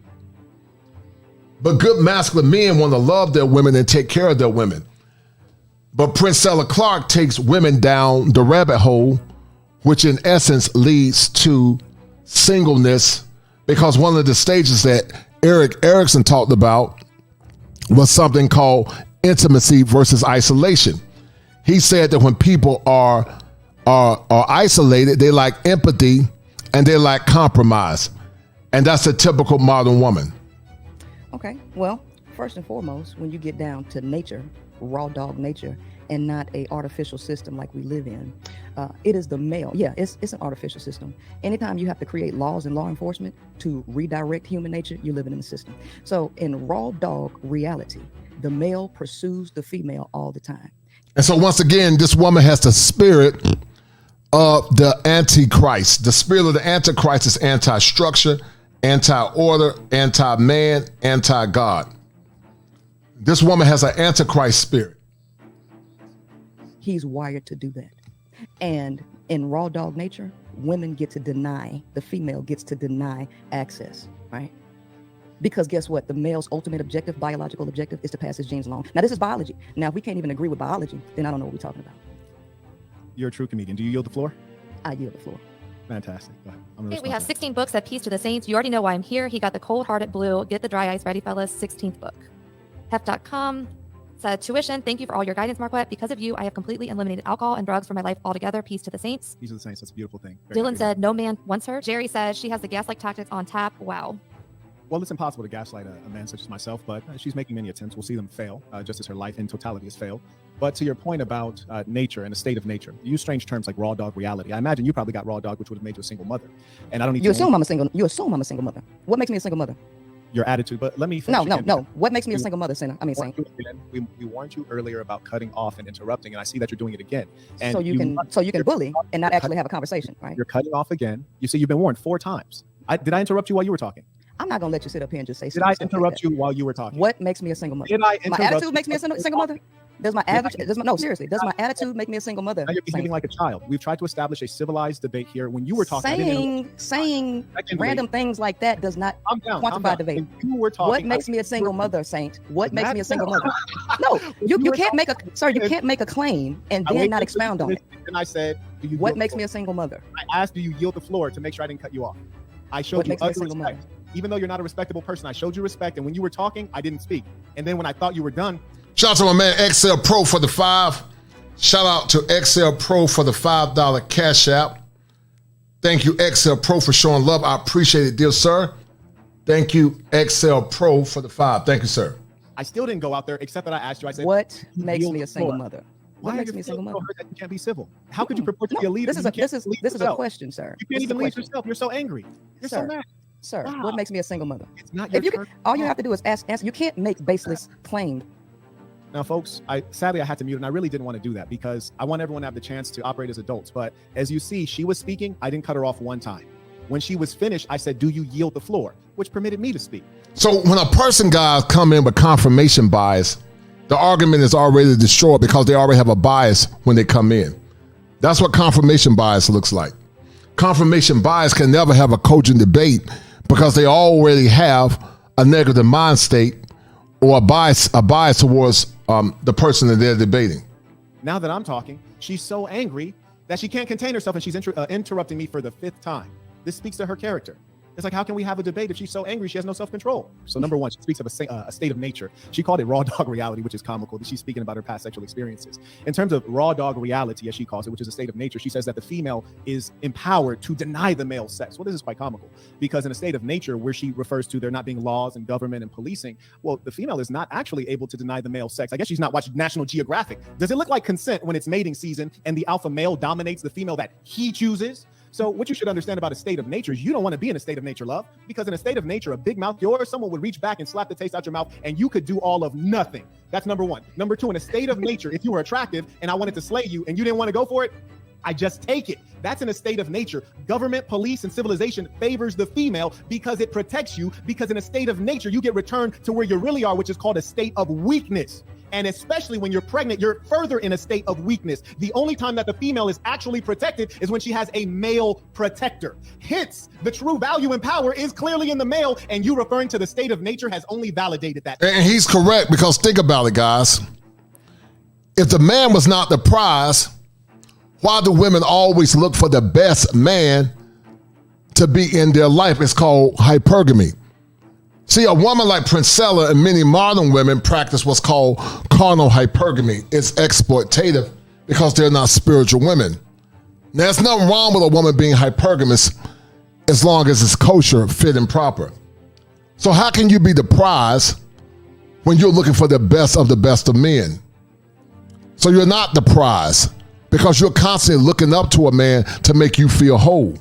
But good masculine men want to love their women and take care of their women. But Priscilla Clark takes women down the rabbit hole, which in essence leads to singleness, because one of the stages that Eric Erickson talked about was something called intimacy versus isolation. He said that when people are isolated, they lack empathy and they lack compromise. And that's a typical modern woman. Okay, well, first and foremost, when you get down to nature, raw dog nature, and not a artificial system like we live in, it is the male. Yeah, it's an artificial system. Anytime you have to create laws and law enforcement to redirect human nature, you're living in the system. So in raw dog reality, the male pursues the female all the time. And so once again, this woman has the spirit of the Antichrist. The spirit of the Antichrist is anti-structure, anti-order, anti-man, anti-God. This woman has an Antichrist spirit. He's wired to do that. And in raw dog nature, women get to deny, the female gets to deny access, right? Because guess what? The male's ultimate objective, biological objective, is to pass his genes along. Now, this is biology. Now, if we can't even agree with biology, then I don't know what we're talking about. You're a true comedian. Do you yield the floor? I yield the floor. Fantastic. Go ahead. Okay, we have 16 books at Peace to the Saints. You already know why I'm here. He got the cold-hearted blue. Get the dry ice ready, fellas. 16th book. Hef.com said, tuition, thank you for all your guidance, Marquette. Because of you, I have completely eliminated alcohol and drugs from my life altogether. Peace to the Saints. Peace to the Saints. That's a beautiful thing. Very Dylan said, no man wants her. Jerry says she has the gaslight tactics on tap. Wow. Well, it's impossible to gaslight a man such as myself, but she's making many attempts. We'll see them fail, just as her life in totality has failed. But to your point about nature and the state of nature, you use strange terms like raw dog reality. I imagine you probably got raw dog, which would have made you a single mother. And I don't need You assume I'm a single mother. What makes me a single mother? Your attitude, but let me No. What makes me a single mother, Sinner? We warned you earlier about cutting off and interrupting, and I see that you're doing it again. And so you can bully and not actually have a conversation, right? You're cutting off again. You see, you've been warned 4 times. Did I interrupt you while you were talking? I'm not gonna let you sit up here and just say. Did I interrupt you while you were talking? What makes me a single mother? Did I interrupt My attitude makes me a single mother. Does my attitude? No, seriously. Does my attitude make me a single mother? Now you're behaving like a child. We've tried to establish a civilized debate here. When you were talking, saying random things like that does not quantify debate. You were talking. What makes me a single mother, Saint? What makes me a single mother? No, you can't make a you can't make a claim and then not expound on it. And I said, what makes me a single mother? I asked, do you yield the floor to make sure I didn't cut you off? I showed you utter respect. Even though you're not a respectable person, I showed you respect. And when you were talking, I didn't speak. And then when I thought you were done. Shout out to my man XL Pro for the 5. Shout out to XL Pro for the $5 cash app. Thank you, XL Pro, for showing love. I appreciate it, dear sir. Thank you, XL Pro, for the 5. Thank you, sir. I still didn't go out there, except that I asked you. I said, what makes me a single mother? Why makes me a single mother? That you can't be civil. How could you purport to be a leader? This is a question, sir. You can't even lead yourself. You're so angry. You're so mad. Sir, what makes me a single mother? It's not your turn. All you have to do is answer. You can't make baseless claims. Now, folks, sadly I had to mute, and I really didn't want to do that because I want everyone to have the chance to operate as adults. But as you see, she was speaking. I didn't cut her off one time. When she was finished, I said, do you yield the floor? Which permitted me to speak. So when a person, guys, come in with confirmation bias, the argument is already destroyed because they already have a bias when they come in. That's what confirmation bias looks like. Confirmation bias can never have a cogent debate because they already have a negative mind state or a bias towards the person that they're debating. Now that I'm talking, she's so angry that she can't contain herself, and she's interrupting me for the 5th time. This speaks to her character. It's like, how can we have a debate if she's so angry she has no self-control? So number one, she speaks of a state of nature. She called it raw dog reality, which is comical, that she's speaking about her past sexual experiences. In terms of raw dog reality, as she calls it, which is a state of nature, she says that the female is empowered to deny the male sex. Well, this is quite comical because in a state of nature where she refers to there not being laws and government and policing, well, the female is not actually able to deny the male sex. I guess she's not watching National Geographic. Does it look like consent when it's mating season and the alpha male dominates the female that he chooses? So what you should understand about a state of nature is you don't want to be in a state of nature, love, because in a state of nature, a big mouth yours, someone would reach back and slap the taste out your mouth and you could do all of nothing. That's number one. Number two, in a state of nature, if you were attractive and I wanted to slay you and you didn't want to go for it, I just take it. That's in a state of nature. Government, police, and civilization favors the female because it protects you, because in a state of nature, you get returned to where you really are, which is called a state of weakness. And especially when you're pregnant, you're further in a state of weakness. The only time that the female is actually protected is when she has a male protector. Hence, the true value and power is clearly in the male, and you referring to the state of nature has only validated that. And he's correct, because think about it, guys. If the man was not the prize, why do women always look for the best man to be in their life? It's called hypergamy. See, a woman like Princella and many modern women practice what's called carnal hypergamy. It's exploitative because they're not spiritual women. Now, there's nothing wrong with a woman being hypergamous as long as it's kosher, fit, and proper. So how can you be the prize when you're looking for the best of men? So you're not the prize because you're constantly looking up to a man to make you feel whole.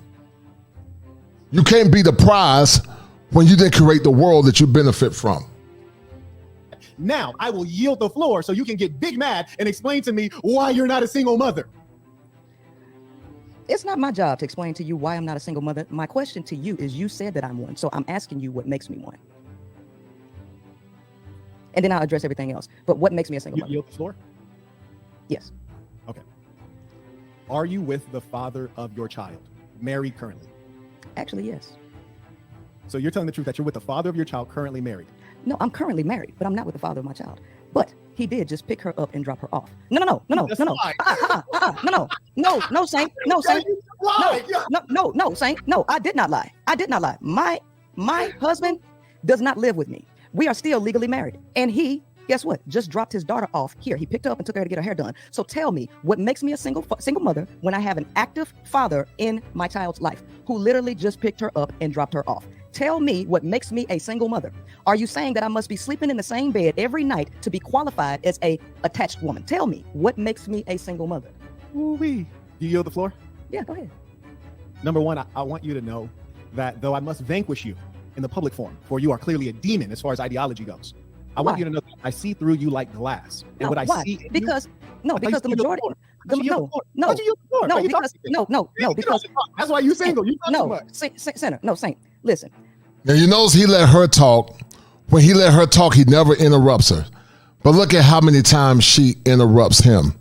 You can't be the prize when you didn't create the world that you benefit from. Now, I will yield the floor so you can get big mad and explain to me why you're not a single mother. It's not my job to explain to you why I'm not a single mother. My question to you is, you said that I'm one, so I'm asking you what makes me one. And then I'll address everything else. But what makes me a single mother? You yield the floor? Yes. Okay. Are you with the father of your child? Married currently? Actually, yes. So you're telling the truth that you're with the father of your child currently married? No, I'm currently married, but I'm not with the father of my child. But he did just pick her up and drop her off. No, Saint. No, Saint. No, I did not lie. My husband does not live with me. We are still legally married. And he, guess what? Just dropped his daughter off here. He picked her up and took her to get her hair done. So tell me, what makes me a single mother when I have an active father in my child's life who literally just picked her up and dropped her off? Tell me what makes me a single mother. Are you saying that I must be sleeping in the same bed every night to be qualified as a attached woman? Tell me what makes me a single mother. Ooh-wee. You yield the floor? Yeah, go ahead. Number one, I want you to know that though I must vanquish you in the public forum, for you are clearly a demon as far as ideology goes. I want you to know that I see through you like glass. And what I see because the majority. Because that's why you single. You Saint. Listen. Now you notice he let her talk. When he let her talk, he never interrupts her. But look at how many times she interrupts him.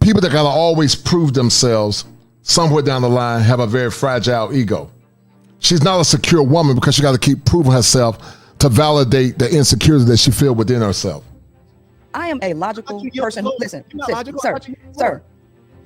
People that gotta always prove themselves somewhere down the line have a very fragile ego. She's not a secure woman because she gotta keep proving herself to validate the insecurity that she feels within herself. I am a logical person. Listen, sir.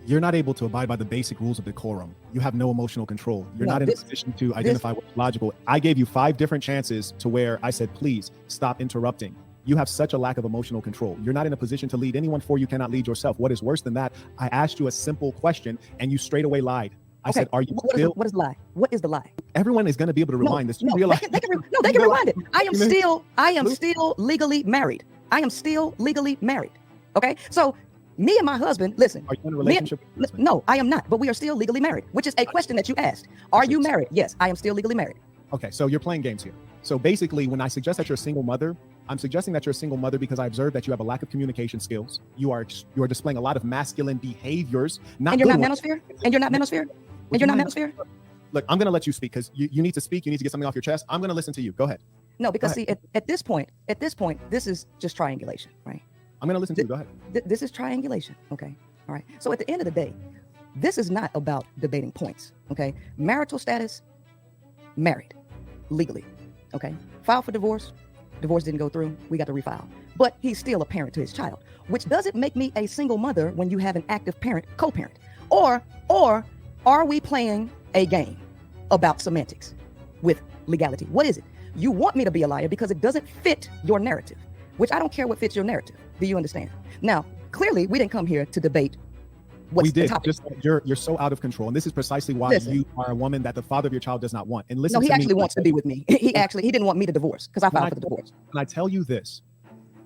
You're not able to abide by the basic rules of decorum. You have no emotional control. You're not in a position to identify what's logical. I gave you 5 different chances to where I said, please stop interrupting. You have such a lack of emotional control. You're not in a position to lead anyone, for you cannot lead yourself. What is worse than that? I asked you a simple question and you straight away lied. I said, are you still? What is the lie? What is the lie? Everyone is going to be able to rewind this. You realize? They can rewind it. I am still legally married. I am still legally married. Okay, so me and my husband, listen. Are you in a relationship with your husband? No, I am not, but we are still legally married, which is a question that you asked. Are you married? Yes, I am still legally married. Okay, so you're playing games here. So basically, when I suggest that you're a single mother, I'm suggesting that you're a single mother because I observed that you have a lack of communication skills. You are displaying a lot of masculine behaviors. And you're not manosphere? And you're not manosphere? And you're not manosphere? Look, I'm going to let you speak because you need to speak. You need to get something off your chest. I'm going to listen to you. Go ahead. No, because see, at this point, this is just triangulation, right? I'm going to listen to you. Go ahead. This is triangulation. Okay. All right. So at the end of the day, this is not about debating points. Okay. Marital status, married, legally. Okay. Filed for divorce. Divorce didn't go through. We got to refile. But he's still a parent to his child, which doesn't make me a single mother when you have an active parent, co-parent. Or are we playing a game about semantics with legality? What is it? You want me to be a liar because it doesn't fit your narrative, which I don't care what fits your narrative. Do you understand? Now, clearly, we didn't come here to debate what's the topic. Just you're so out of control, and this is precisely why you are a woman that the father of your child does not want. And listen, no, he actually wants to be with me. He didn't want me to divorce because I filed for the divorce. And I tell you this,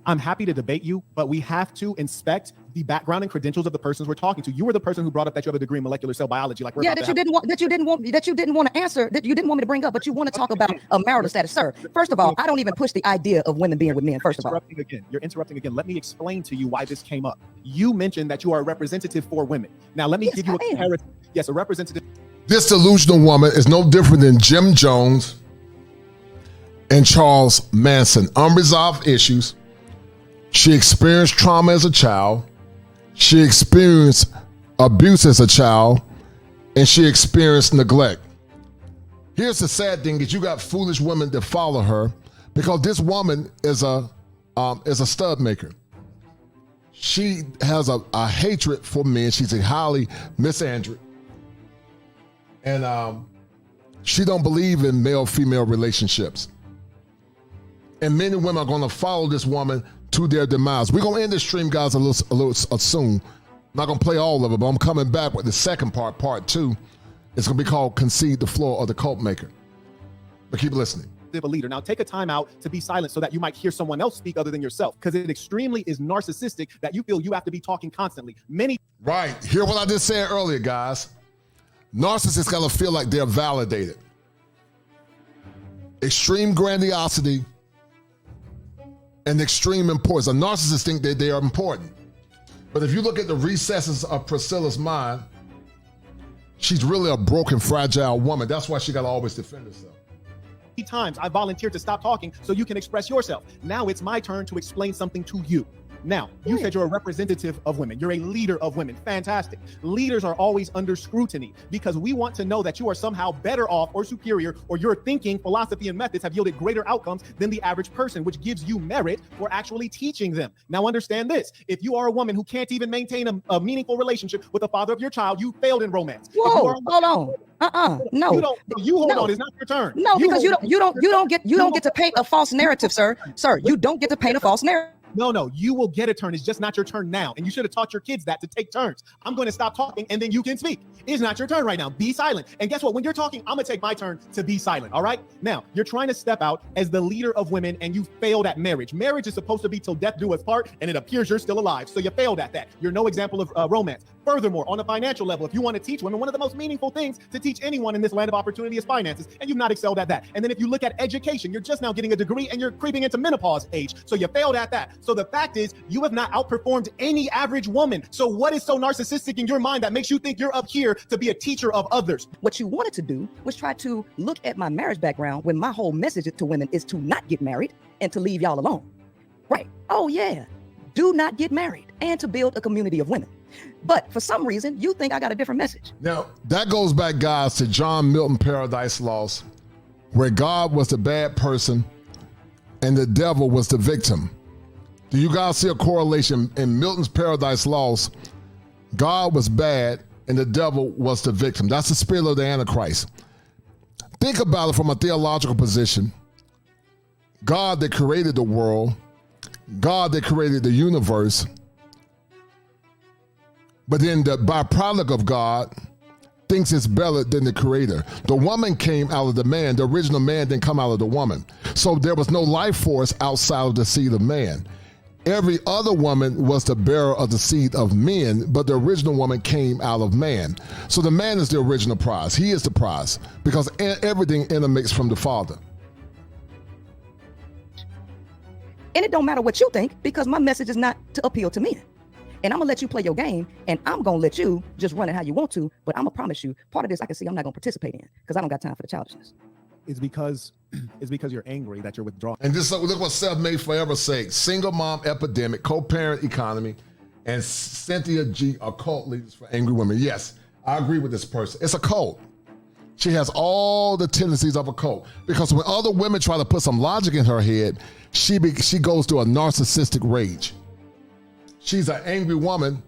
I'm happy to debate you, but we have to inspect the background and credentials of the persons we're talking to. You were the person who brought up that you have a degree in molecular cell biology, like that you didn't want to answer, that you didn't want me to bring up, but you want to talk about a marital status, sir. First of all, I don't even push the idea of women being with men. First of all, you're interrupting again. Let me explain to you why this came up. You mentioned that you are a representative for women. Now, let me give you a comparison. Yes, a representative. This delusional woman is no different than Jim Jones and Charles Manson. Unresolved issues. She experienced trauma as a child. She experienced abuse as a child, and she experienced neglect. Here's the sad thing: is you got foolish women that follow her because this woman is a stud maker. She has a hatred for men. She's a highly misandric, and she don't believe in male-female relationships. And men and women are going to follow this woman to their demise. We're going to end this stream, guys, a little soon. I'm not going to play all of it, but I'm coming back with the second part 2. It's going to be called Concede the Floor of the Cult Maker. But keep listening. A leader. Now take a time out to be silent so that you might hear someone else speak other than yourself, because it extremely is narcissistic that you feel you have to be talking constantly. Right. Hear what I just said earlier, guys. Narcissists got to feel like they're validated. Extreme grandiosity and extreme importance. A narcissist think that they are important. But if you look at the recesses of Priscilla's mind, she's really a broken, fragile woman. That's why she got to always defend herself. Times I volunteered to stop talking so you can express yourself. Now it's my turn to explain something to you. Now, you said you're a representative of women. You're a leader of women. Fantastic. Leaders are always under scrutiny because we want to know that you are somehow better off or superior, or your thinking, philosophy, and methods have yielded greater outcomes than the average person, which gives you merit for actually teaching them. Now, understand this. If you are a woman who can't even maintain a meaningful relationship with the father of your child, you failed in romance. Whoa, hold on. No. You hold on. It's not your turn. No, because you don't get to paint a false narrative, sir. Sir, you don't get to paint a false narrative. No, you will get a turn. It's just not your turn now. And you should have taught your kids that, to take turns. I'm going to stop talking and then you can speak. It's not your turn right now. Be silent. And guess what? When you're talking, I'm going to take my turn to be silent. All right? Now, you're trying to step out as the leader of women and you failed at marriage. Marriage is supposed to be till death do us part, and it appears you're still alive. So you failed at that. You're no example of romance. Furthermore, on a financial level, if you want to teach women, one of the most meaningful things to teach anyone in this land of opportunity is finances, and you've not excelled at that. And then if you look at education, you're just now getting a degree and you're creeping into menopause age. So you failed at that. So the fact is, you have not outperformed any average woman. So what is so narcissistic in your mind that makes you think you're up here to be a teacher of others? What you wanted to do was try to look at my marriage background when my whole message to women is to not get married and to leave y'all alone. Right. Oh, yeah. do not get married and to build a community of women. But for some reason, you think I got a different message. Now, that goes back, guys, to John Milton Paradise Lost, where God was the bad person and the devil was the victim. Do you guys see a correlation in Milton's Paradise Lost? God was bad and the devil was the victim. That's the spirit of the Antichrist. Think about it from a theological position. God that created the world, God that created the universe, but then the byproduct of God thinks it's better than the creator. The woman came out of the man. The original man didn't come out of the woman. So there was no life force outside of the seed of man. Every other woman was the bearer of the seed of men, but the original woman came out of man. So the man is the original prize. He is the prize because everything intermixed from the Father. And it don't matter what you think, because my message is not to appeal to men. And I'm gonna let you play your game, and I'm gonna let you just run it how you want to, but I'm gonna promise you, part of this I can see I'm not gonna participate in, because I don't got time for the childishness. It's because you're angry that you're withdrawing. And this look what Seth May forever say: single mom epidemic, co-parent economy, and Cynthia G are cult leaders for angry women. Yes, I agree with this person. It's a cult. She has all the tendencies of a cult, because when other women try to put some logic in her head, she goes to a narcissistic rage. She's an angry woman,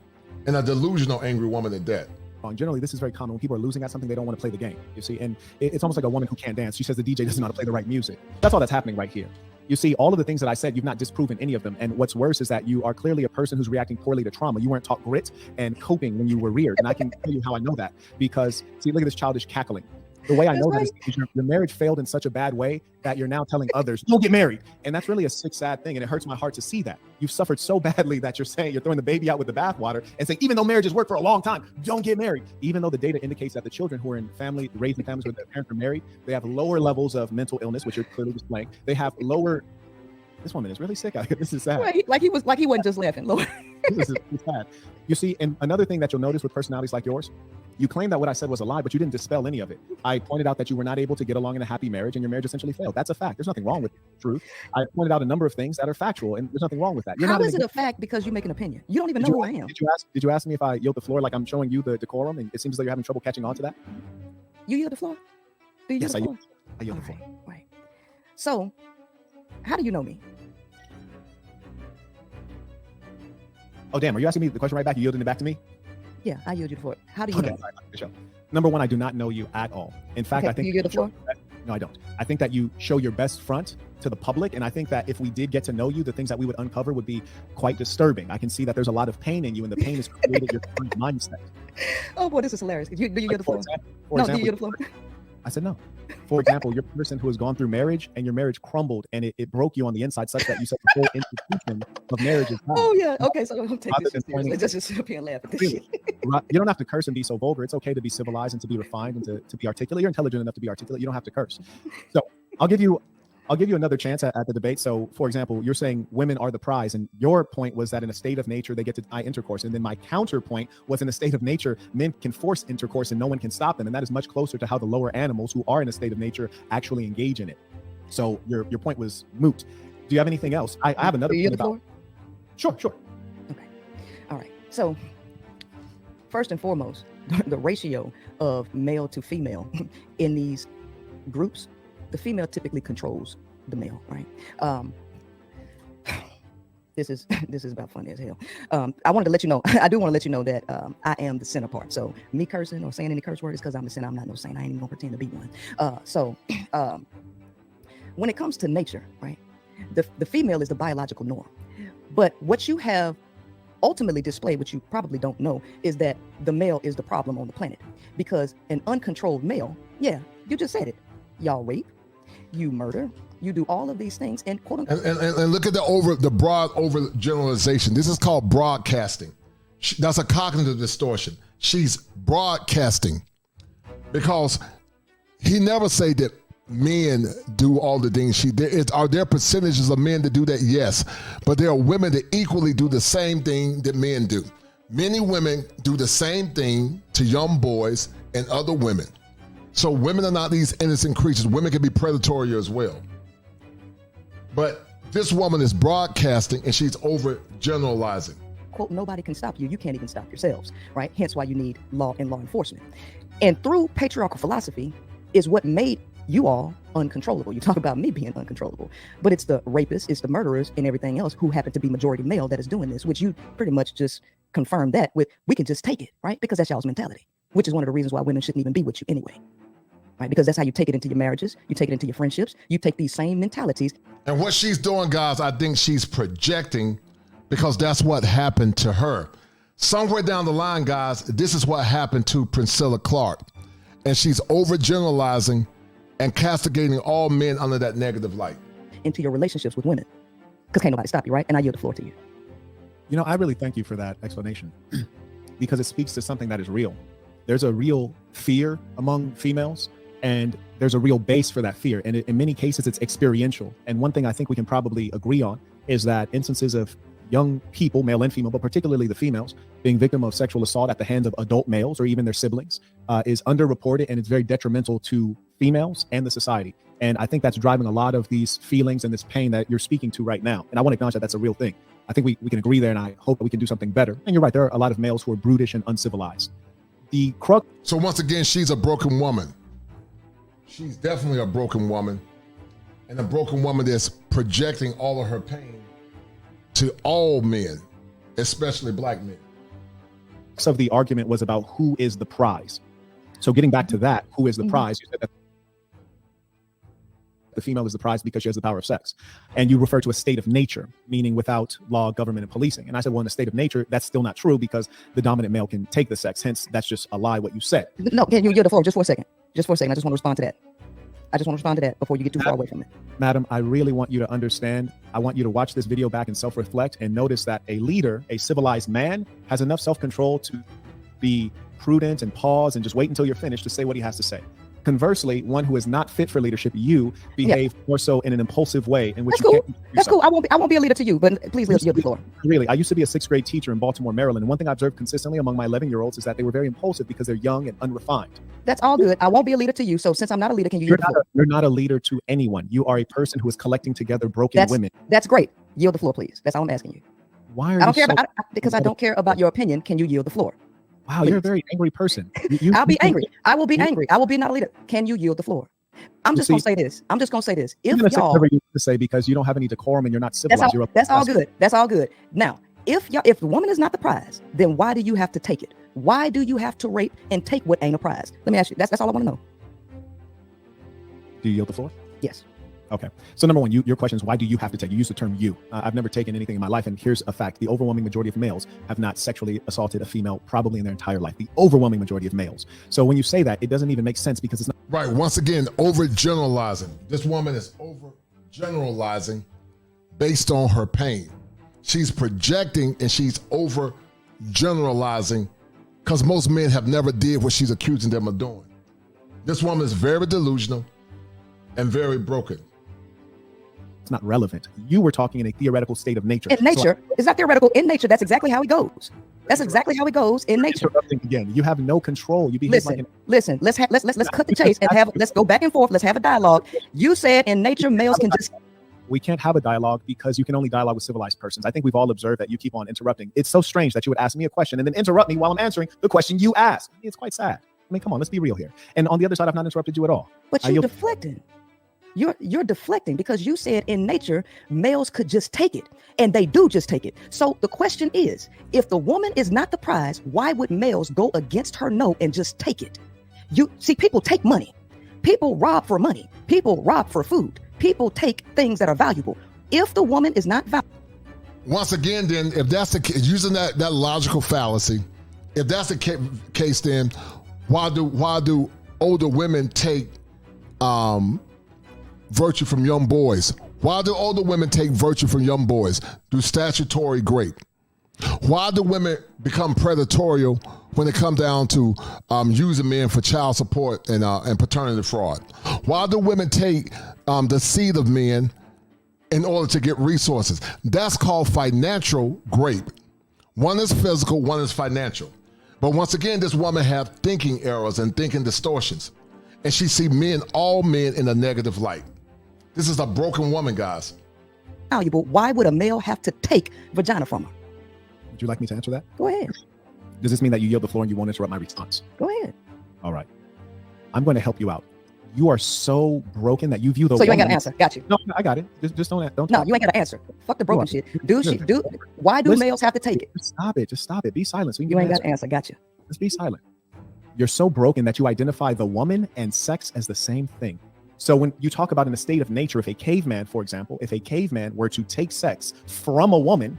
and a delusional angry woman at that. Generally, this is very common when people are losing at something, they don't want to play the game, you see, and it's almost like a woman who can't dance. She says the DJ doesn't know how to play the right music. That's all that's happening right here. You see, all of the things that I said, you've not disproven any of them. And what's worse is that you are clearly a person who's reacting poorly to trauma. You weren't taught grit and coping when you were reared. And I can tell you how I know that, because see, look at this childish cackling. The way I know that is because your marriage failed in such a bad way that you're now telling others, don't get married. And that's really a sick, sad thing. And it hurts my heart to see that. You've suffered so badly that you're throwing the baby out with the bathwater and saying, even though marriages work for a long time, don't get married. Even though the data indicates that the children who are raised in families where their parents are married, they have lower levels of mental illness, which you're clearly displaying. They have lower. This woman is really sick. This is sad. Like he wasn't just laughing. Lord. This is sad. You see, and another thing that you'll notice with personalities like yours, you claim that what I said was a lie, but you didn't dispel any of it. I pointed out that you were not able to get along in a happy marriage, and your marriage essentially failed. That's a fact. There's nothing wrong with the truth. I pointed out a number of things that are factual, and there's nothing wrong with that. How is it a fact because you make an opinion? You don't even know who I am. Did you ask me if I yield the floor like I'm showing you the decorum, and it seems as though you're having trouble catching on to that? You yield the floor? Do you yes, yield the floor? I yield the floor. Right. So, how do you know me? Oh, damn. Are you asking me the question right back? You yielding it back to me? Yeah, I yield you the floor. How do you know? Number one, I do not know you at all. In fact, I think you yield the floor? No, I don't. I think that you show your best front to the public, and I think that if we did get to know you, the things that we would uncover would be quite disturbing. I can see that there's a lot of pain in you, and the pain is created your current mindset. Oh boy, this is hilarious. Do you yield the floor? No, do you yield the floor? I said no. For example, you're a person who has gone through marriage, and your marriage crumbled, and it broke you on the inside such that you said the whole institution of marriage is bad. Oh yeah, okay, so I'm taking this seriously. Just sit up here and laugh at this. Really? You don't have to curse and be so vulgar. It's okay to be civilized and to be refined and to be articulate. You're intelligent enough to be articulate. You don't have to curse. So I'll give you another chance at the debate. So, for example, you're saying women are the prize, and your point was that in a state of nature, they get to deny intercourse. And then my counterpoint was in a state of nature, men can force intercourse and no one can stop them. And that is much closer to how the lower animals who are in a state of nature actually engage in it. So your point was moot. Do you have anything else? I have another point about. Sure. Okay. All right. So first and foremost, the ratio of male to female in these groups, the female typically controls the male, right? This is about funny as hell. I wanted to let you know, I do want to let you know that I am the center part. So me cursing or saying any curse words because I'm a sinner, I'm not no saint. I ain't even gonna pretend to be one. When it comes to nature, right? The female is the biological norm. But what you have ultimately displayed, which you probably don't know, is that the male is the problem on the planet. Because an uncontrolled male, yeah, you just said it. Y'all rape, you murder, you do all of these things, and quote unquote. And look at the broad overgeneralization. This is called broadcasting. That's a cognitive distortion. She's broadcasting because he never say that men do all the things she did. Are there percentages of men that do that? Yes. But there are women that equally do the same thing that men do. Many women do the same thing to young boys and other women. So women are not these innocent creatures. Women can be predatory as well. But This woman is broadcasting and she's overgeneralizing. Quote, nobody can stop you. You can't even stop yourselves, right? Hence why you need law and law enforcement. And through patriarchal philosophy is what made you all uncontrollable. You talk about me being uncontrollable, but it's the rapists, it's the murderers, and everything else who happen to be majority male that is doing this, which you pretty much just confirmed that with, we can just take it, right? Because that's y'all's mentality, which is one of the reasons why women shouldn't even be with you anyway, right? Because that's how you take it into your marriages, you take it into your friendships, you take these same mentalities. And what she's doing, guys, I think she's projecting, because that's what happened to her. Somewhere down the line, guys, this is what happened to Priscilla Clark. And she's overgeneralizing and castigating all men under that negative light. Into your relationships with women. Because can't nobody stop you, right? And I yield the floor to you. You know, I really thank you for that explanation because it speaks to something that is real. There's a real fear among females, and there's a real base for that fear. And in many cases, it's experiential. And one thing I think we can probably agree on is that instances of young people, male and female, but particularly the females, being victim of sexual assault at the hands of adult males or even their siblings is underreported, and it's very detrimental to females and the society. And I think that's driving a lot of these feelings and this pain that you're speaking to right now. And I want to acknowledge that that's a real thing. I think we can agree there, and I hope that we can do something better. And you're right, there are a lot of males who are brutish and uncivilized. The crux. So once again, she's a broken woman. She's definitely a broken woman, and a broken woman that's projecting all of her pain to all men, especially black men. Of the argument was about who is the prize. So getting back to that, who is the prize? You said that the female is the prize because she has the power of sex. And you refer to a state of nature, meaning without law, government, and policing. And I said, well, in a state of nature, that's still not true because the dominant male can take the sex. Hence, that's just a lie what you said. No, can you yield the floor just for a second? Just for a second. I just want to respond to that. I just want to respond to that before you get too far away from it. Madam, I really want you to understand. I want you to watch this video back and self-reflect and notice that a leader, a civilized man, has enough self-control to be prudent and pause and just wait until you're finished to say what he has to say. Conversely, one who is not fit for leadership, you behave more so in an impulsive way in which That's cool. That's cool. I won't be a leader to you, but please yield the floor. Really, I used to be a 6th grade teacher in Baltimore, Maryland. And one thing I observed consistently among my 11-year-olds is that they were very impulsive because they're young and unrefined. That's all good. I won't be a leader to you. So since I'm not a leader, can you yield the floor? You're not a leader to anyone. You are a person who is collecting together broken women. That's great. Yield the floor, please. That's all I'm asking you. Why are I don't care because I don't care about your opinion. Can you yield the floor? Wow, please. You're a very angry person. I'll be angry. I will be angry. I will be not a leader. Can you yield the floor? I'm just going to say this. If y'all whatever you to say because you don't have any decorum and you're not civilized. That's all good. That's all good. Now, if the woman is not the prize, then why do you have to take it? Why do you have to rape and take what ain't a prize? Let me ask you. That's all I want to know. Do you yield the floor? Yes. Okay. So number one, your question is, why do you have to take? You use the term you. I've never taken anything in my life. And here's a fact. The overwhelming majority of males have not sexually assaulted a female probably in their entire life. The overwhelming majority of males. So when you say that, it doesn't even make sense because it's not. Right. Once again, overgeneralizing. This woman is overgeneralizing based on her pain. She's projecting and she's overgeneralizing because most men have never did what she's accusing them of doing. This woman is very delusional and very broken. It's not relevant. You were talking in a theoretical state of nature. In nature, it's not theoretical. In nature, that's exactly how it goes. That's exactly how it goes in nature. Again, you have no control. You behave listen. Let's cut the chase and let's go back and forth. Let's have a dialogue. You said in nature, males can just. We can't have a dialogue because you can only dialogue with civilized persons. I think we've all observed that you keep on interrupting. It's so strange that you would ask me a question and then interrupt me while I'm answering the question you asked. It's quite sad. I mean, come on, let's be real here. And on the other side, I've not interrupted you at all. But you're deflecting. You're deflecting because you said in nature, males could just take it, and they do just take it. So the question is, if the woman is not the prize, why would males go against her no and just take it? You see, people take money. People rob for money. People rob for food. People take things that are valuable. If the woman is not valuable. Once again, then, if that's the case, using that logical fallacy, if that's the case, then why do older women take virtue from young boys? Why do older women take virtue from young boys? Do statutory great? Why do women become predatory when it comes down to using men for child support and paternity fraud? Why do women take the seed of men in order to get resources? That's called financial rape. One is physical, one is financial. But once again, this woman have thinking errors and thinking distortions. And she see all men in a negative light. This is a broken woman, guys. valuable, why would a male have to take vagina from her? Would you like me to answer that? Go ahead. Does this mean that you yield the floor and you won't interrupt my response? Go ahead. All right. I'm going to help you out. You are so broken that you view the So you ain't got to answer. Got you. No, I got it. Just don't. No, you ain't got to answer. Fuck the broken shit. Why do males have to take it? Just stop it. Just stop it. Be silent. So you ain't got to answer. Got you. Just be silent. You're so broken that you identify the woman and sex as the same thing. So when you talk about in a state of nature, if a caveman, for example, if a caveman were to take sex from a woman,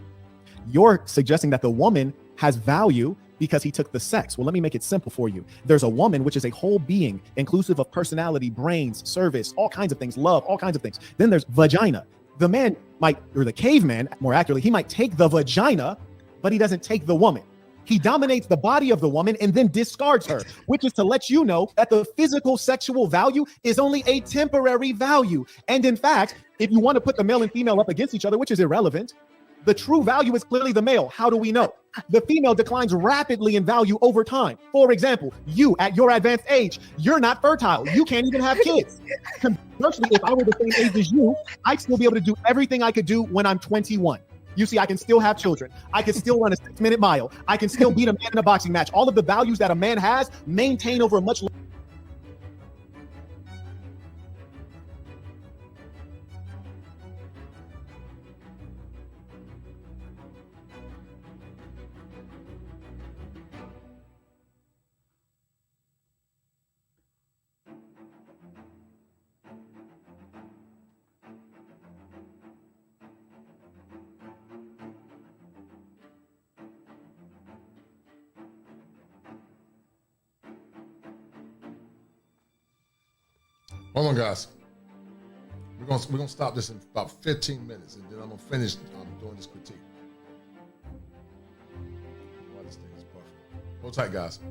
you're suggesting that the woman has value because he took the sex. Well, let me make it simple for you. There's a woman, which is a whole being, inclusive of personality, brains, service, all kinds of things, love, all kinds of things. Then there's vagina. The man might, or the caveman, more accurately, he might take the vagina, but he doesn't take the woman. He dominates the body of the woman and then discards her, which is to let you know that the physical sexual value is only a temporary value. And in fact, if you want to put the male and female up against each other, which is irrelevant, the true value is clearly the male. How do we know? The female declines rapidly in value over time. For example, you at your advanced age, you're not fertile. You can't even have kids. Conversely, if I were the same age as you, I'd still be able to do everything I could do when I'm 21. You see, I can still have children. I can still run a 6-minute mile. I can still beat a man in a boxing match. All of the values that a man has maintain over a much longer. Hold on, guys. We're gonna stop this in about 15 minutes, and then I'm gonna finish doing this critique. Why this thing is buffering. Hold tight, guys.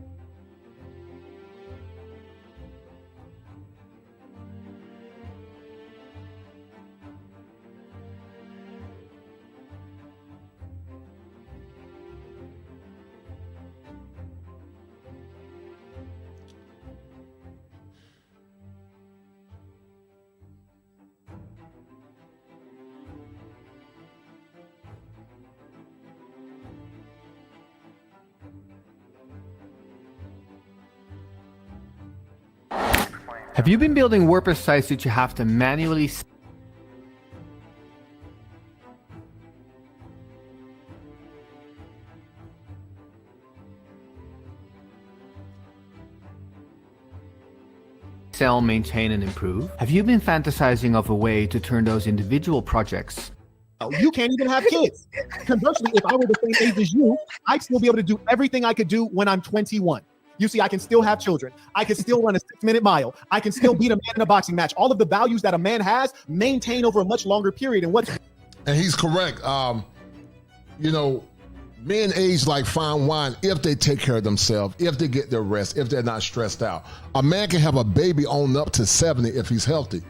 Have you been building WordPress sites that you have to manually sell, maintain, and improve? Have you been fantasizing of a way to turn those individual projects? You can't even have kids. Conversely, if I were the same age as you, I'd still be able to do everything I could do when I'm 21. You see, I can still have children. I can still run a 6-minute mile. I can still beat a man in a boxing match. All of the values that a man has maintain over a much longer period. And he's correct. You know, men age like fine wine if they take care of themselves, if they get their rest, if they're not stressed out. A man can have a baby on up to 70 if he's healthy,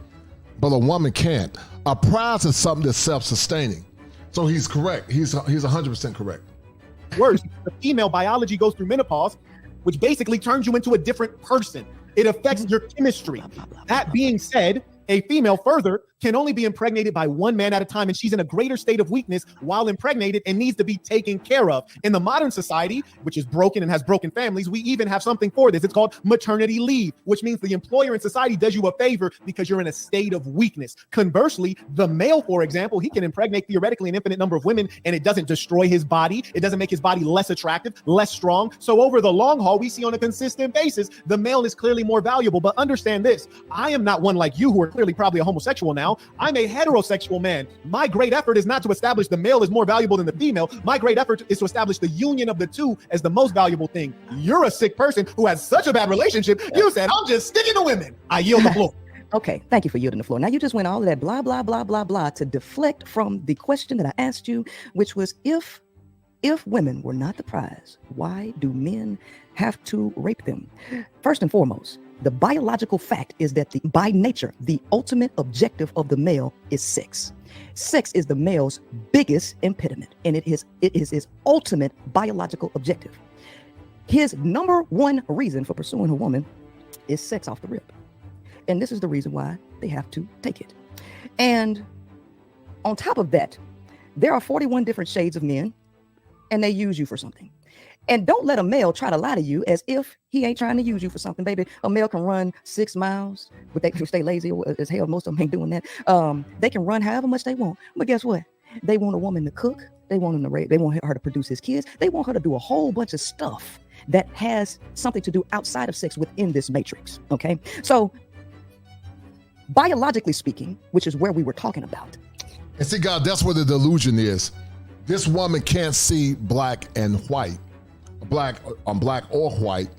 but a woman can't. A prize is something that's self-sustaining. So he's correct. He's 100% correct. Worse, the female biology goes through menopause, which basically turns you into a different person. It affects your chemistry. That being said, a female further can only be impregnated by one man at a time, and she's in a greater state of weakness while impregnated and needs to be taken care of. In the modern society, which is broken and has broken families, we even have something for this. It's called maternity leave, which means the employer in society does you a favor because you're in a state of weakness. Conversely, the male, for example, he can impregnate theoretically an infinite number of women, and it doesn't destroy his body. It doesn't make his body less attractive, less strong. So over the long haul, we see on a consistent basis, the male is clearly more valuable. But understand this, I am not one like you who are clearly probably a homosexual now. I'm a heterosexual man. My great effort is not to establish the male is more valuable than the female. My great effort is to establish the union of the two as the most valuable thing. You're a sick person who has such a bad relationship. You said, I'm just sticking to women. I yield the floor. Okay, thank you for yielding the floor. Now you just went all of that blah, blah, blah, blah, blah to deflect from the question that I asked you, which was if women were not the prize, why do men have to rape them? First and foremost, the biological fact is that by nature, the ultimate objective of the male is sex. Sex is the male's biggest impediment, and it is his ultimate biological objective. His number one reason for pursuing a woman is sex off the rip. And this is the reason why they have to take it. And On top of that, there are 41 different shades of men, and they use you for something. And don't let a male try to lie to you as if he ain't trying to use you for something, baby. A male can run 6 miles, but they can stay lazy as hell. Most of them ain't doing that. They can run however much they want. But guess what? They want a woman to cook. They want him to raise. They want her to produce his kids. They want her to do a whole bunch of stuff that has something to do outside of sex within this matrix. Okay. So biologically speaking, which is where we were talking about. And see, God, that's where the delusion is. This woman can't see black and white. Black or white.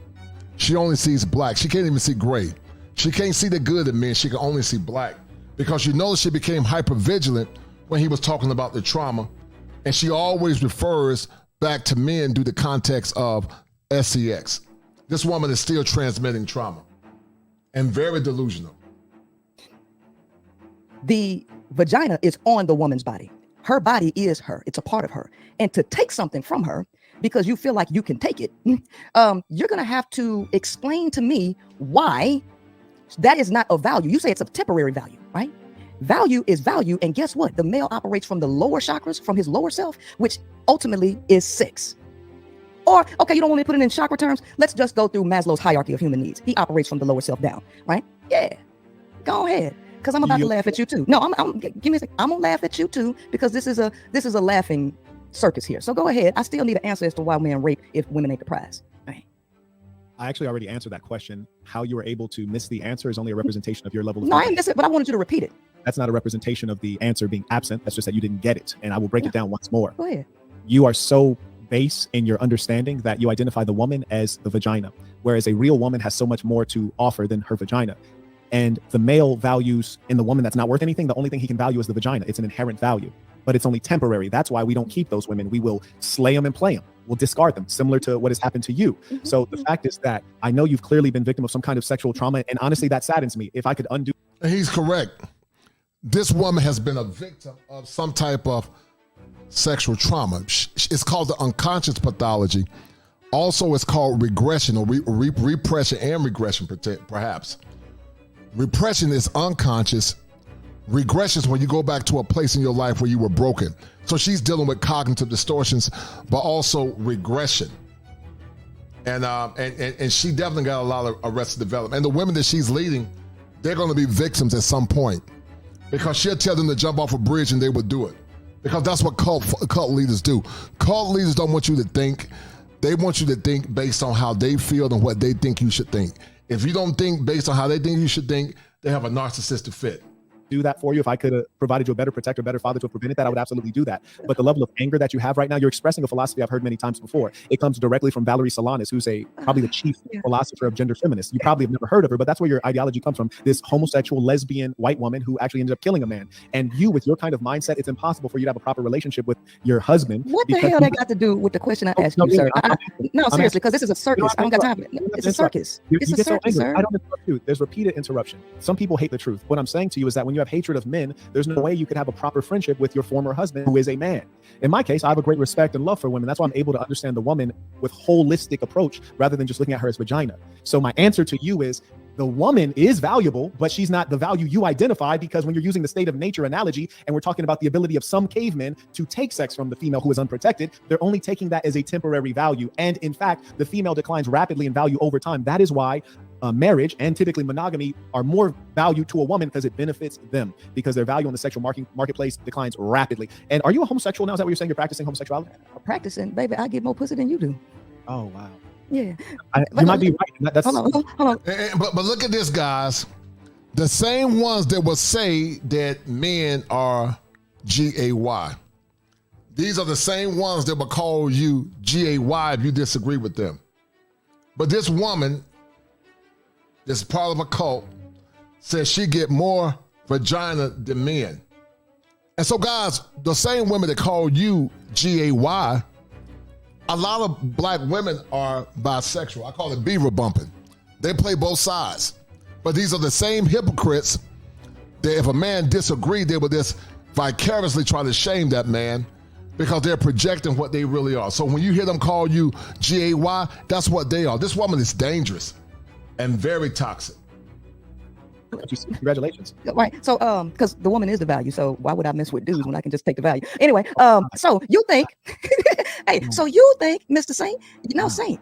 She only sees black. She can't even see gray. She can't see the good in men. She can only see black. Because you notice she became hypervigilant when he was talking about the trauma. And she always refers back to men due to the context of sex. This woman is still transmitting trauma and very delusional. The vagina is on the woman's body. Her body is her. It's a part of her. And to take something from her, because you feel like you can take it, you're going to have to explain to me why that is not of value. You say it's a temporary value, right? Value is value. And guess what? The male operates from the lower chakras, from his lower self, which ultimately is sex. Or, okay, you don't want me to put it in chakra terms. Let's just go through Maslow's hierarchy of human needs. He operates from the lower self down, right? Yeah, go ahead. Because I'm about to laugh at you too. No, give me a second. I'm gonna laugh at you too, because this is a laughing circus here. So go ahead. I still need an answer as to why men rape if women ain't the prize. Right. I actually already answered that question. How you were able to miss the answer is only a representation of your level of No, I didn't miss it, but I wanted you to repeat it. That's not a representation of the answer being absent. That's just that you didn't get it. And I will break it down once more. Go ahead. You are so base in your understanding that you identify the woman as the vagina, whereas a real woman has so much more to offer than her vagina. And the male values in the woman that's not worth anything. The only thing he can value is the vagina. It's an inherent value, but it's only temporary. That's why we don't keep those women. We will slay them and play them. We'll discard them, similar to what has happened to you. So the fact is that I know you've clearly been victim of some kind of sexual trauma. And honestly, that saddens me. If I could undo. He's correct. This woman has been a victim of some type of sexual trauma. It's called the unconscious pathology. Also, it's called regression or repression and regression, perhaps. Repression is unconscious. Regression is when you go back to a place in your life where you were broken. So she's dealing with cognitive distortions, but also regression. And she definitely got a lot of arrested development. And the women that she's leading, they're going to be victims at some point, because she'll tell them to jump off a bridge and they would do it. Because that's what cult leaders do. Cult leaders don't want you to think. They want you to think based on how they feel and what they think you should think. If you don't think based on how they think you should think, they have a narcissistic fit. Do that for you. If I could have provided you a better protector, better father to have prevented that, I would absolutely do that. But the level of anger that you have right now, you're expressing a philosophy I've heard many times before. It comes directly from Valerie Solanas, who's probably the chief philosopher of gender feminists. You probably have never heard of her, but that's where your ideology comes from. This homosexual, lesbian, white woman who actually ended up killing a man. And you, with your kind of mindset, it's impossible for you to have a proper relationship with your husband. What the hell that got to do with the question I asked you, sir? No, seriously, because this is a circus. I don't got time for it. It's a circus. It's a circus, sir. I don't interrupt you. There's repeated interruption. Some people hate the truth. What I'm saying to you is that when you have hatred of men, there's no way you could have a proper friendship with your former husband who is a man. In my case, I have a great respect and love for women. That's why I'm able to understand the woman with holistic approach rather than just looking at her as vagina. So my answer to you is the woman is valuable, but she's not the value you identify, because when you're using the state of nature analogy and we're talking about the ability of some cavemen to take sex from the female who is unprotected, they're only taking that as a temporary value. And in fact, the female declines rapidly in value over time. That is why marriage and typically monogamy are more value to a woman, because it benefits them, because their value on the sexual marketplace declines rapidly. And are you a homosexual now? Is that what you're saying? You're practicing homosexuality? Practicing, baby. I get more pussy than you do. Oh, wow. Yeah. You might be right. That's, hold on. But look at this, guys. The same ones that will say that men are GAY. These are the same ones that will call you GAY if you disagree with them. But this woman, this part of a cult, says she get more vagina than men. And so, guys, the same women that call you GAY, a lot of black women are bisexual. I call it beaver bumping. They play both sides. But these are the same hypocrites that if a man disagreed, they would just vicariously try to shame that man, because they're projecting what they really are. So when you hear them call you GAY, that's what they are. This woman is dangerous and very toxic. Congratulations. Right. So, because the woman is the value. So why would I mess with dudes when I can just take the value? Anyway, so you think, hey, so you think, Mr. Saint,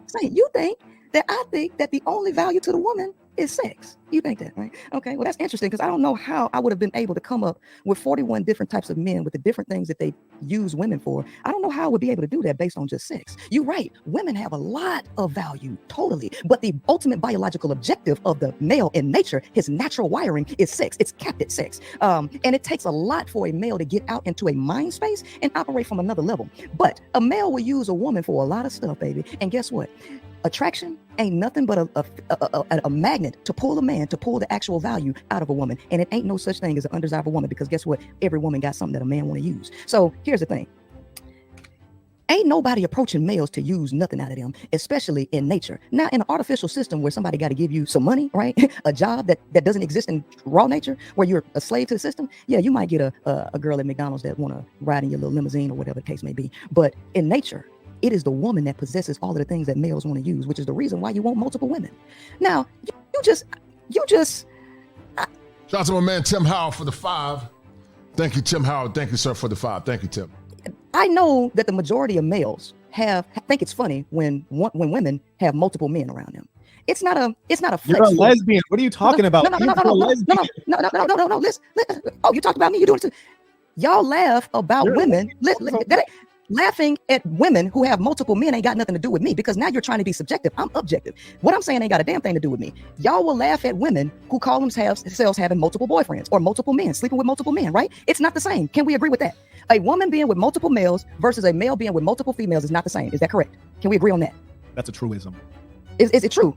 Saint, you think that I think that the only value to the woman is sex. You think that, right? Okay, well, that's interesting because I don't know how I would have been able to come up with 41 different types of men with the different things that they use women for. I don't know how I would be able to do that based on just sex. You're right. Women have a lot of value, totally. But the ultimate biological objective of the male in nature, his natural wiring, is sex. It's capped at sex. And it takes a lot for a male to get out into a mind space and operate from another level. But a male will use a woman for a lot of stuff, baby. And guess what? Attraction ain't nothing but a magnet to pull a man, to pull the actual value out of a woman. And it ain't no such thing as an undesirable woman, because guess what? Every woman got something that a man want to use. So here's the thing. Ain't nobody approaching males to use nothing out of them, especially in nature. Now, in an artificial system where somebody got to give you some money, right? A job that doesn't exist in raw nature, where you're a slave to the system. Yeah, you might get a girl at McDonald's that want to ride in your little limousine or whatever the case may be. But in nature, it is the woman that possesses all of the things that males want to use, which is the reason why you want multiple women. Now, you just. Shout out to my man Tim Howard for the 5. Thank you, Tim Howard. Thank you, sir, for the 5. Thank you, Tim. I know that the majority of males think it's funny when women have multiple men around them. It's not a flex. You're a lesbian. What are you talking about? No. Listen. Oh, you talked about me. You doing it too. Y'all laugh about women. Laughing at women who have multiple men ain't got nothing to do with me, because now you're trying to be subjective. I'm objective. What I'm saying ain't got a damn thing to do with me. Y'all will laugh at women who call themselves having multiple boyfriends or multiple men, sleeping with multiple men, right? It's not the same. Can we agree with that? A woman being with multiple males versus a male being with multiple females is not the same. Is that correct? Can we agree on that? That's a truism. Is it true?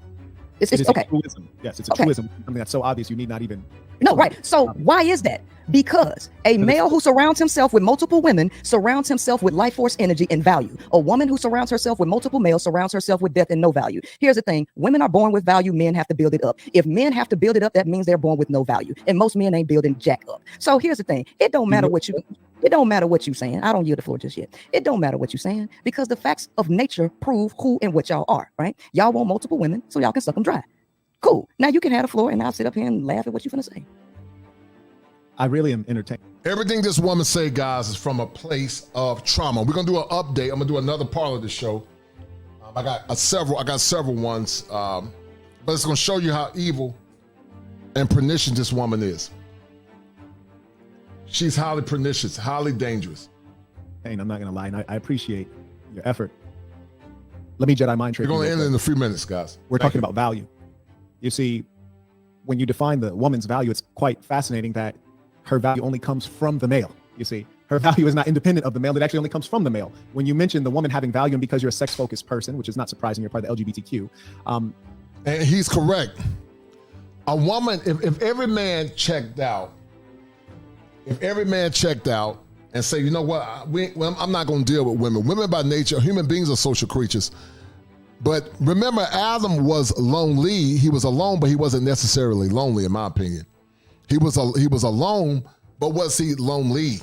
It's okay. A truism. Yes, it's a truism. I mean, that's so obvious. You need not even. No, right. So why is that? Because a male who surrounds himself with multiple women surrounds himself with life force, energy, and value. A woman who surrounds herself with multiple males surrounds herself with death and no value. Here's the thing. Women are born with value. Men have to build it up. If men have to build it up, that means they're born with no value. And most men ain't building jack up. So here's the thing. It don't matter what you're saying. I don't yield the floor just yet. It don't matter what you're saying, because the facts of nature prove who and what y'all are, right? Y'all want multiple women so y'all can suck them dry. Cool. Now you can have the floor and I'll sit up here and laugh at what you're going to say. I really am entertained. Everything this woman say, guys, is from a place of trauma. We're gonna do an update. I'm gonna do another part of the show. I got several ones, but it's gonna show you how evil and pernicious this woman is. She's highly pernicious, highly dangerous. And I'm not gonna lie, and I appreciate your effort. Let me Jedi mind trick. We're gonna end in a few minutes, guys. We're talking about value. You see, when you define the woman's value, it's quite fascinating that her value only comes from the male. You see, her value is not independent of the male. It actually only comes from the male. When you mention the woman having value, and because you're a sex-focused person, which is not surprising, you're part of the LGBTQ. And he's correct. A woman, if every man checked out, and say, you know what, I'm not going to deal with women. Women by nature, human beings are social creatures. But remember, Adam was lonely. He was alone, but he wasn't necessarily lonely, in my opinion. He was alone, but was he lonely?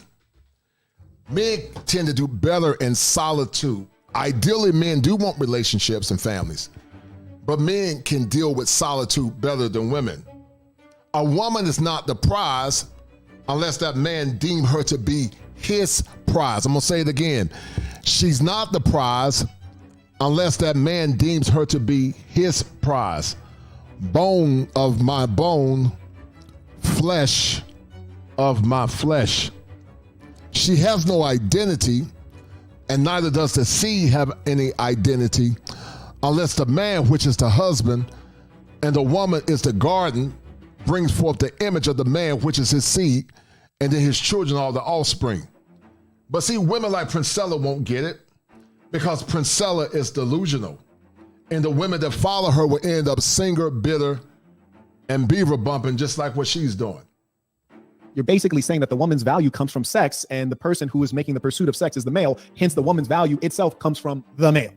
Men tend to do better in solitude. Ideally, men do want relationships and families, but men can deal with solitude better than women. A woman is not the prize unless that man deem her to be his prize. I'm gonna say it again. She's not the prize unless that man deems her to be his prize. Bone of my bone, flesh of my flesh. She has no identity, and neither does the seed have any identity, unless the man, which is the husband, and the woman is the garden, brings forth the image of the man, which is his seed, and then his children are the offspring. But see, women like Princella won't get it, because Princella is delusional, and the women that follow her will end up singer, bitter, and beaver bumping, just like what she's doing. You're basically saying that the woman's value comes from sex, and the person who is making the pursuit of sex is the male. Hence, the woman's value itself comes from the male.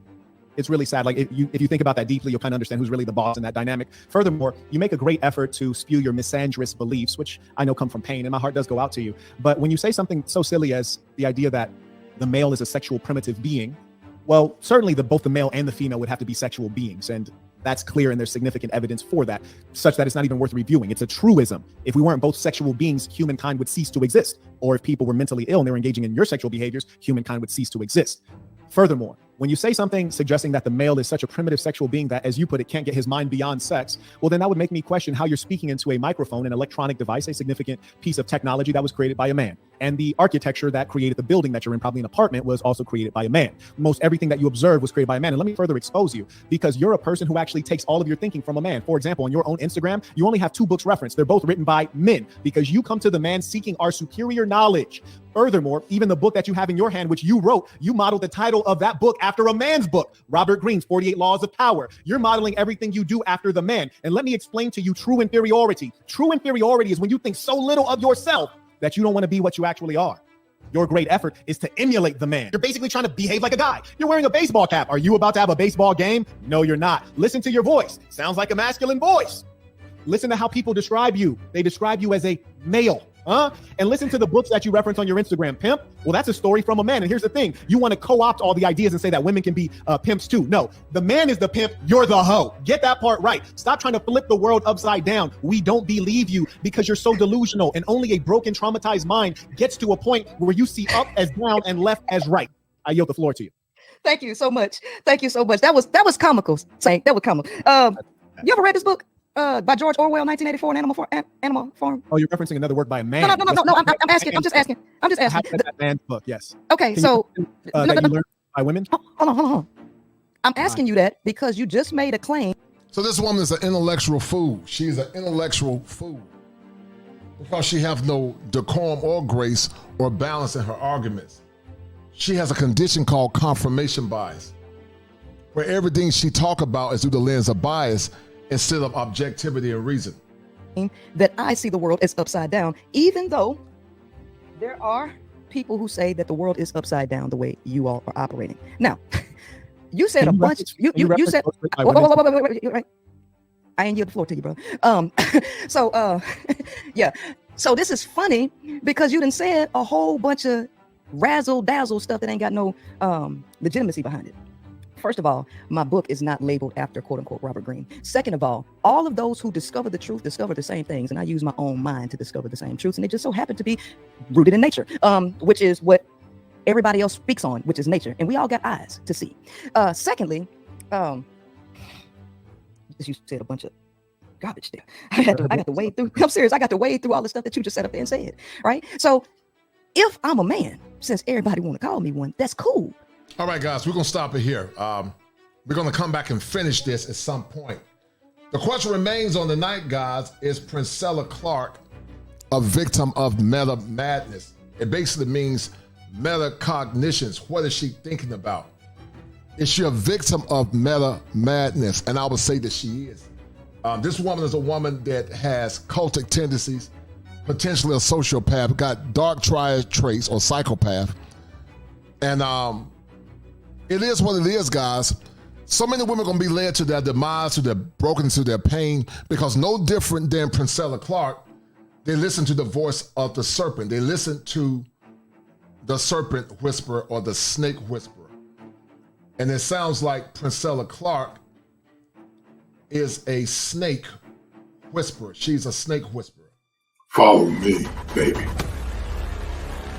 It's really sad. Like, if you think about that deeply, you'll kind of understand who's really the boss in that dynamic. Furthermore, you make a great effort to spew your misandrous beliefs, which I know come from pain, and my heart does go out to you. But when you say something so silly as the idea that the male is a sexual primitive being, well, certainly both the male and the female would have to be sexual beings, and That's clear, and there's significant evidence for that, such that it's not even worth reviewing. It's a truism. If we weren't both sexual beings, humankind would cease to exist. Or if people were mentally ill and they were engaging in your sexual behaviors, humankind would cease to exist. Furthermore, when you say something suggesting that the male is such a primitive sexual being that, as you put it, can't get his mind beyond sex, well, then that would make me question how you're speaking into a microphone, an electronic device, a significant piece of technology that was created by a man. And the architecture that created the building that you're in, probably an apartment, was also created by a man. Most everything that you observe was created by a man. And let me further expose you, because you're a person who actually takes all of your thinking from a man. For example, on your own Instagram, you only have 2 books referenced. They're both written by men, because you come to the man seeking our superior knowledge. Furthermore, even the book that you have in your hand, which you wrote, you modeled the title of that book after a man's book, Robert Greene's 48 Laws of Power. You're modeling everything you do after the man. And let me explain to you true inferiority. True inferiority is when you think so little of yourself that you don't want to be what you actually are. Your great effort is to emulate the man. You're basically trying to behave like a guy. You're wearing a baseball cap. Are you about to have a baseball game? No, you're not. Listen to your voice. Sounds like a masculine voice. Listen to how people describe you. They describe you as a male. And listen to the books that you reference on your Instagram, pimp. Well, that's a story from a man. And here's the thing. You want to co-opt all the ideas and say that women can be pimps too. No, the man is the pimp. You're the hoe. Get that part right. Stop trying to flip the world upside down. We don't believe you because you're so delusional, and only a broken, traumatized mind gets to a point where you see up as down and left as right. I yield the floor to you. Thank you so much. Thank you so much. That was comical. That was comical. You ever read this book? By George Orwell, 1984, Animal Farm. Oh, you're referencing another work by a man. No. I'm asking. I'm just asking. That man's book, yes. Okay, so that you learned by women. Hold on. I'm asking you that because you just made a claim. So this woman is an intellectual fool. She's an intellectual fool because she has no decorum or grace or balance in her arguments. She has a condition called confirmation bias, where everything she talk about is through the lens of bias instead of objectivity and reason. That I see the world as upside down, even though there are people who say that the world is upside down the way you all are operating. Now, you said a bunch. You said. Wait. I ain't yield the floor to you, bro. Yeah. So this is funny because you done said a whole bunch of razzle dazzle stuff that ain't got no legitimacy behind it. First of all, my book is not labeled after quote unquote Robert Greene. Second of all of those who discover the truth discover the same things, and I use my own mind to discover the same truths, and they just so happen to be rooted in nature, which is what everybody else speaks on, which is nature, and we all got eyes to see. Secondly, as you said a bunch of garbage there. I got to wade through. I'm serious. I got to wade through all the stuff that you just said up there and said, right? So if I'm a man, since everybody want to call me one, that's cool. All right, guys, we're going to stop it here. We're going to come back and finish this at some point. The question remains on the night, guys, is Princella Clark a victim of meta madness? It basically means metacognitions. What is she thinking about? Is she a victim of meta madness? And I would say that she is. This woman is a woman that has cultic tendencies, potentially a sociopath, got dark triad traits or psychopath. And it is what it is, guys. So many women are going to be led to their demise, to their broken, to their pain, because no different than Princella Clark, they listen to the voice of the serpent. They listen to the serpent whisperer or the snake whisperer. And it sounds like Princella Clark is a snake whisperer. She's a snake whisperer. Follow me, baby.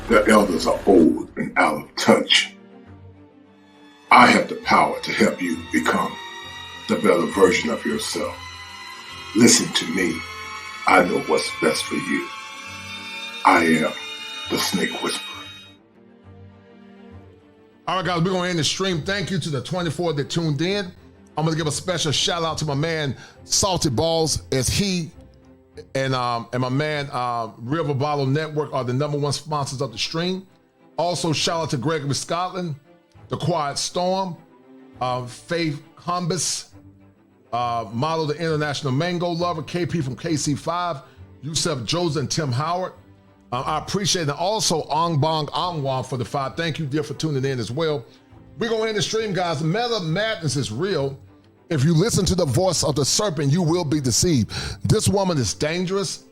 The elders are old and out of touch. I have the power to help you become the better version of yourself. Listen to me. I know what's best for you. I am the snake whisperer. All right, guys, we're going to end the stream. Thank you to the 24 that tuned in. I'm going to give a special shout out to my man, Salty Balls, as he and my man, River Bottle Network are the #1 sponsors of the stream. Also, shout out to Gregory Scotland, The Quiet Storm, Faith Humbus, Model the International Mango Lover, KP from KC5, Yusef Joseph, and Tim Howard. I appreciate it. Also, Ong Bong Angwan for the 5. Thank you, dear, for tuning in as well. We're going to end the stream, guys. Meta madness is real. If you listen to the voice of the serpent, you will be deceived. This woman is dangerous,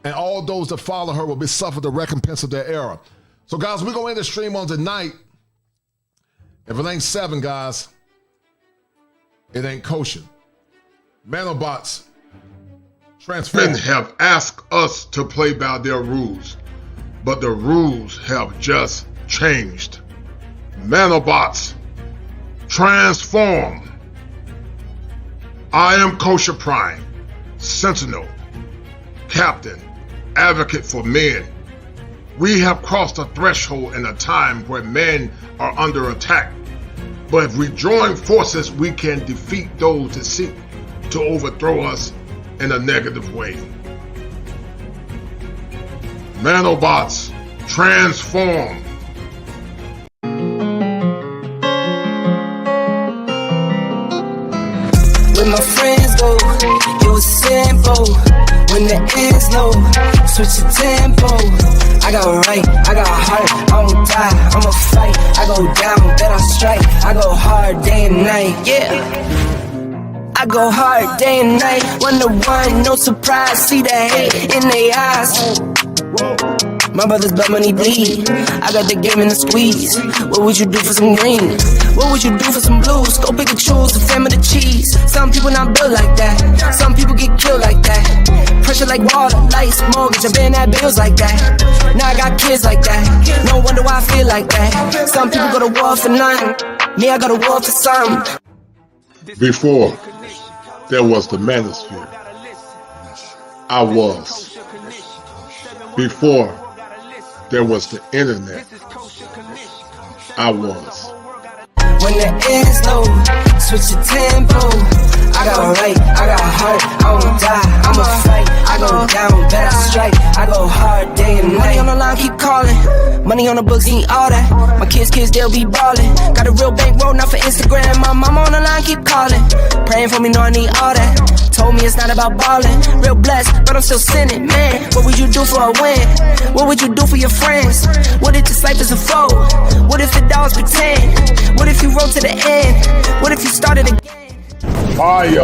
and all those that follow her will suffer the recompense of their error. So, guys, we're going to end the stream on tonight. If it ain't 7, guys, it ain't kosher. Nanobots transform. Men have asked us to play by their rules, but the rules have just changed. Nanobots transform. I am Kosher Prime, Sentinel, Captain, Advocate for men. We have crossed a threshold in a time where men are under attack. But if we join forces, we can defeat those that seek to overthrow us in a negative way. Nanobots transform. When my friends go, it was simple. When the ends low, switch the tempo. I got right, I got heart, I won't die, I'ma fight. I go down, then I strike. I go hard day and night, yeah. I go hard day and night. 1 to 1, no surprise. See the hate in their eyes. My brother's blood money bleed. I got the game in the squeeze. What would you do for some green? What would you do for some blues? Go pick and choose the family the cheese. Some people not built like that. Some people get killed like that. Pressure like water, lights, mortgage, I've been at bills like that. Now I got kids like that. No wonder why I feel like that. Some people go to war for nothing. Me, I go to war for something. Before there was the manosphere, I was. Before there was the internet, I was. When the ends low, switch the tempo. I got right, I got heart, I won't die, I'ma fight. I go down, bet I strike. I go hard day and night. Money on the line, keep calling. Money on the books, need all that. My kids, they'll be ballin'. Got a real bankroll, not for Instagram. My mama on the line, keep calling. Praying for me, know I need all that. Told me it's not about ballin'. Real blessed, but I'm still sinning, man. What would you do for a win? What would you do for your friends? What if this life is a foe? What if the dogs pretend? What if you rode to the end? What if you started again? Fire!